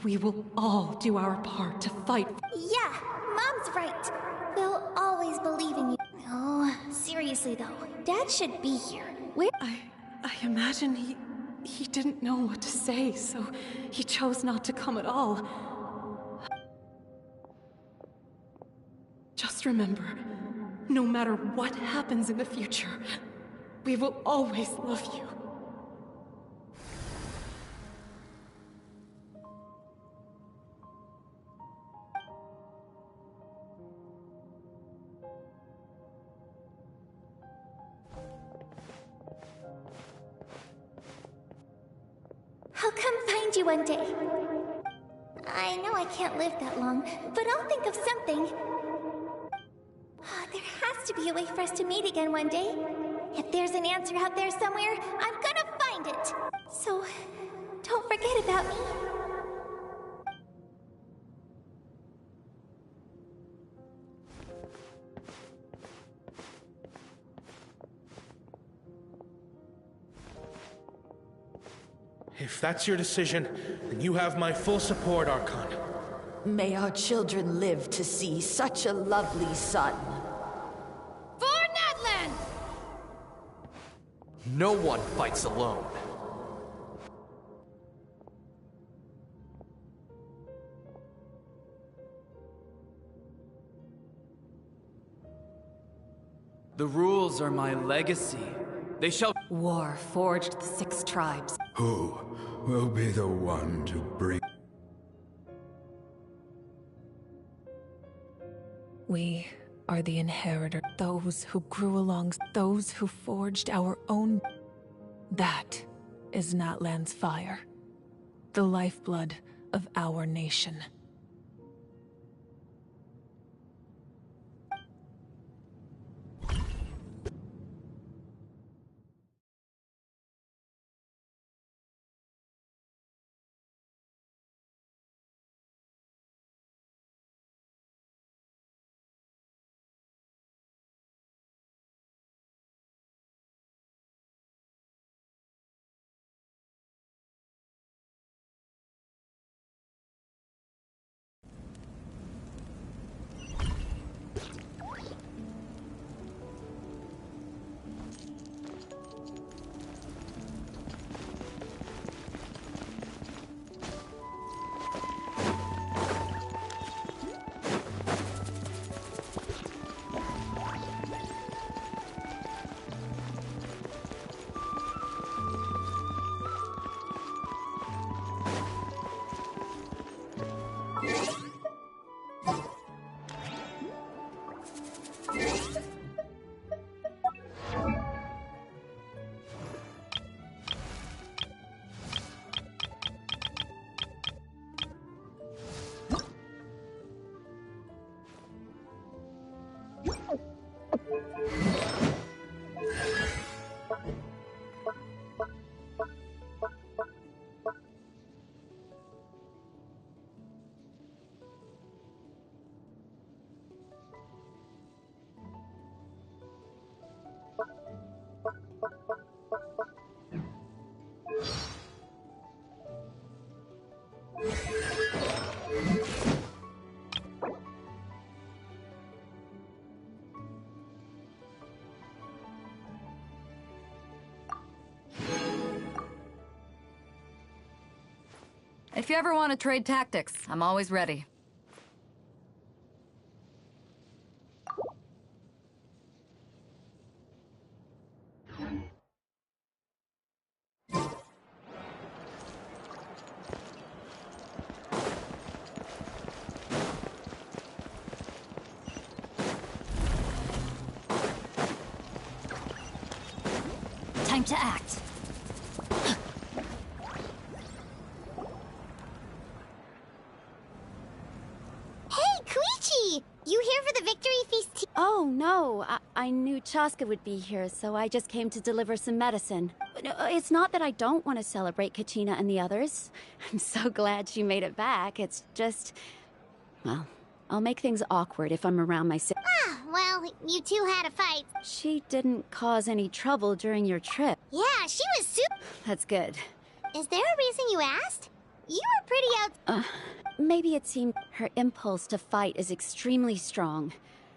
We will all do our part to fight. Yeah, Mom's right. We'll always believe in you. Oh, seriously though, Dad should be here. I imagine he didn't know what to say, so he chose not to come at all. Just remember, no matter what happens in the future, we will always love you. I'll come find you one day. I know I can't live that long, but I'll think of something. There has to be a way for us to meet again one day. If there's an answer out there somewhere, I'm gonna find it. So, don't forget about me. If that's your decision, then you have my full support, Archon. May our children live to see such a lovely son. For Natlan! No one fights alone. The rules are my legacy. They shall... War forged the 6 tribes. Who will be the one to bring... We are the inheritor, those who grew along, those who forged our own... That is Natlan's fire, the lifeblood of our nation. If you ever want to trade tactics, I'm always ready. Time to act. You here for the victory feast? Oh, no. I knew Chaska would be here, so I just came to deliver some medicine. No, it's not that I don't want to celebrate Kachina and the others. I'm so glad she made it back. It's just... well, I'll make things awkward if I'm around my sister. Ah, well, you two had a fight. She didn't cause any trouble during your trip. Yeah, she was super... That's good. Is there a reason you asked? You were pretty out... Maybe it seemed her impulse to fight is extremely strong.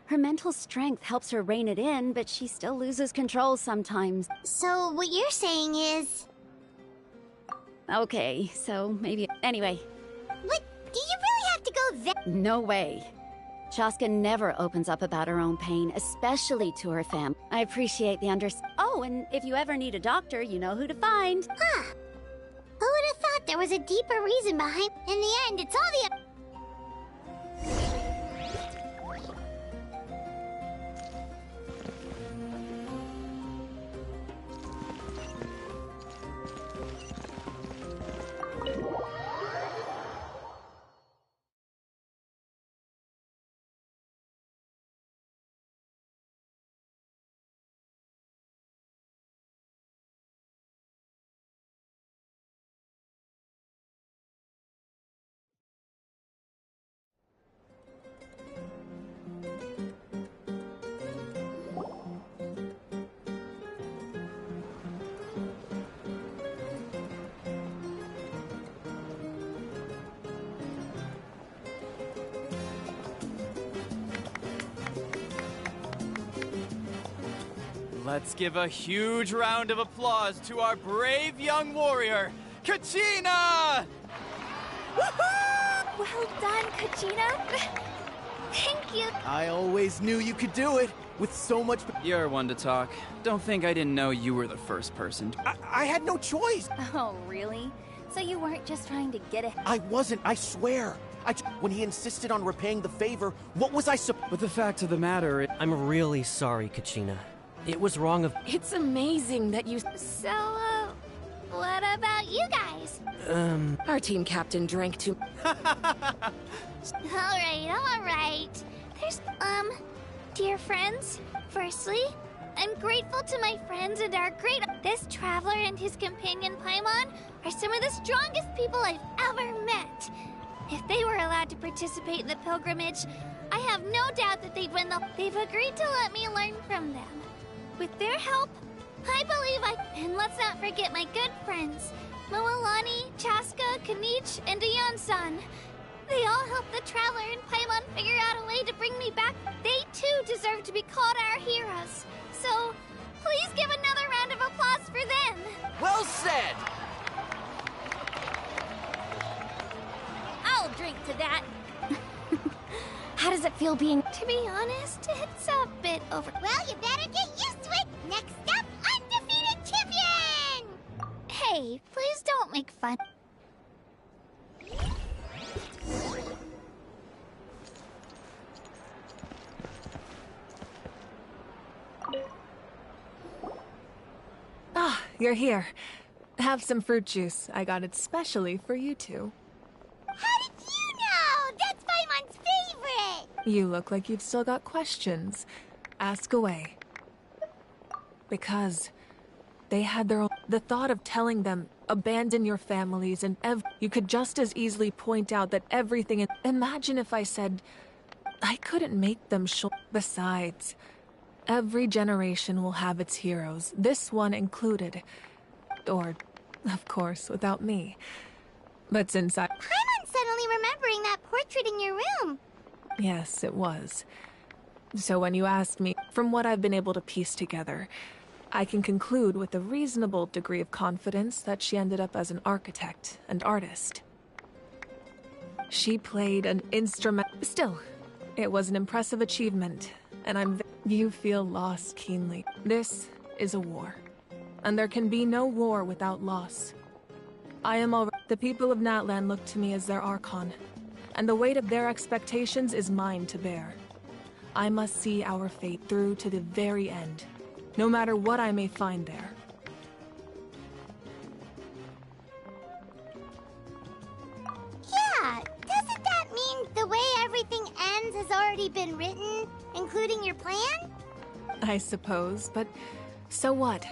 Her mental strength helps her rein it in, but she still loses control sometimes. So what you're saying is... Okay, so maybe... Anyway. But do you really have to go there? No way. Chaska never opens up about her own pain, especially to her family. I appreciate the Oh, and if you ever need a doctor, you know who to find. Huh. Who would have thought there was a deeper reason behind... In the end, it's all the... Let's give a huge round of applause to our brave young warrior, Kachina! Well done, Kachina. Thank you. I always knew you could do it, with so much... You're one to talk. Don't think I didn't know you were the first person. I had no choice. Oh, really? So you weren't just trying to get it? I wasn't, I swear. When he insisted on repaying the favor, what was I supposed... But the fact of the matter... I'm really sorry, Kachina. It was wrong of... It's amazing that you... So, what about you guys? Our team captain drank too... Alright. There's, dear friends, firstly, I'm grateful to my friends and our great... This traveler and his companion Paimon are some of the strongest people I've ever met. If they were allowed to participate in the pilgrimage, I have no doubt that they'd win the... They've agreed to let me learn from them. With their help, I believe And let's not forget my good friends, Muuuhahah, Chaska, Kanich, and Ayan-san. They all helped the Traveler and Paimon figure out a way to bring me back. They too deserve to be called our heroes. So, please give another round of applause for them. Well said! I'll drink to that. How does it feel being... To be honest, it's a bit over... Well, you better get used to it! Next up, undefeated champion! Hey, please don't make fun. Ah, you're here. Have some fruit juice. I got it specially for you two. How did you know? That's Paimon's favorite! You look like you've still got questions. Ask away. Because they had their own... The thought of telling them, abandon your families and you could just as easily point out that everything... Imagine if I said, I couldn't make them Besides, Every generation will have its heroes, this one included. Or, of course, without me. But since I'm suddenly remembering that portrait in your room. Yes, it was. So when you ask me, from what I've been able to piece together, I can conclude with a reasonable degree of confidence that she ended up as an architect and artist. She played an instrument. Still, it was an impressive achievement, and you feel loss keenly. This is a war, and there can be no war without loss. The people of Natlan look to me as their Archon, and the weight of their expectations is mine to bear. I must see our fate through to the very end, no matter what I may find there. Yeah, doesn't that mean the way everything ends has already been written, including your plan? I suppose, but so what?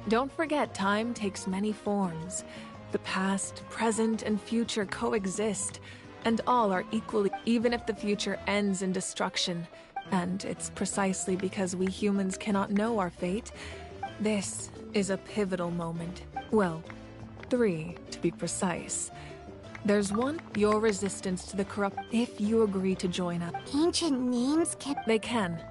Don't forget, time takes many forms. The past, present, and future coexist, and all are equally, even if the future ends in destruction. And it's precisely because we humans cannot know our fate. This is a pivotal moment. Well, 3, to be precise. There's one, your resistance to the corrupt, if you agree to join us. Ancient names can... They can.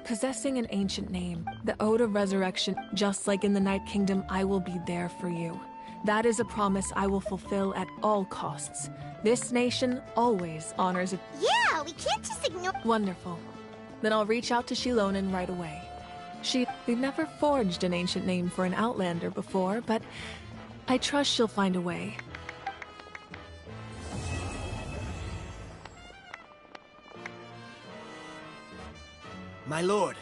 Possessing an ancient name, the Ode of Resurrection, just like in the Night Kingdom, I will be there for you. That is a promise I will fulfill at all costs. This nation always honors it. Yeah, we can't just ignore... Wonderful. Then I'll reach out to Shilonen right away. We've never forged an ancient name for an Outlander before, but I trust she'll find a way. My lord,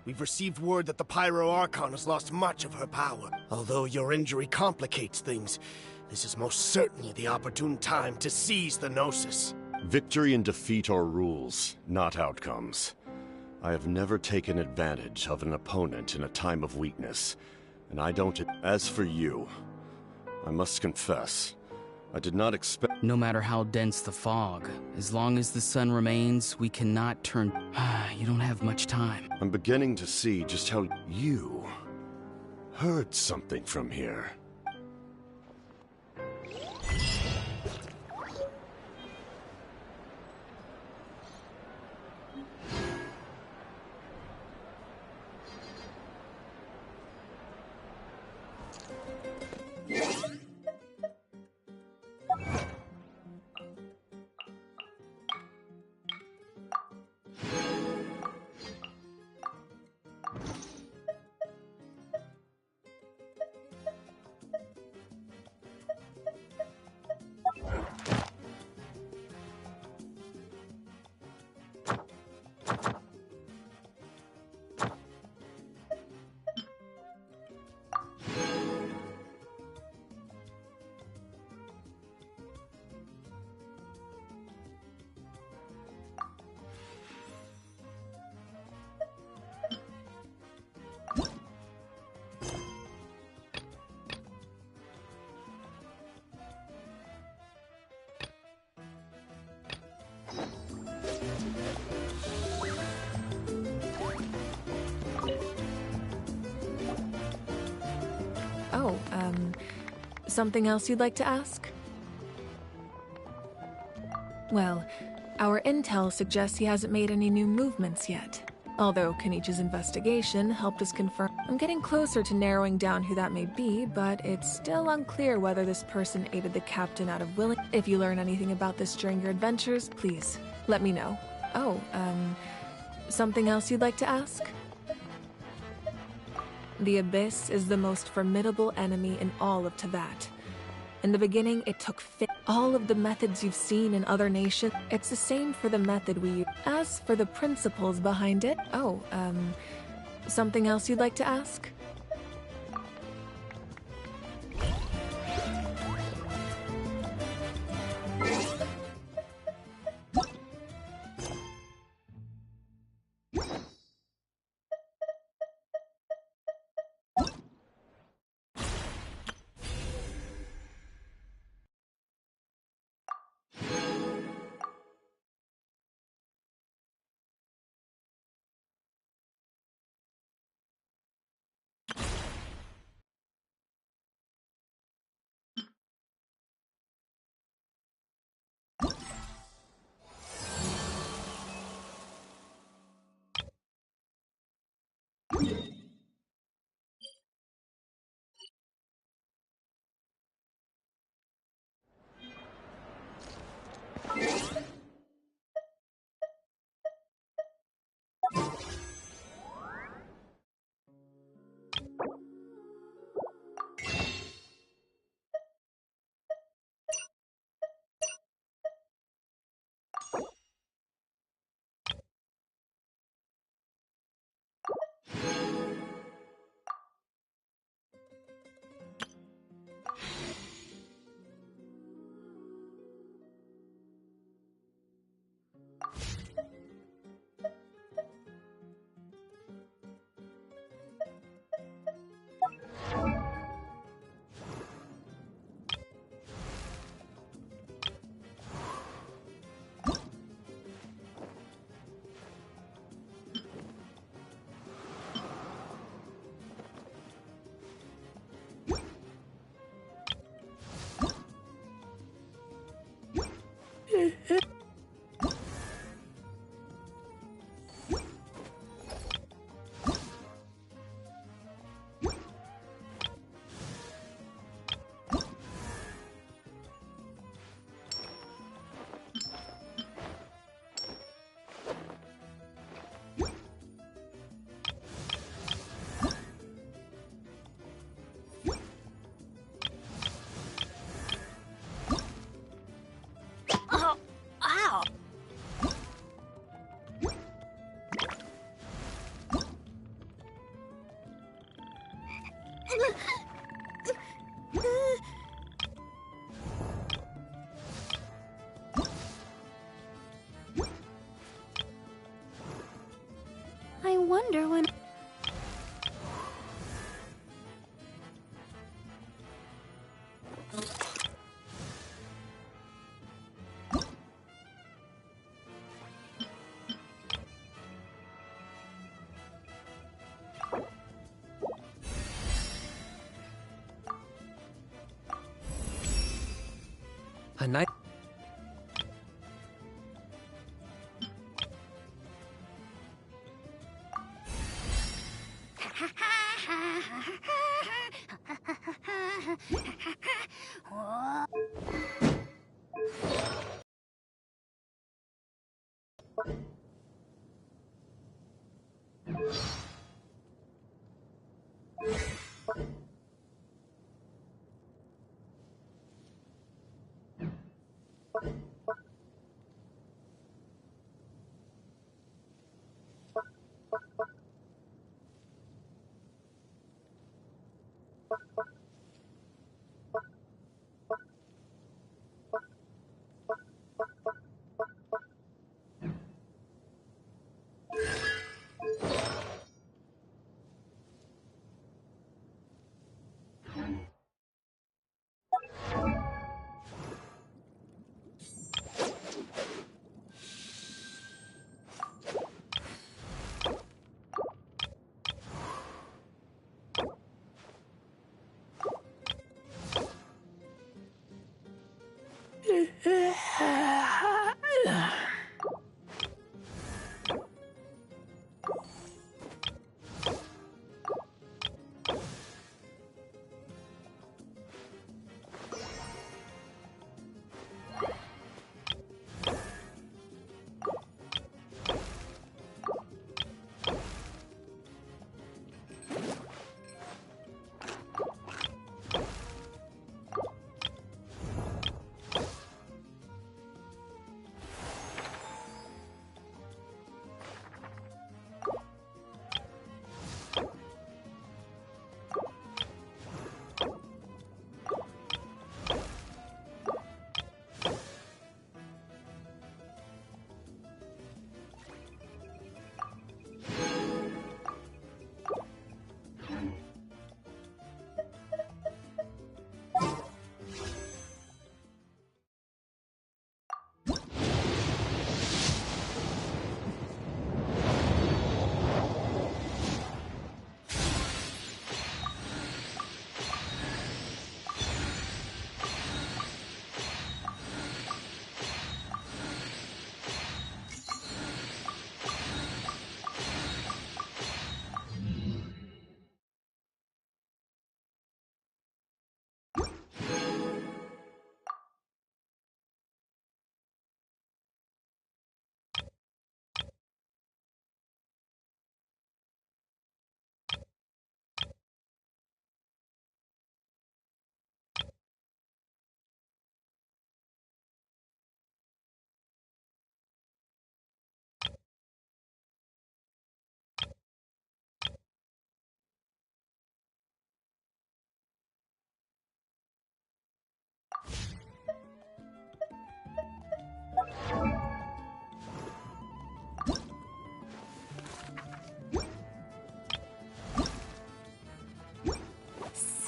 we've received word that the Pyro Archon has lost much of her power. Although your injury complicates things, this is most certainly the opportune time to seize the Gnosis. Victory and defeat are rules, not outcomes. I have never taken advantage of an opponent in a time of weakness, and I don't... As for you, I must confess, I did not expect... No matter how dense the fog, as long as the sun remains, we cannot turn... You don't have much time. I'm beginning to see just how you heard something from here. Something else you'd like to ask? Well, our intel suggests he hasn't made any new movements yet. Although Kenichi's investigation helped us confirm. I'm getting closer to narrowing down who that may be, but it's still unclear whether this person aided the captain out of willing. If you learn anything about this during your adventures, please let me know. Something else you'd like to ask? The Abyss is the most formidable enemy in all of Teyvat. In the beginning, it took all of the methods you've seen in other nations. It's the same for the method we use. As for the principles behind it, something else you'd like to ask? I wonder when... A night.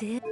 Sit.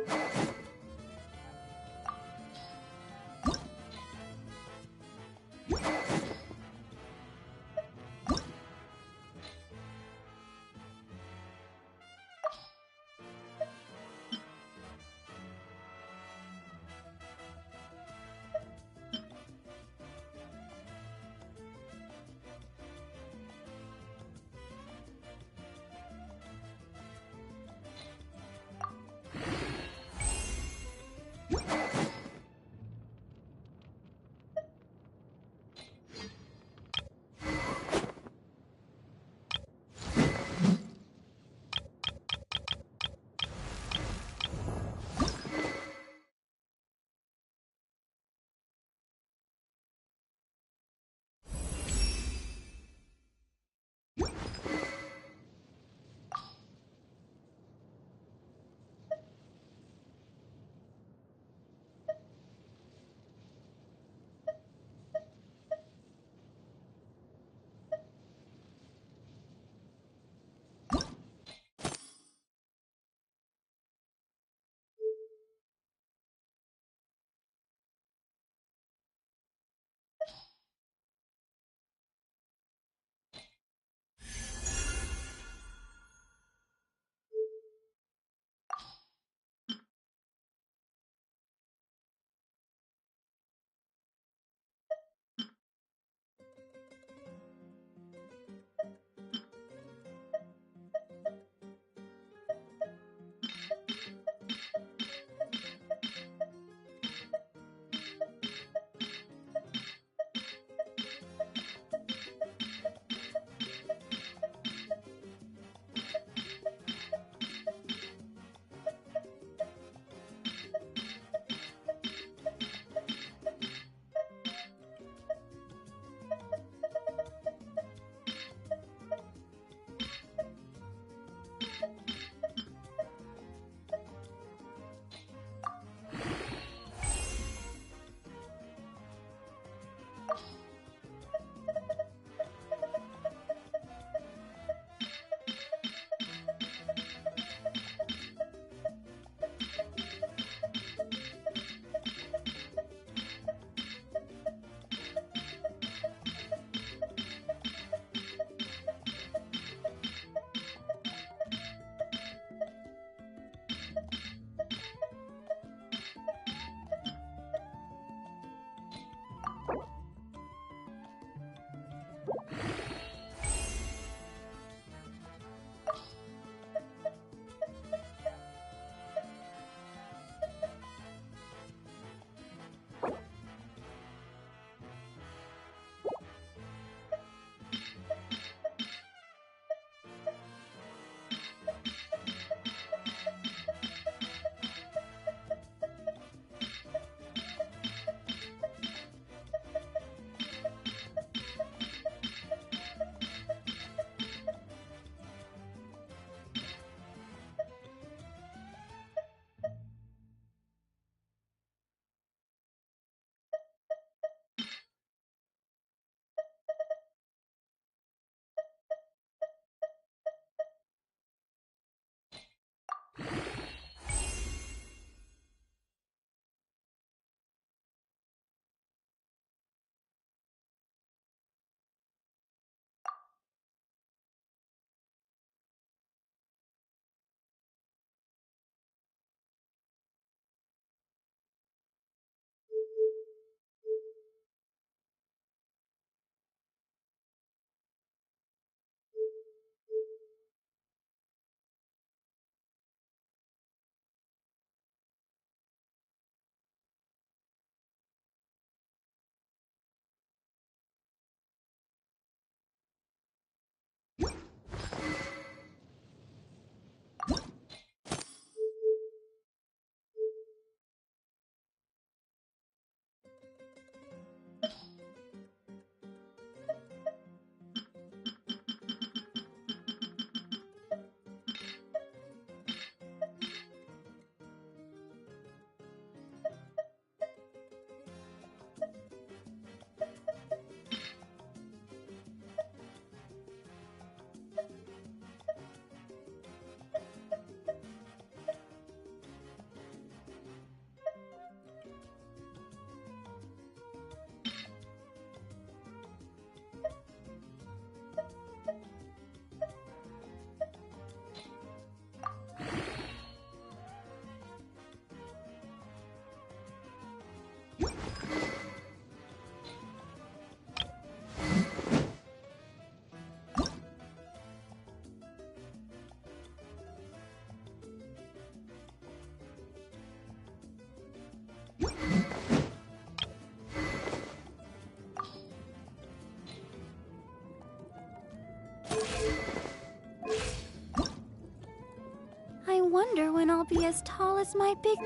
wonder when I'll be as tall as my big...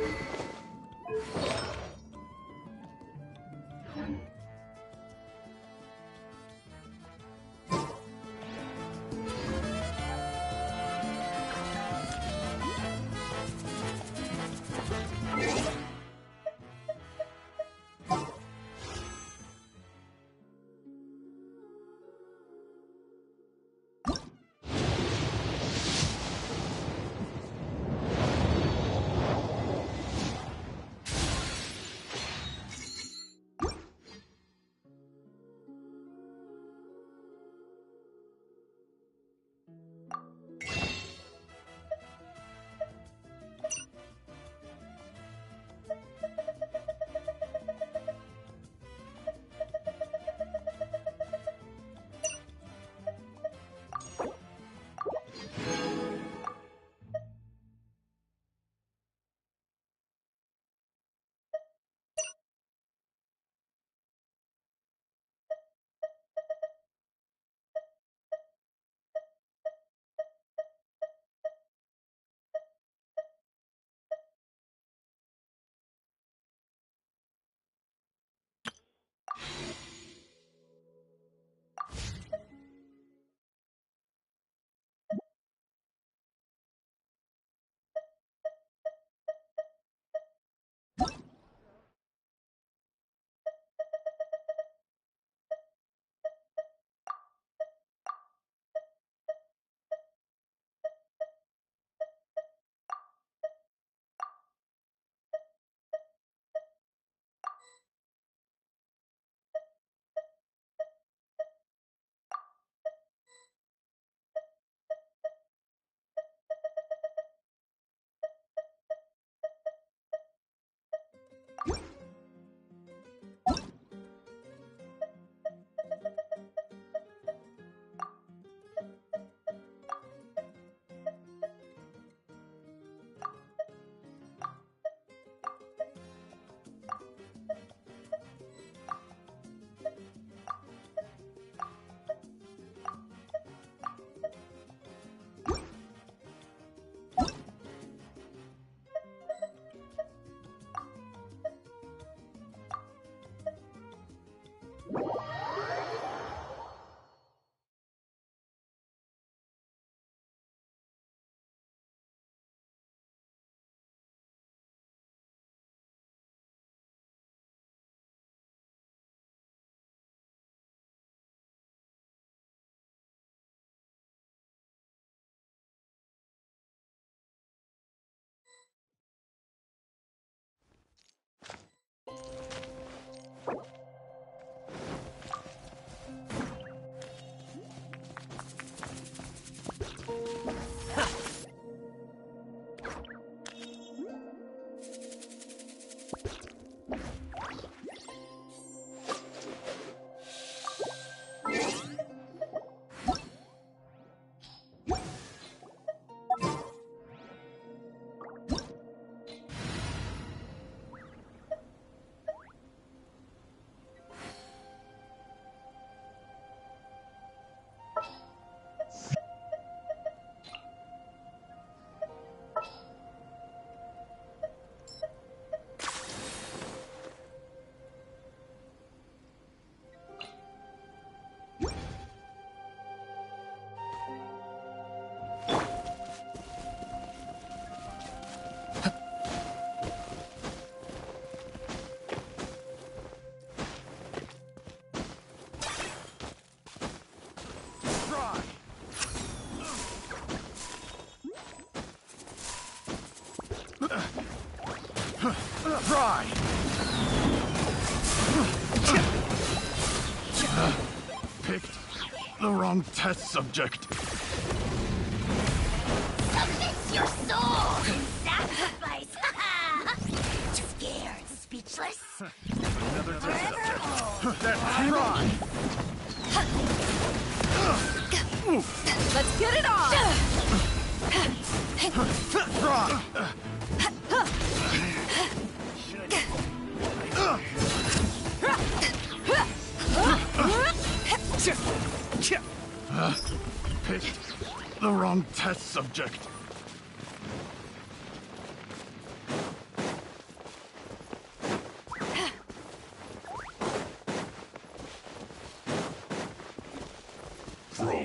Try! Picked the wrong test subject. Submit your soul in sacrifice! Scared, speechless? Another test subject. Try! Let's get it on! Try! Picked the wrong test subject.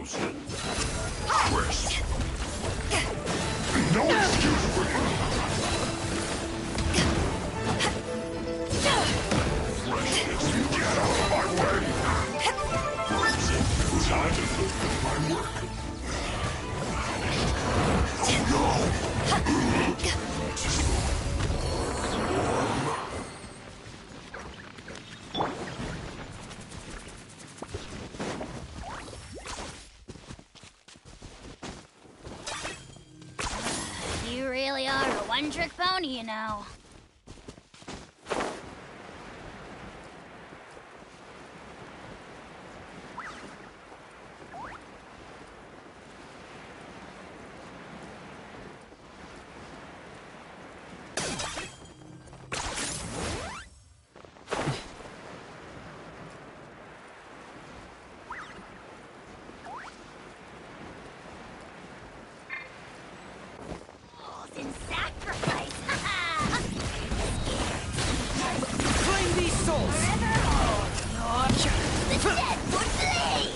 Twist. No excuse for you. Freshness, get out of my way. Time to finish my work. You really are a one-trick pony, you know. In sacrifice! Claim these souls! Forever hold your... The dead would blaze!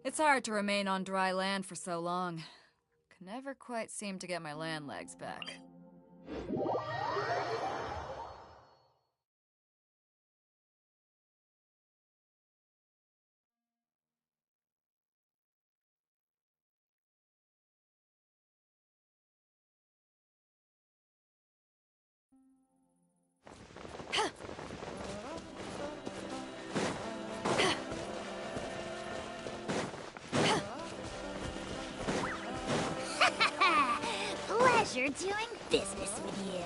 It's hard to remain on dry land for so long. Can never quite seem to get my land legs back. Pleasure doing business with you.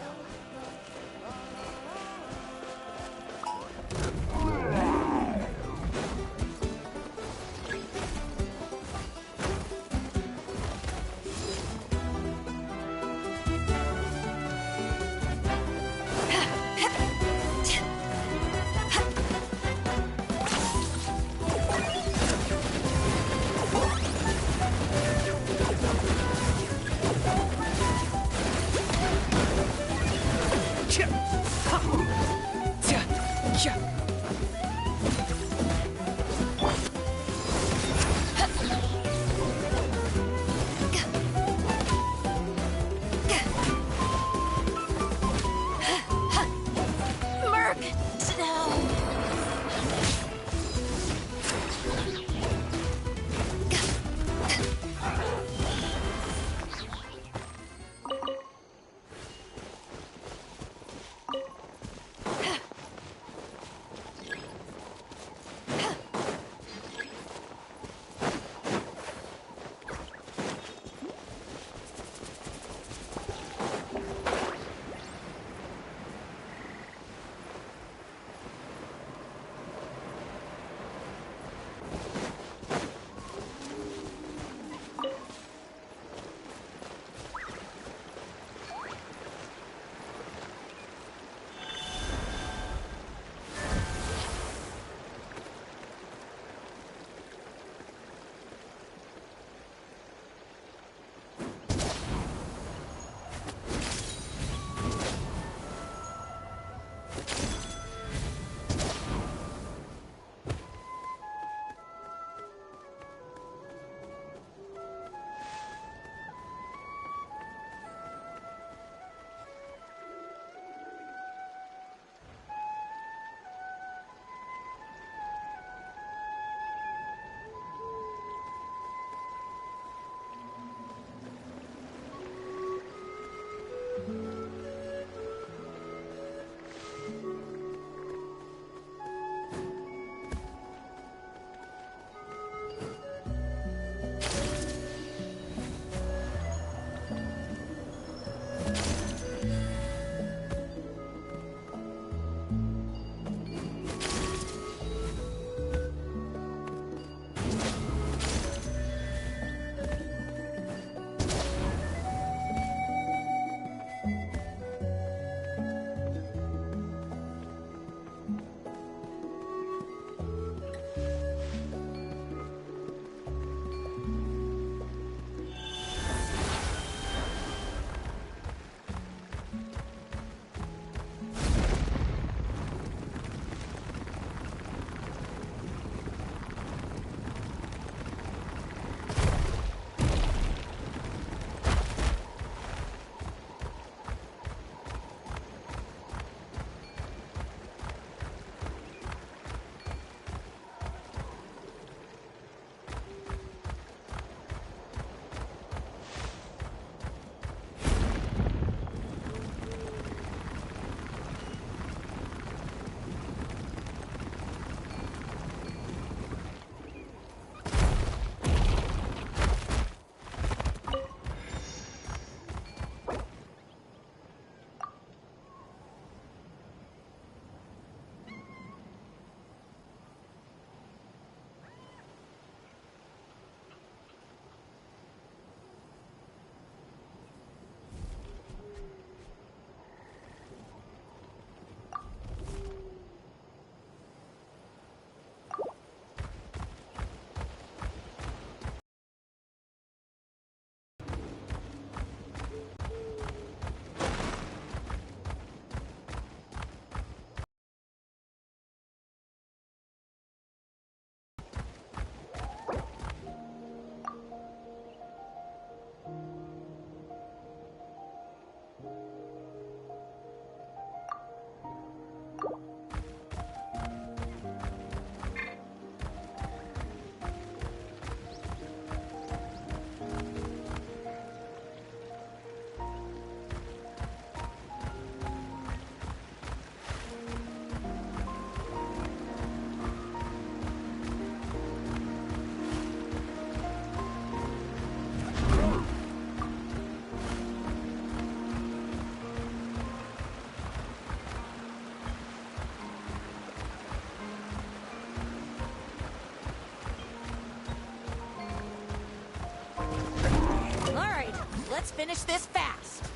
Let's finish this fast.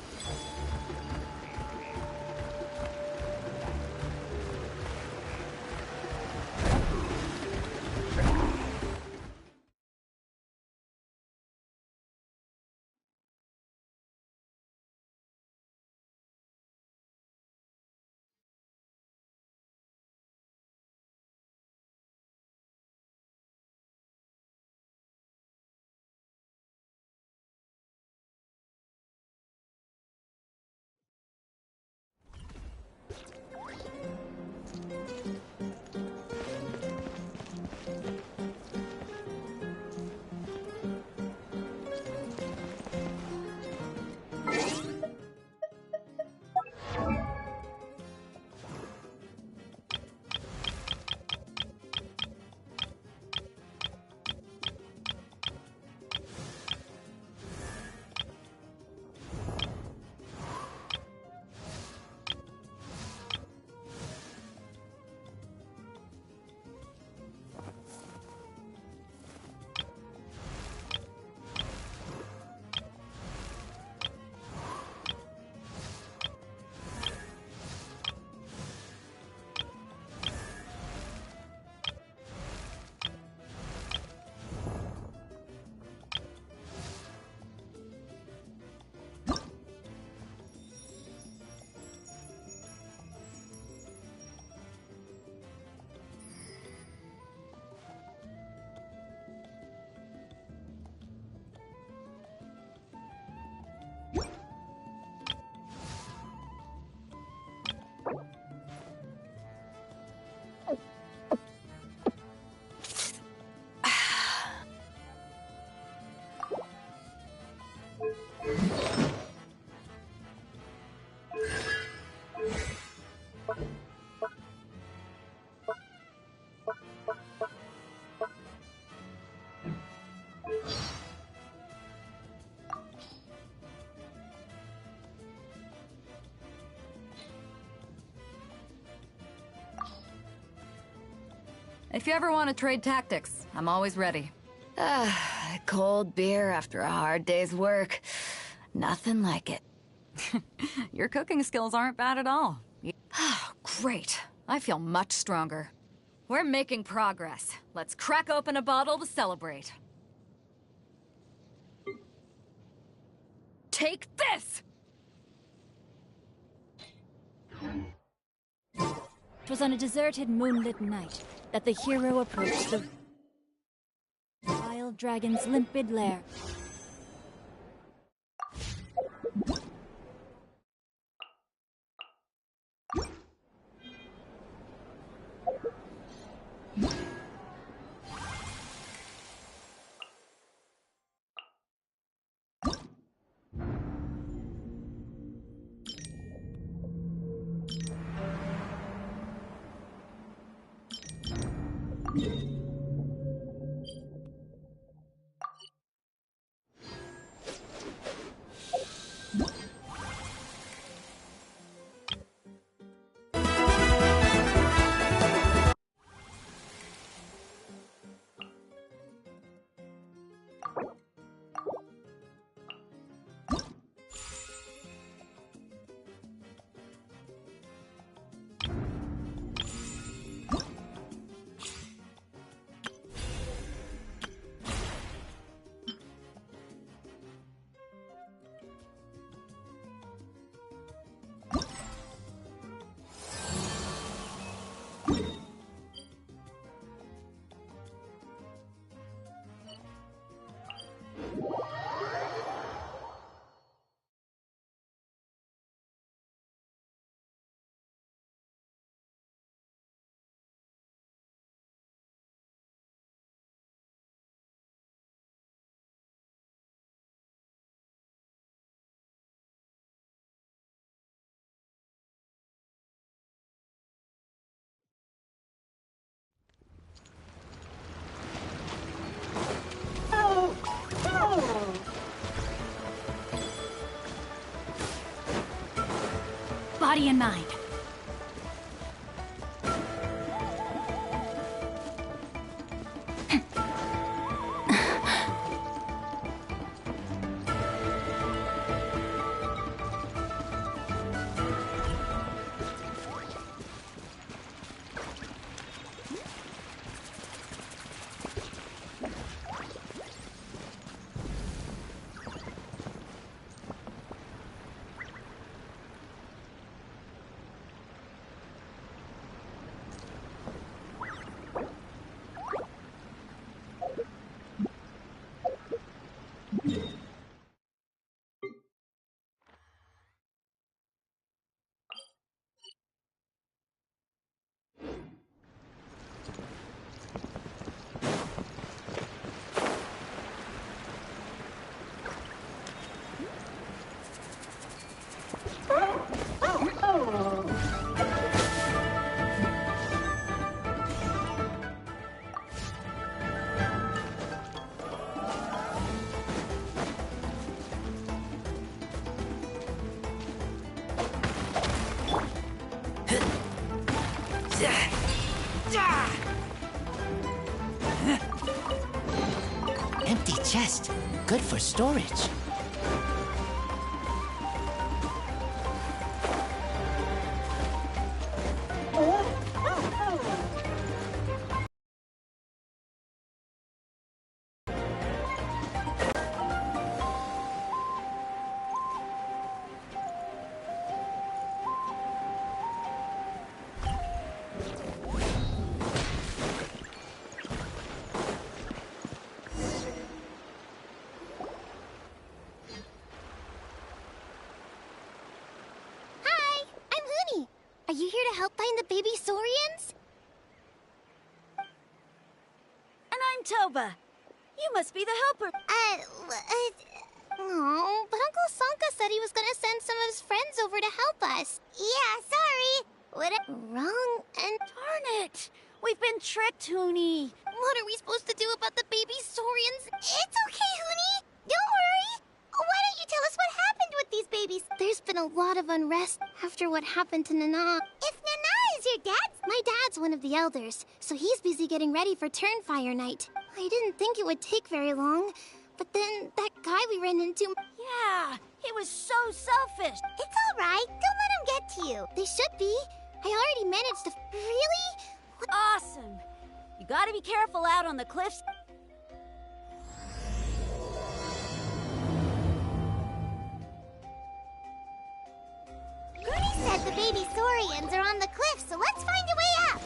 If you ever want to trade tactics, I'm always ready. Cold beer after a hard day's work. Nothing like it. Your cooking skills aren't bad at all. Great. I feel much stronger. We're making progress. Let's crack open a bottle to celebrate. Take this! It was on a deserted, moonlit night that the hero approached the wild dragon's limpid lair. Body and mind. Empty chest. Good for storage. Are you here to help find the baby Saurians? And I'm Toba. You must be the helper. Oh, but Uncle Sanka said he was gonna send some of his friends over to help us. Yeah, sorry. Wrong and... Darn it! We've been tricked, Hoonie. What are we supposed to do about the baby Saurians? It's okay, Hoonie. Don't worry. Why don't you tell us what happened with these babies? There's been a lot of unrest after what happened to Nana. If Nana is your dad, my dad's one of the elders, so he's busy getting ready for Turnfire Night. I didn't think it would take very long, but then that guy we ran into... Yeah, he was so selfish. It's all right. Don't let him get to you. They should be. I already managed to... Really? Awesome. You gotta be careful out on the cliffs. Goody said the baby Saurians are on the cliff, so let's find a way up.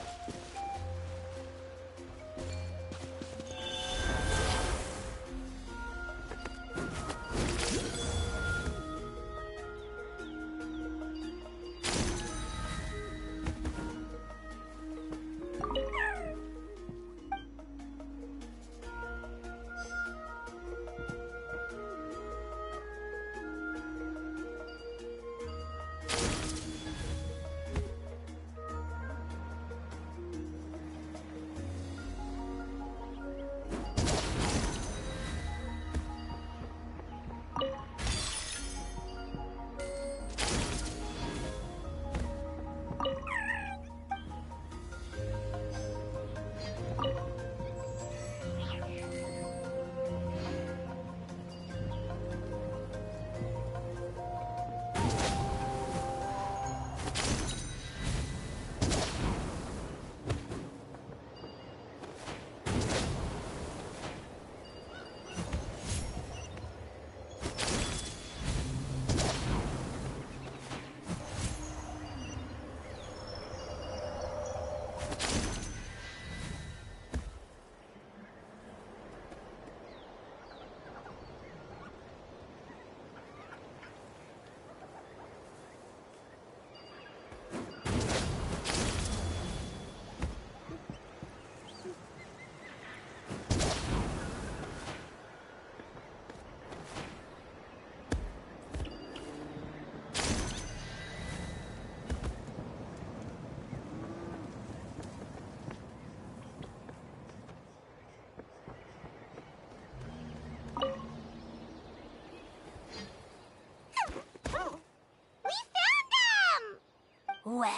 Well,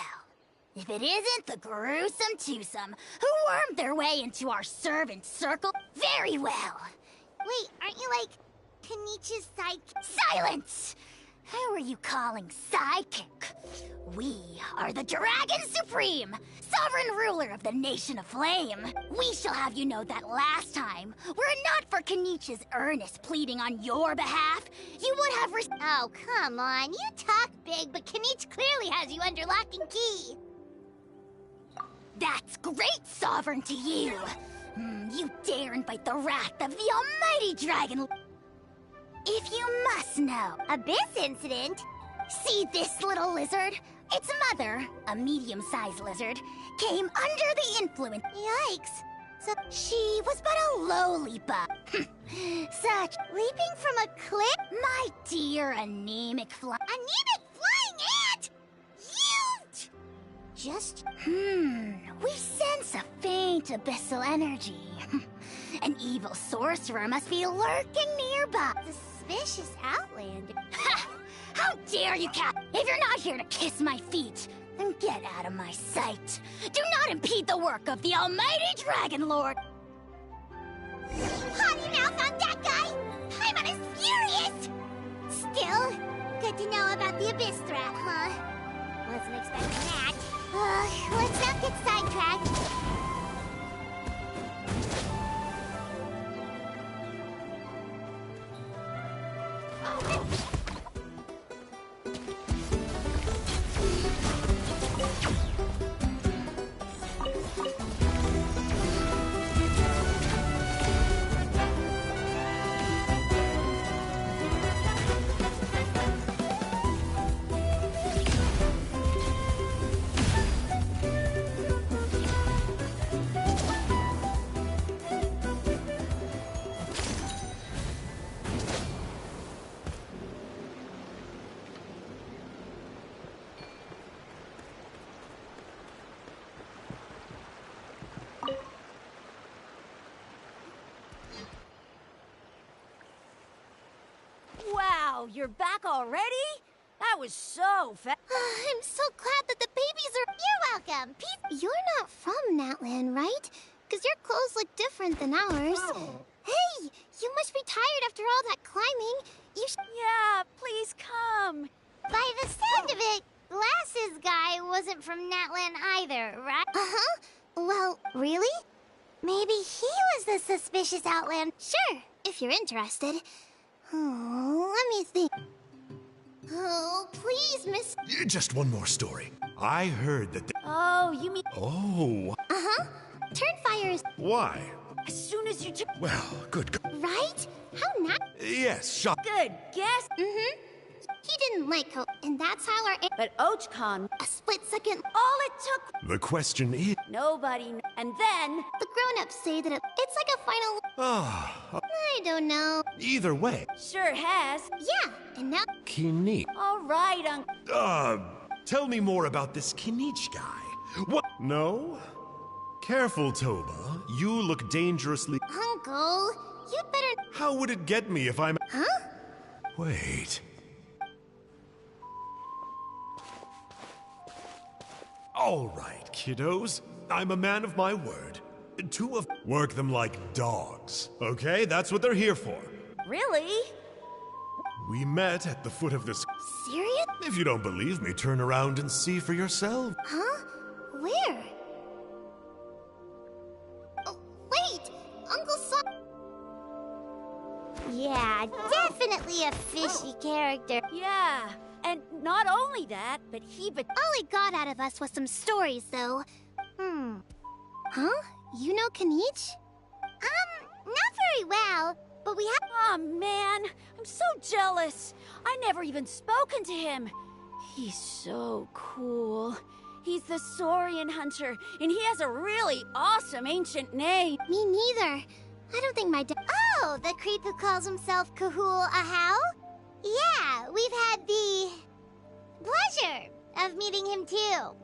if it isn't the gruesome twosome who wormed their way into our servant circle, very well. Wait, aren't you like Kenichi's sidekick? Silence! Who are you calling sidekick? We are the Dragon Supreme, sovereign ruler of the Nation of Flame. We shall have you know that last time, were it not for Kenichi's earnest pleading on your behalf, you would have Oh, come on. You talk big, but Kenichi clearly has you under lock and key. That's great, sovereign to you. You dare invite the wrath of the almighty dragon. If you must know, Abyss incident? See this little lizard? Its mother, a medium-sized lizard, came under the influence. Yikes. So she was but a lowly bug. Such leaping from a cliff? My dear anemic flying ant? You... Just, we sense a faint abyssal energy. An evil sorcerer must be lurking nearby. Suspicious outlander. Ha! How dare you, Cat! If you're not here to kiss my feet, And get out of my sight. Do not impede the work of the almighty Dragon Lord. Potty mouth on that guy! Paimon is furious! Still, good to know about the Abyss threat, huh? Wasn't expecting that. Let's not get sidetracked. Wow, you're back already? That was so fast. I'm so glad that the babies are... You're welcome. You're not from Natlan, right? Because your clothes look different than ours. Hey, you must be tired after all that climbing. Yeah, please come. By the sound of it, Glasses guy wasn't from Natlan either, right? Uh-huh. Well, really? Maybe he was the suspicious outland. Sure, if you're interested. Oh, let me think. Oh, please, Miss... Just one more story. I heard that Oh, you mean... Oh. Uh-huh. Turnfire is... Why? As soon as you... Well, good Right? How not... Yes, shot. Good guess. Mm-hmm. He didn't like Ho, and that's how our... But Ochcon... A split second... All it took... The question is... Nobody... And then... The grown-ups say that it's like a final... Ah. I don't know. Either way. Sure has. Yeah, and now... Kinich. All right, Uncle. Tell me more about this Kinich guy. What? No? Careful, Toba. You look dangerously... Uncle, you'd better... How would it get me if I'm... Huh? Wait. All right, kiddos. I'm a man of my word. Two of... Work them like dogs, okay? That's what they're here for. Really? We met at the foot of this... Serious? If you don't believe me, turn around and see for yourself. Huh? Where? Oh, wait! Uncle saw... Yeah, definitely a fishy character. Yeah, and not only that, but All he got out of us was some stories, though. Huh? You know Kinich? Not very well, but we have... Oh, man, I'm so jealous. I never even spoken to him. He's so cool. He's the Saurian hunter, and he has a really awesome ancient name. Me neither. I don't think my dad... Oh, the creep who calls himself Muuuhahah? Yeah, we've had the... pleasure of meeting him, too.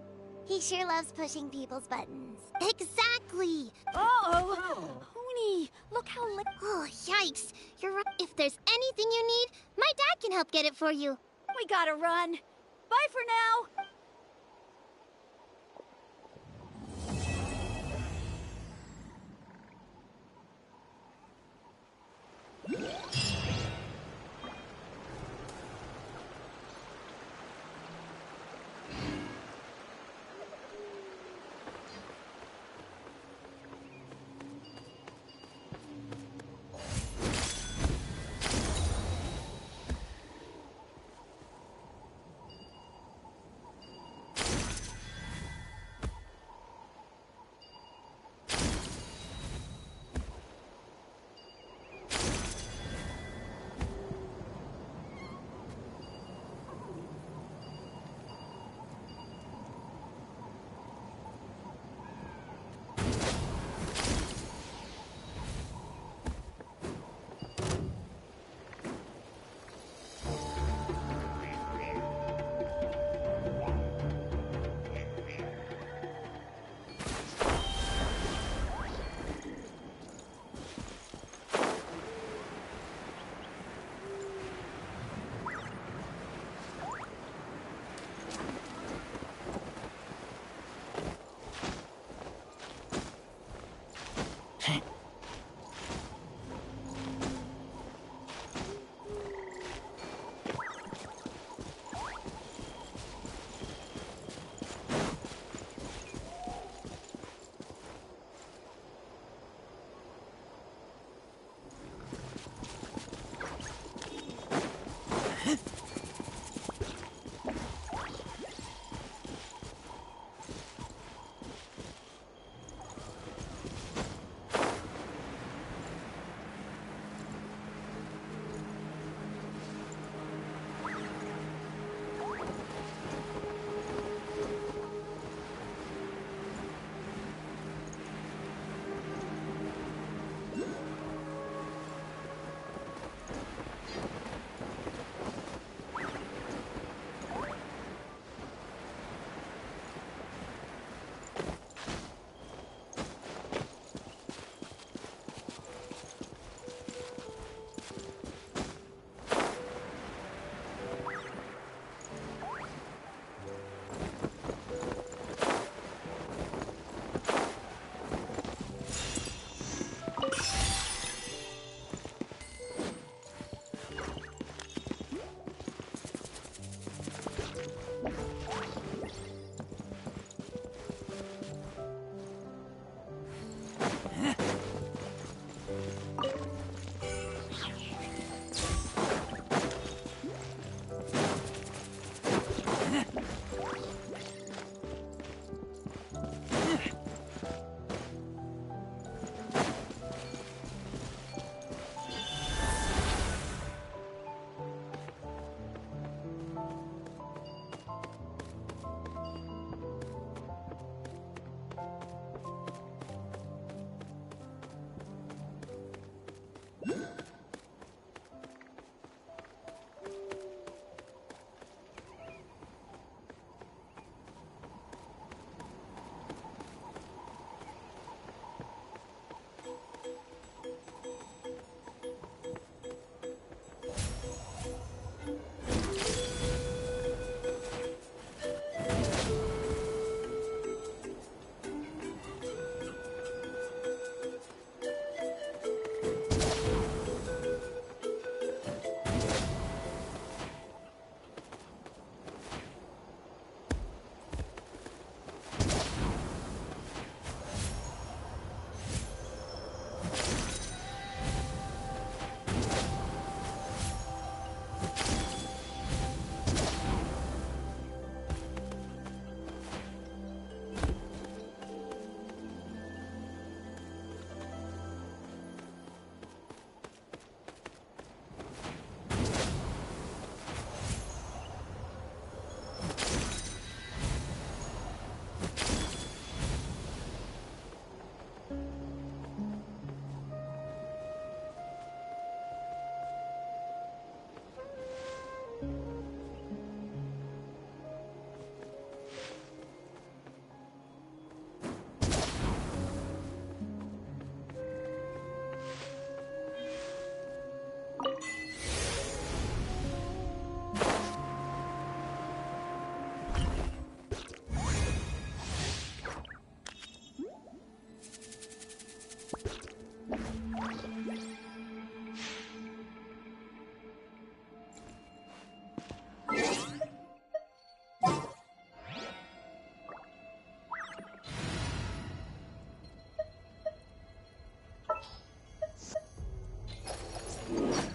He sure loves pushing people's buttons. Exactly. Uh-oh. Hoonie, look how Oh, yikes. You're right. If there's anything you need, my dad can help get it for you. We gotta run. Bye for now.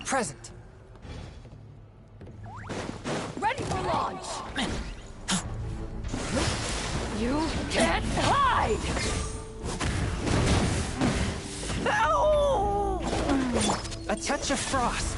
Present. Ready for launch! You can't hide! Ow! A touch of frost.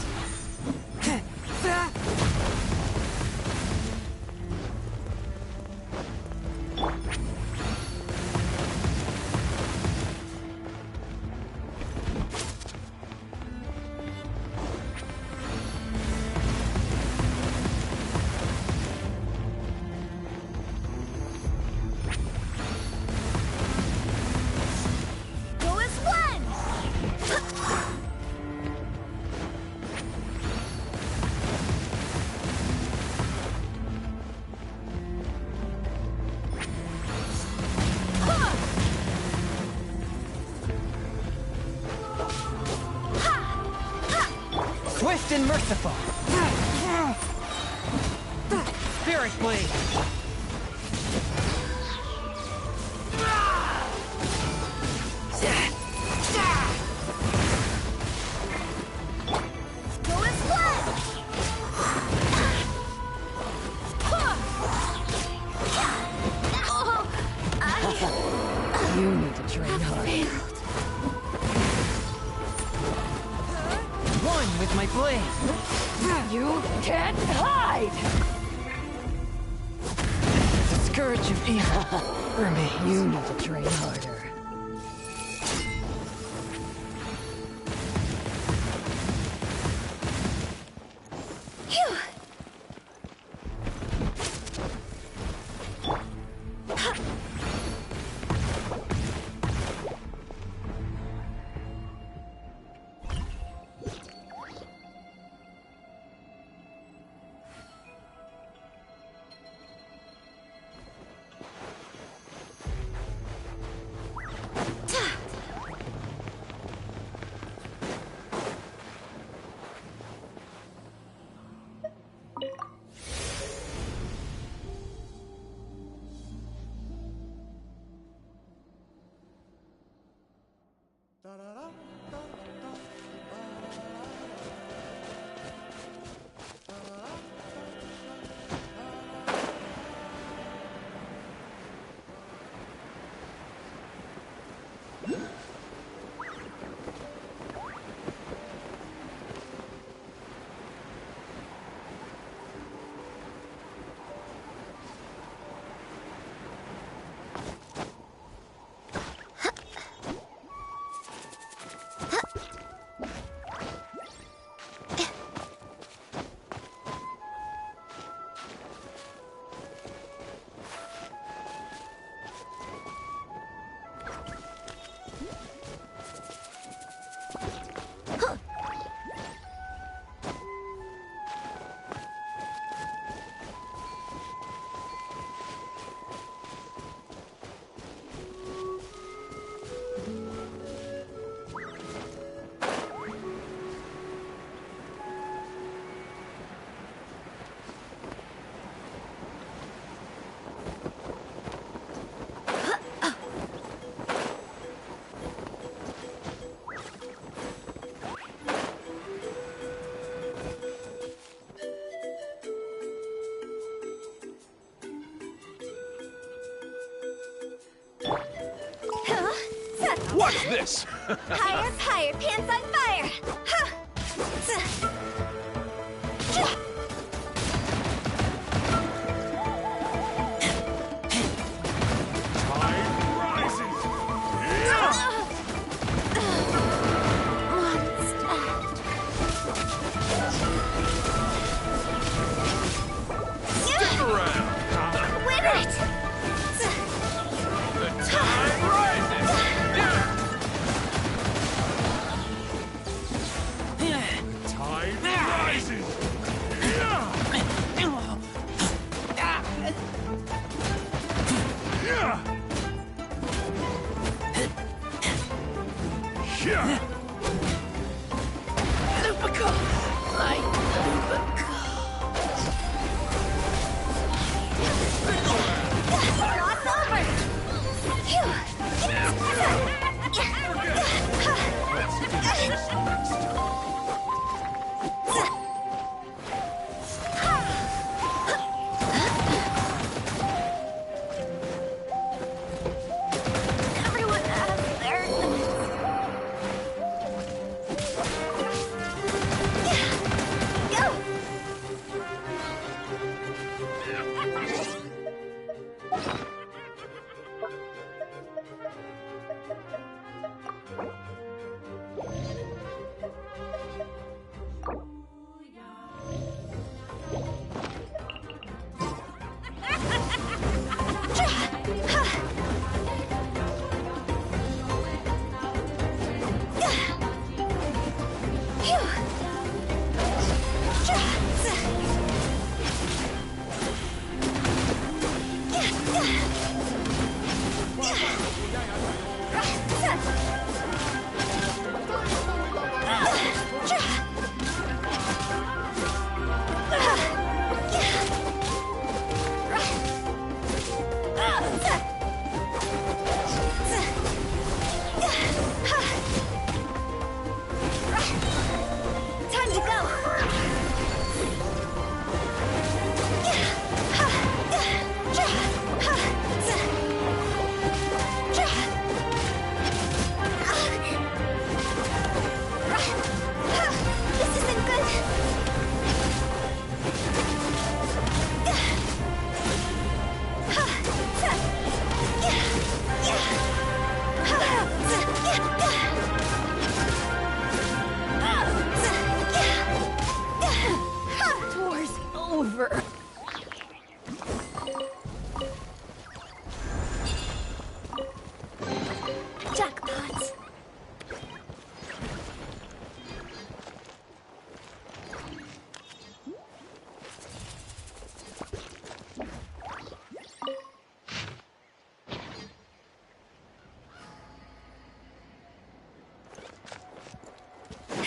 Go as one! Swift and merciful. Spirit blade. Go as one! You need to train hard. One with my blade. You can't hide! The scourge of evil. For me. You need to train harder. Phew! Watch this! Higher, higher, pants on fire!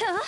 Huh.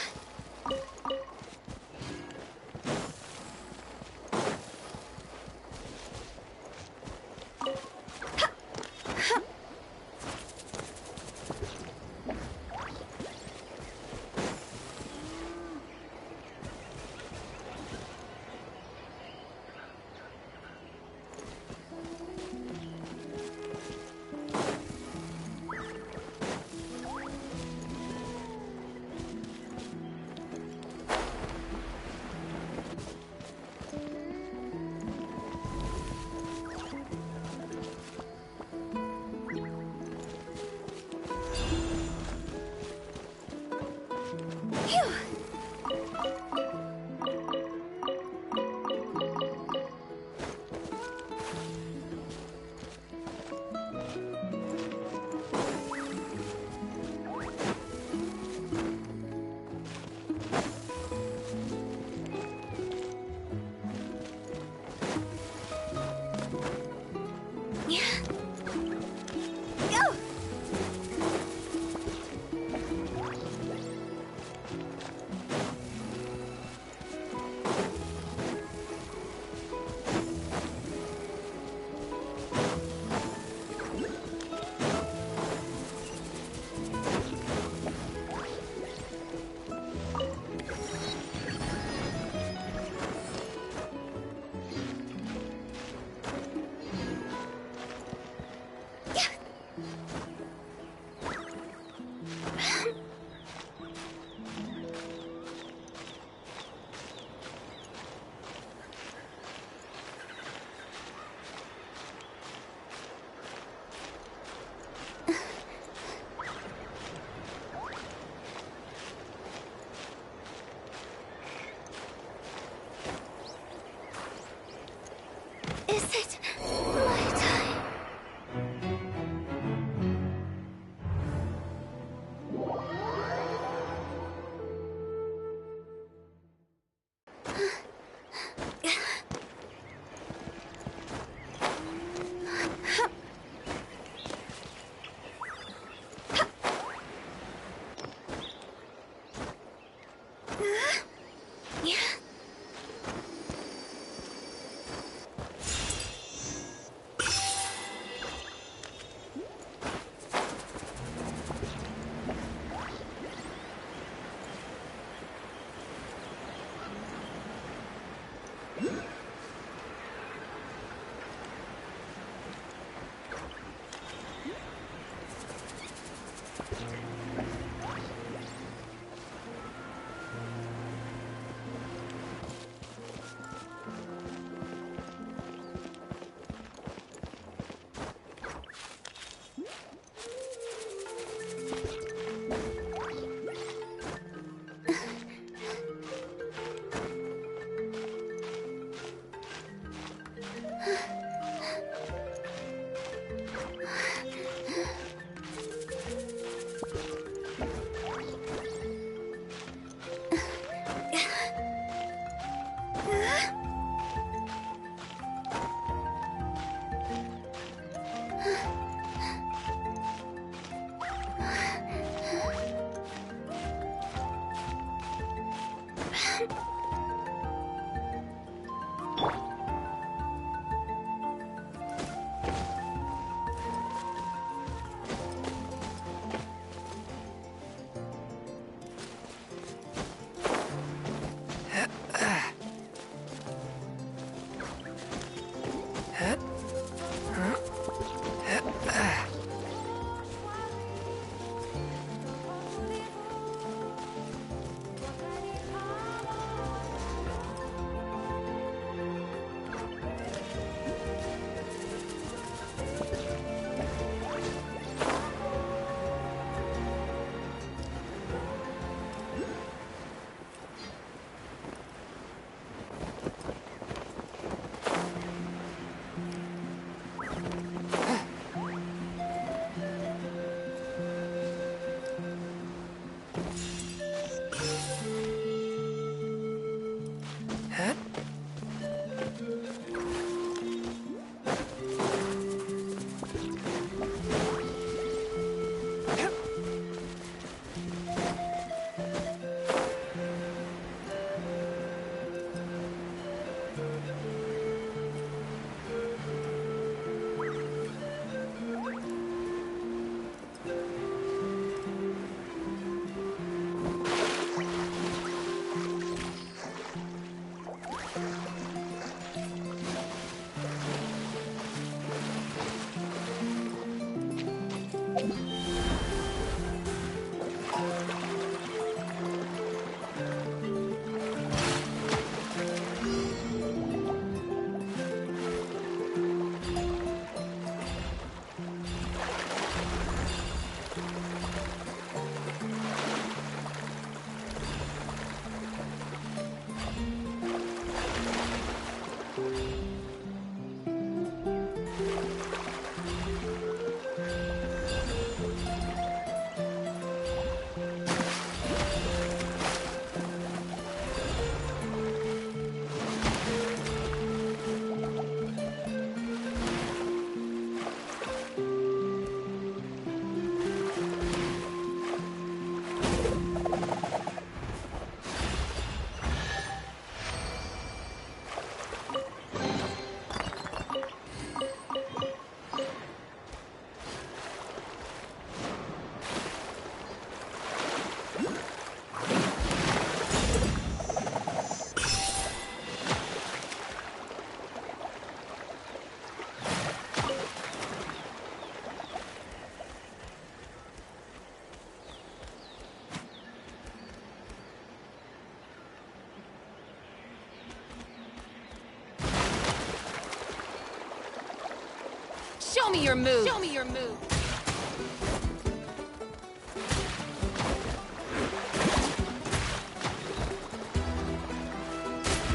Show me your move! Show me your move!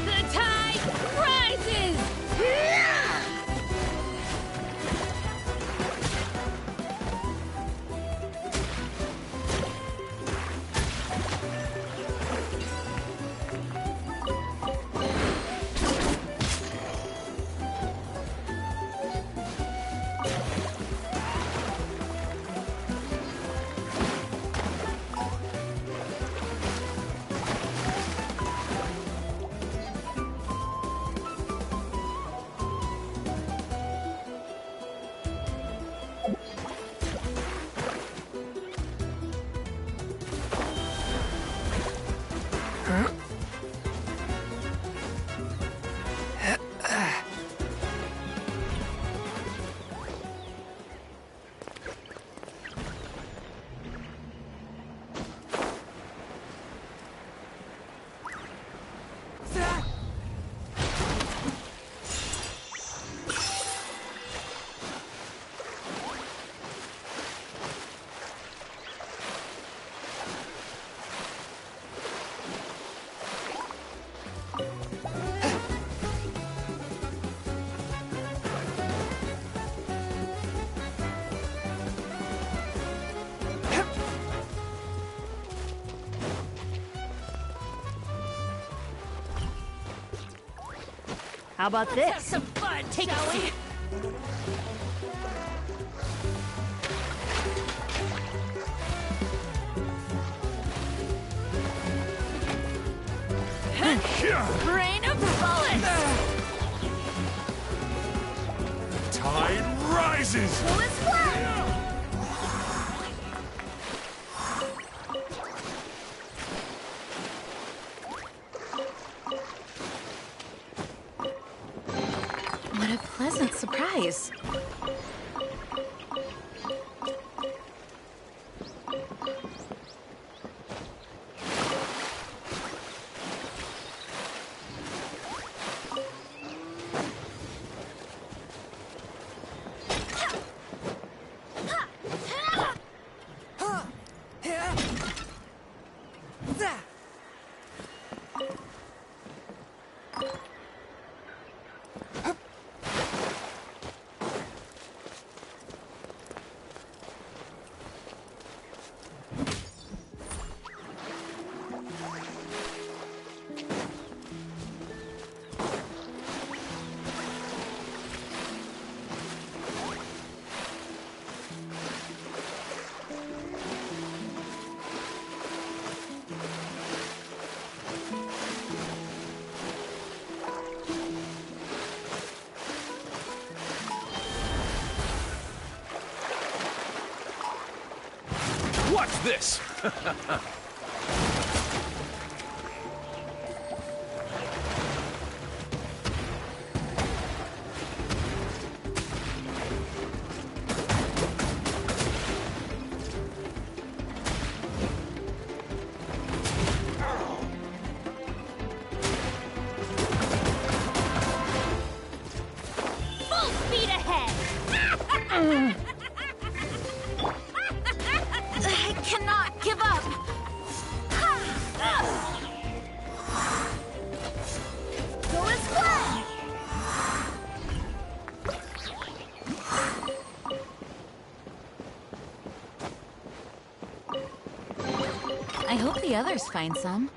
The tide rises! How about this? Have some fun, Take shall a we? seat. Rain of bullets! Tide rises! Pull his flag! What a pleasant surprise. What's this? Full speed ahead! I cannot give up! Go as well! I hope the others find some.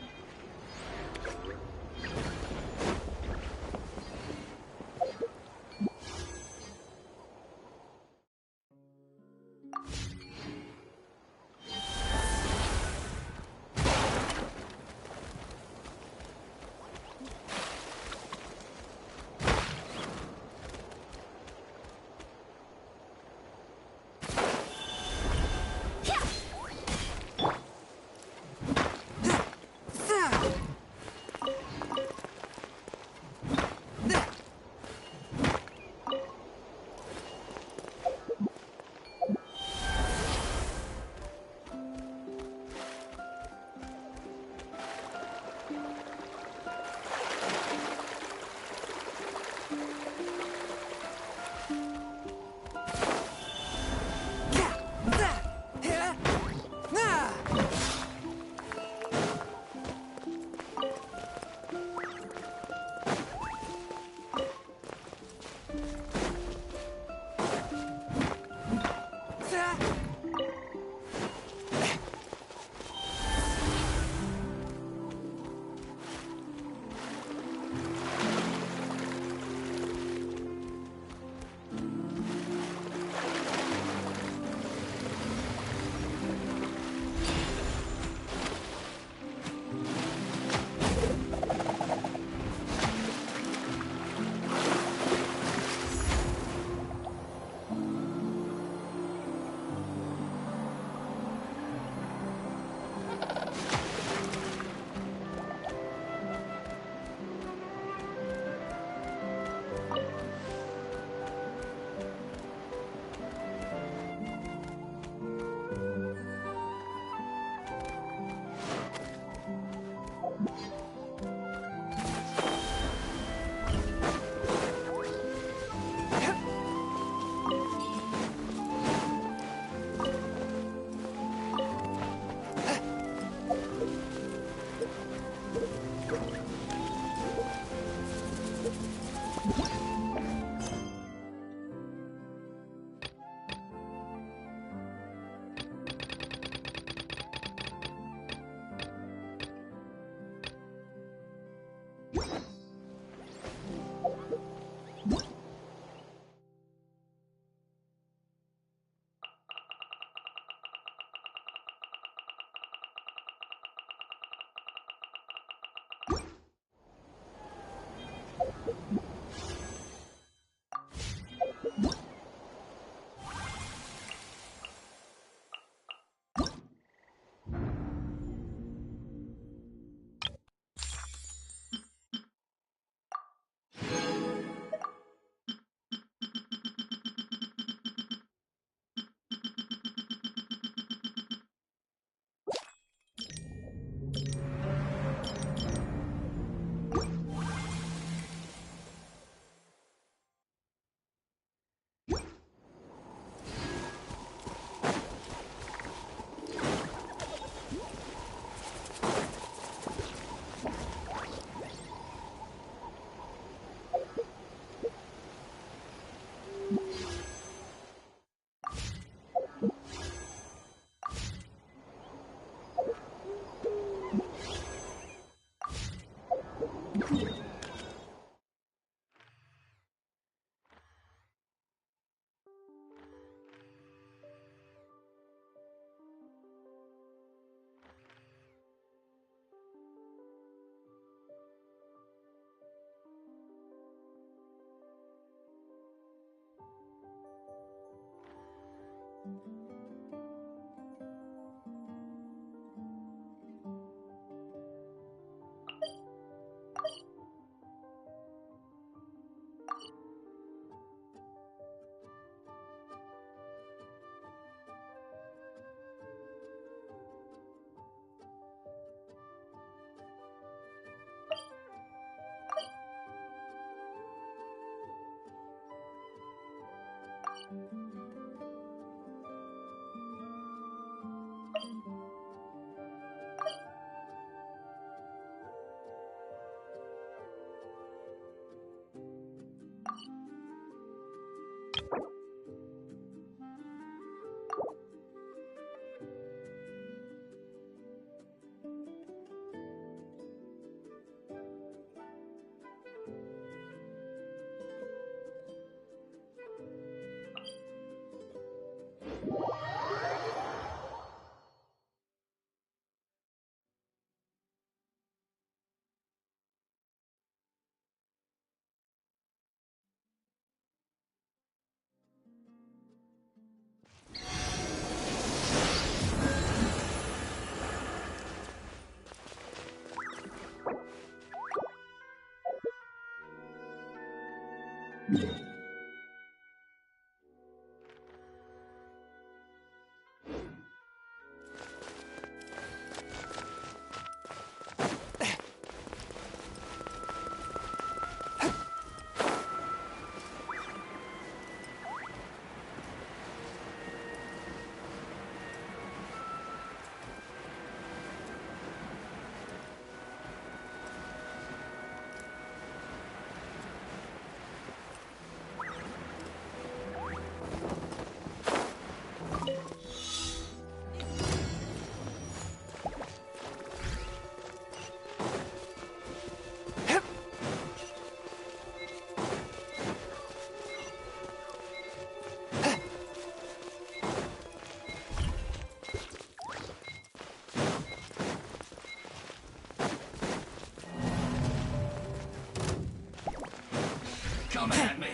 Come at me.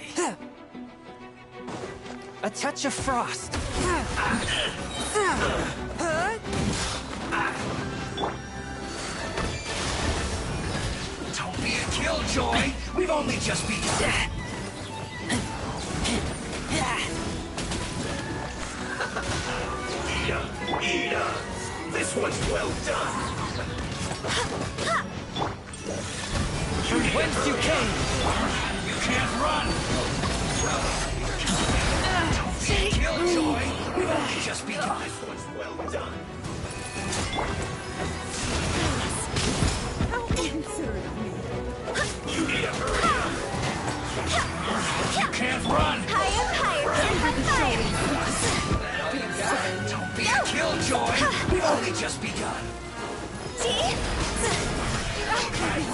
A touch of frost. Don't be a killjoy. We've only just begun. Ida, this one's well done. From whence you came. You can't run. Don't be a killjoy. We've only just begun. This one's well done. How inconsiderate of me. You need a hurry up. You can't run. Don't be a killjoy. We've only just begun.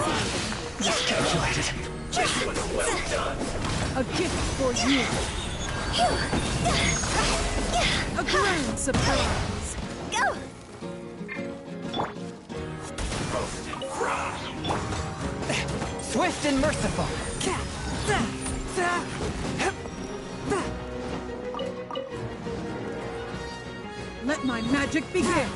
Run. Calculated. This one's well done. A gift for you. A grand surprise. Go! Swift and merciful. Let my magic begin.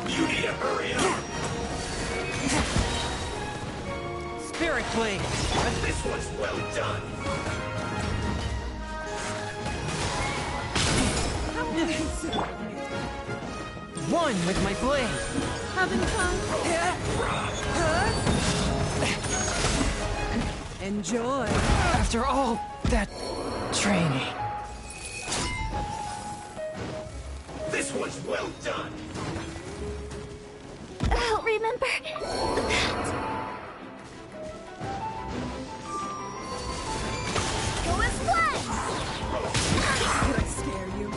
You need to hurry up. Spirit Blade. This one's well done. How inconsiderate of me. One with my blade. Having fun? Enjoy. After all that training. This one's well done. I'll remember that. Go as one! Did I scare you?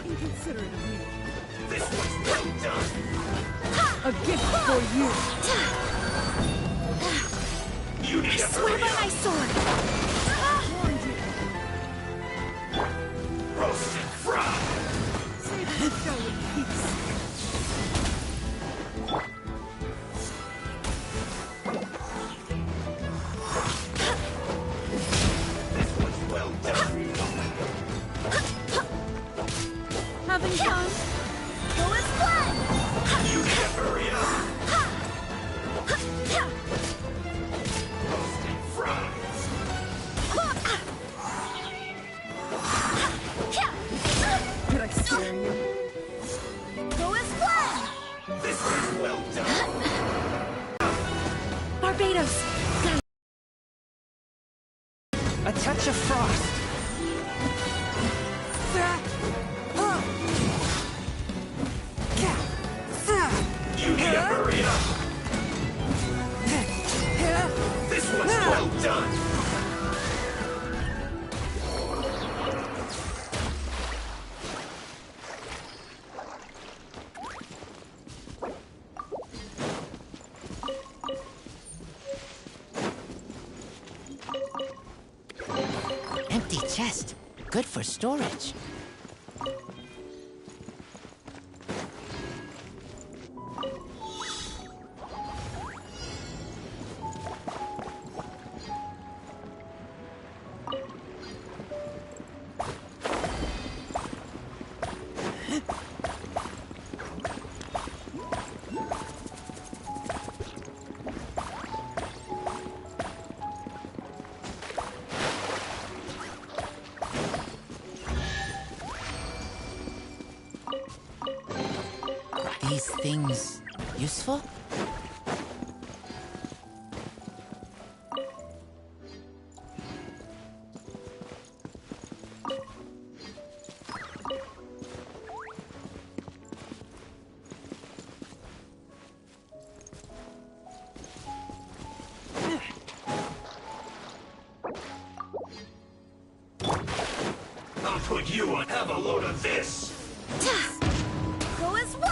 Inconsiderate of me. This one's well done. A gift for you. You need to Swear by my sword. Warned you. Roasted frog. Save the show in peace. Barbados! A touch of frost. You need to hurry up. This one's well done. Empty chest. Good for storage. These things useful? I'll put you on. Have a load of this. Go as one!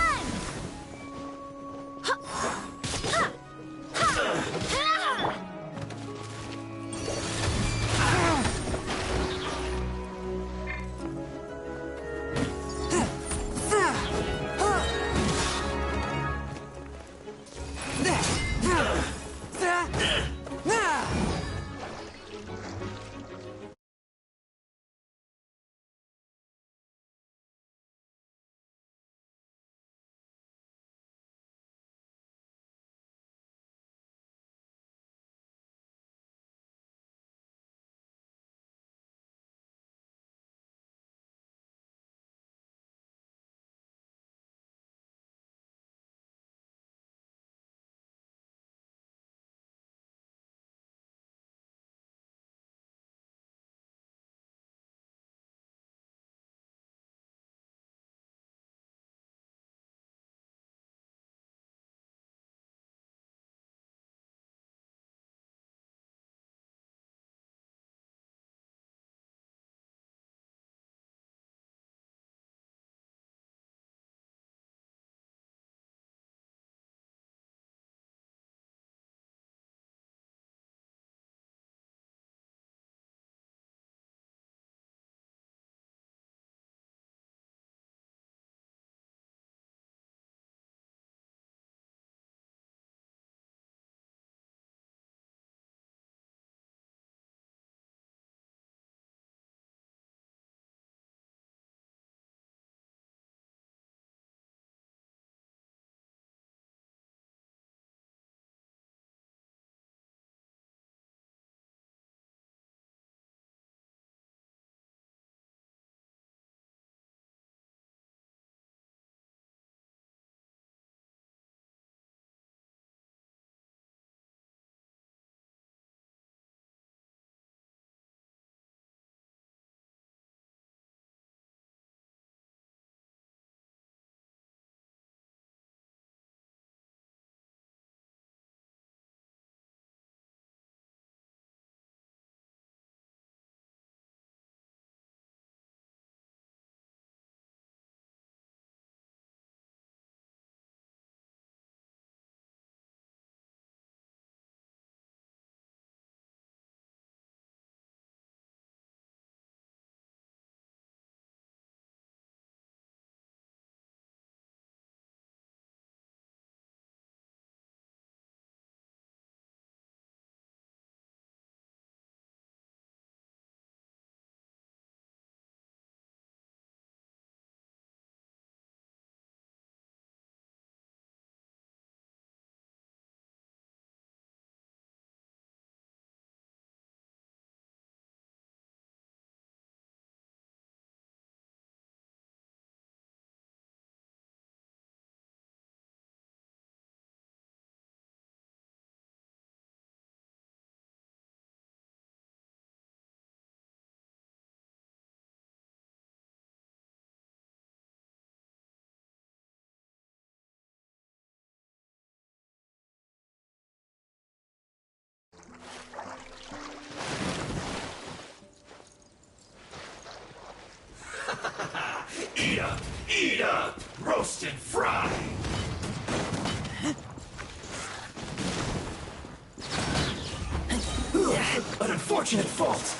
unfortunate fault!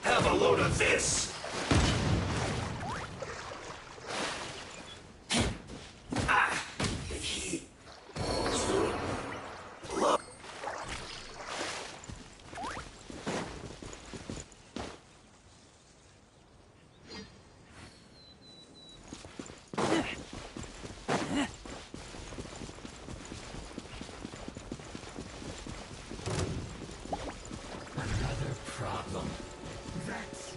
Have a load of this! Another problem. That's...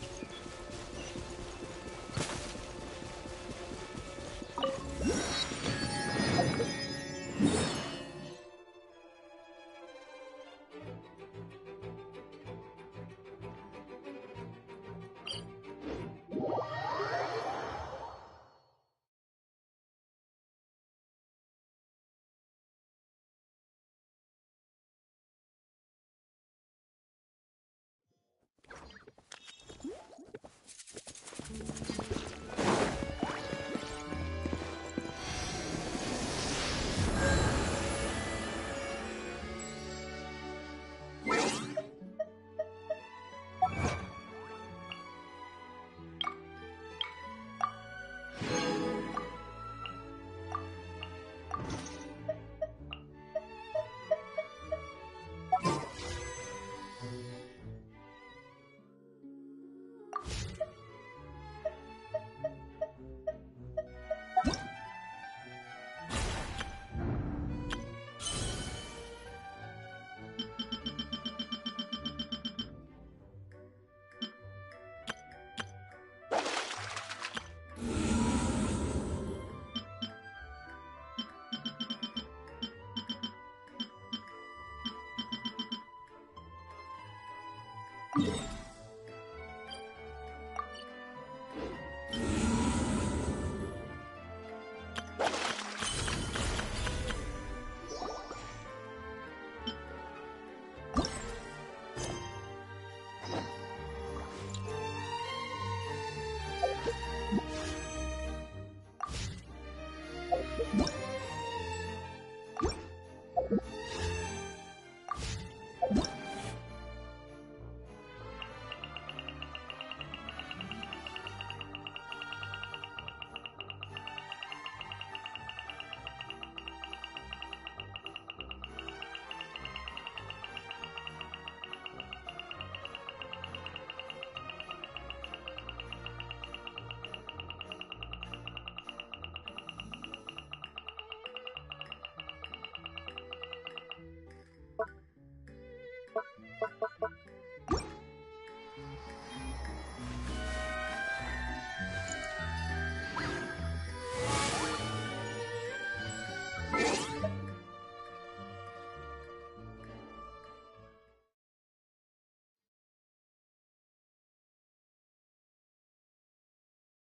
Yeah.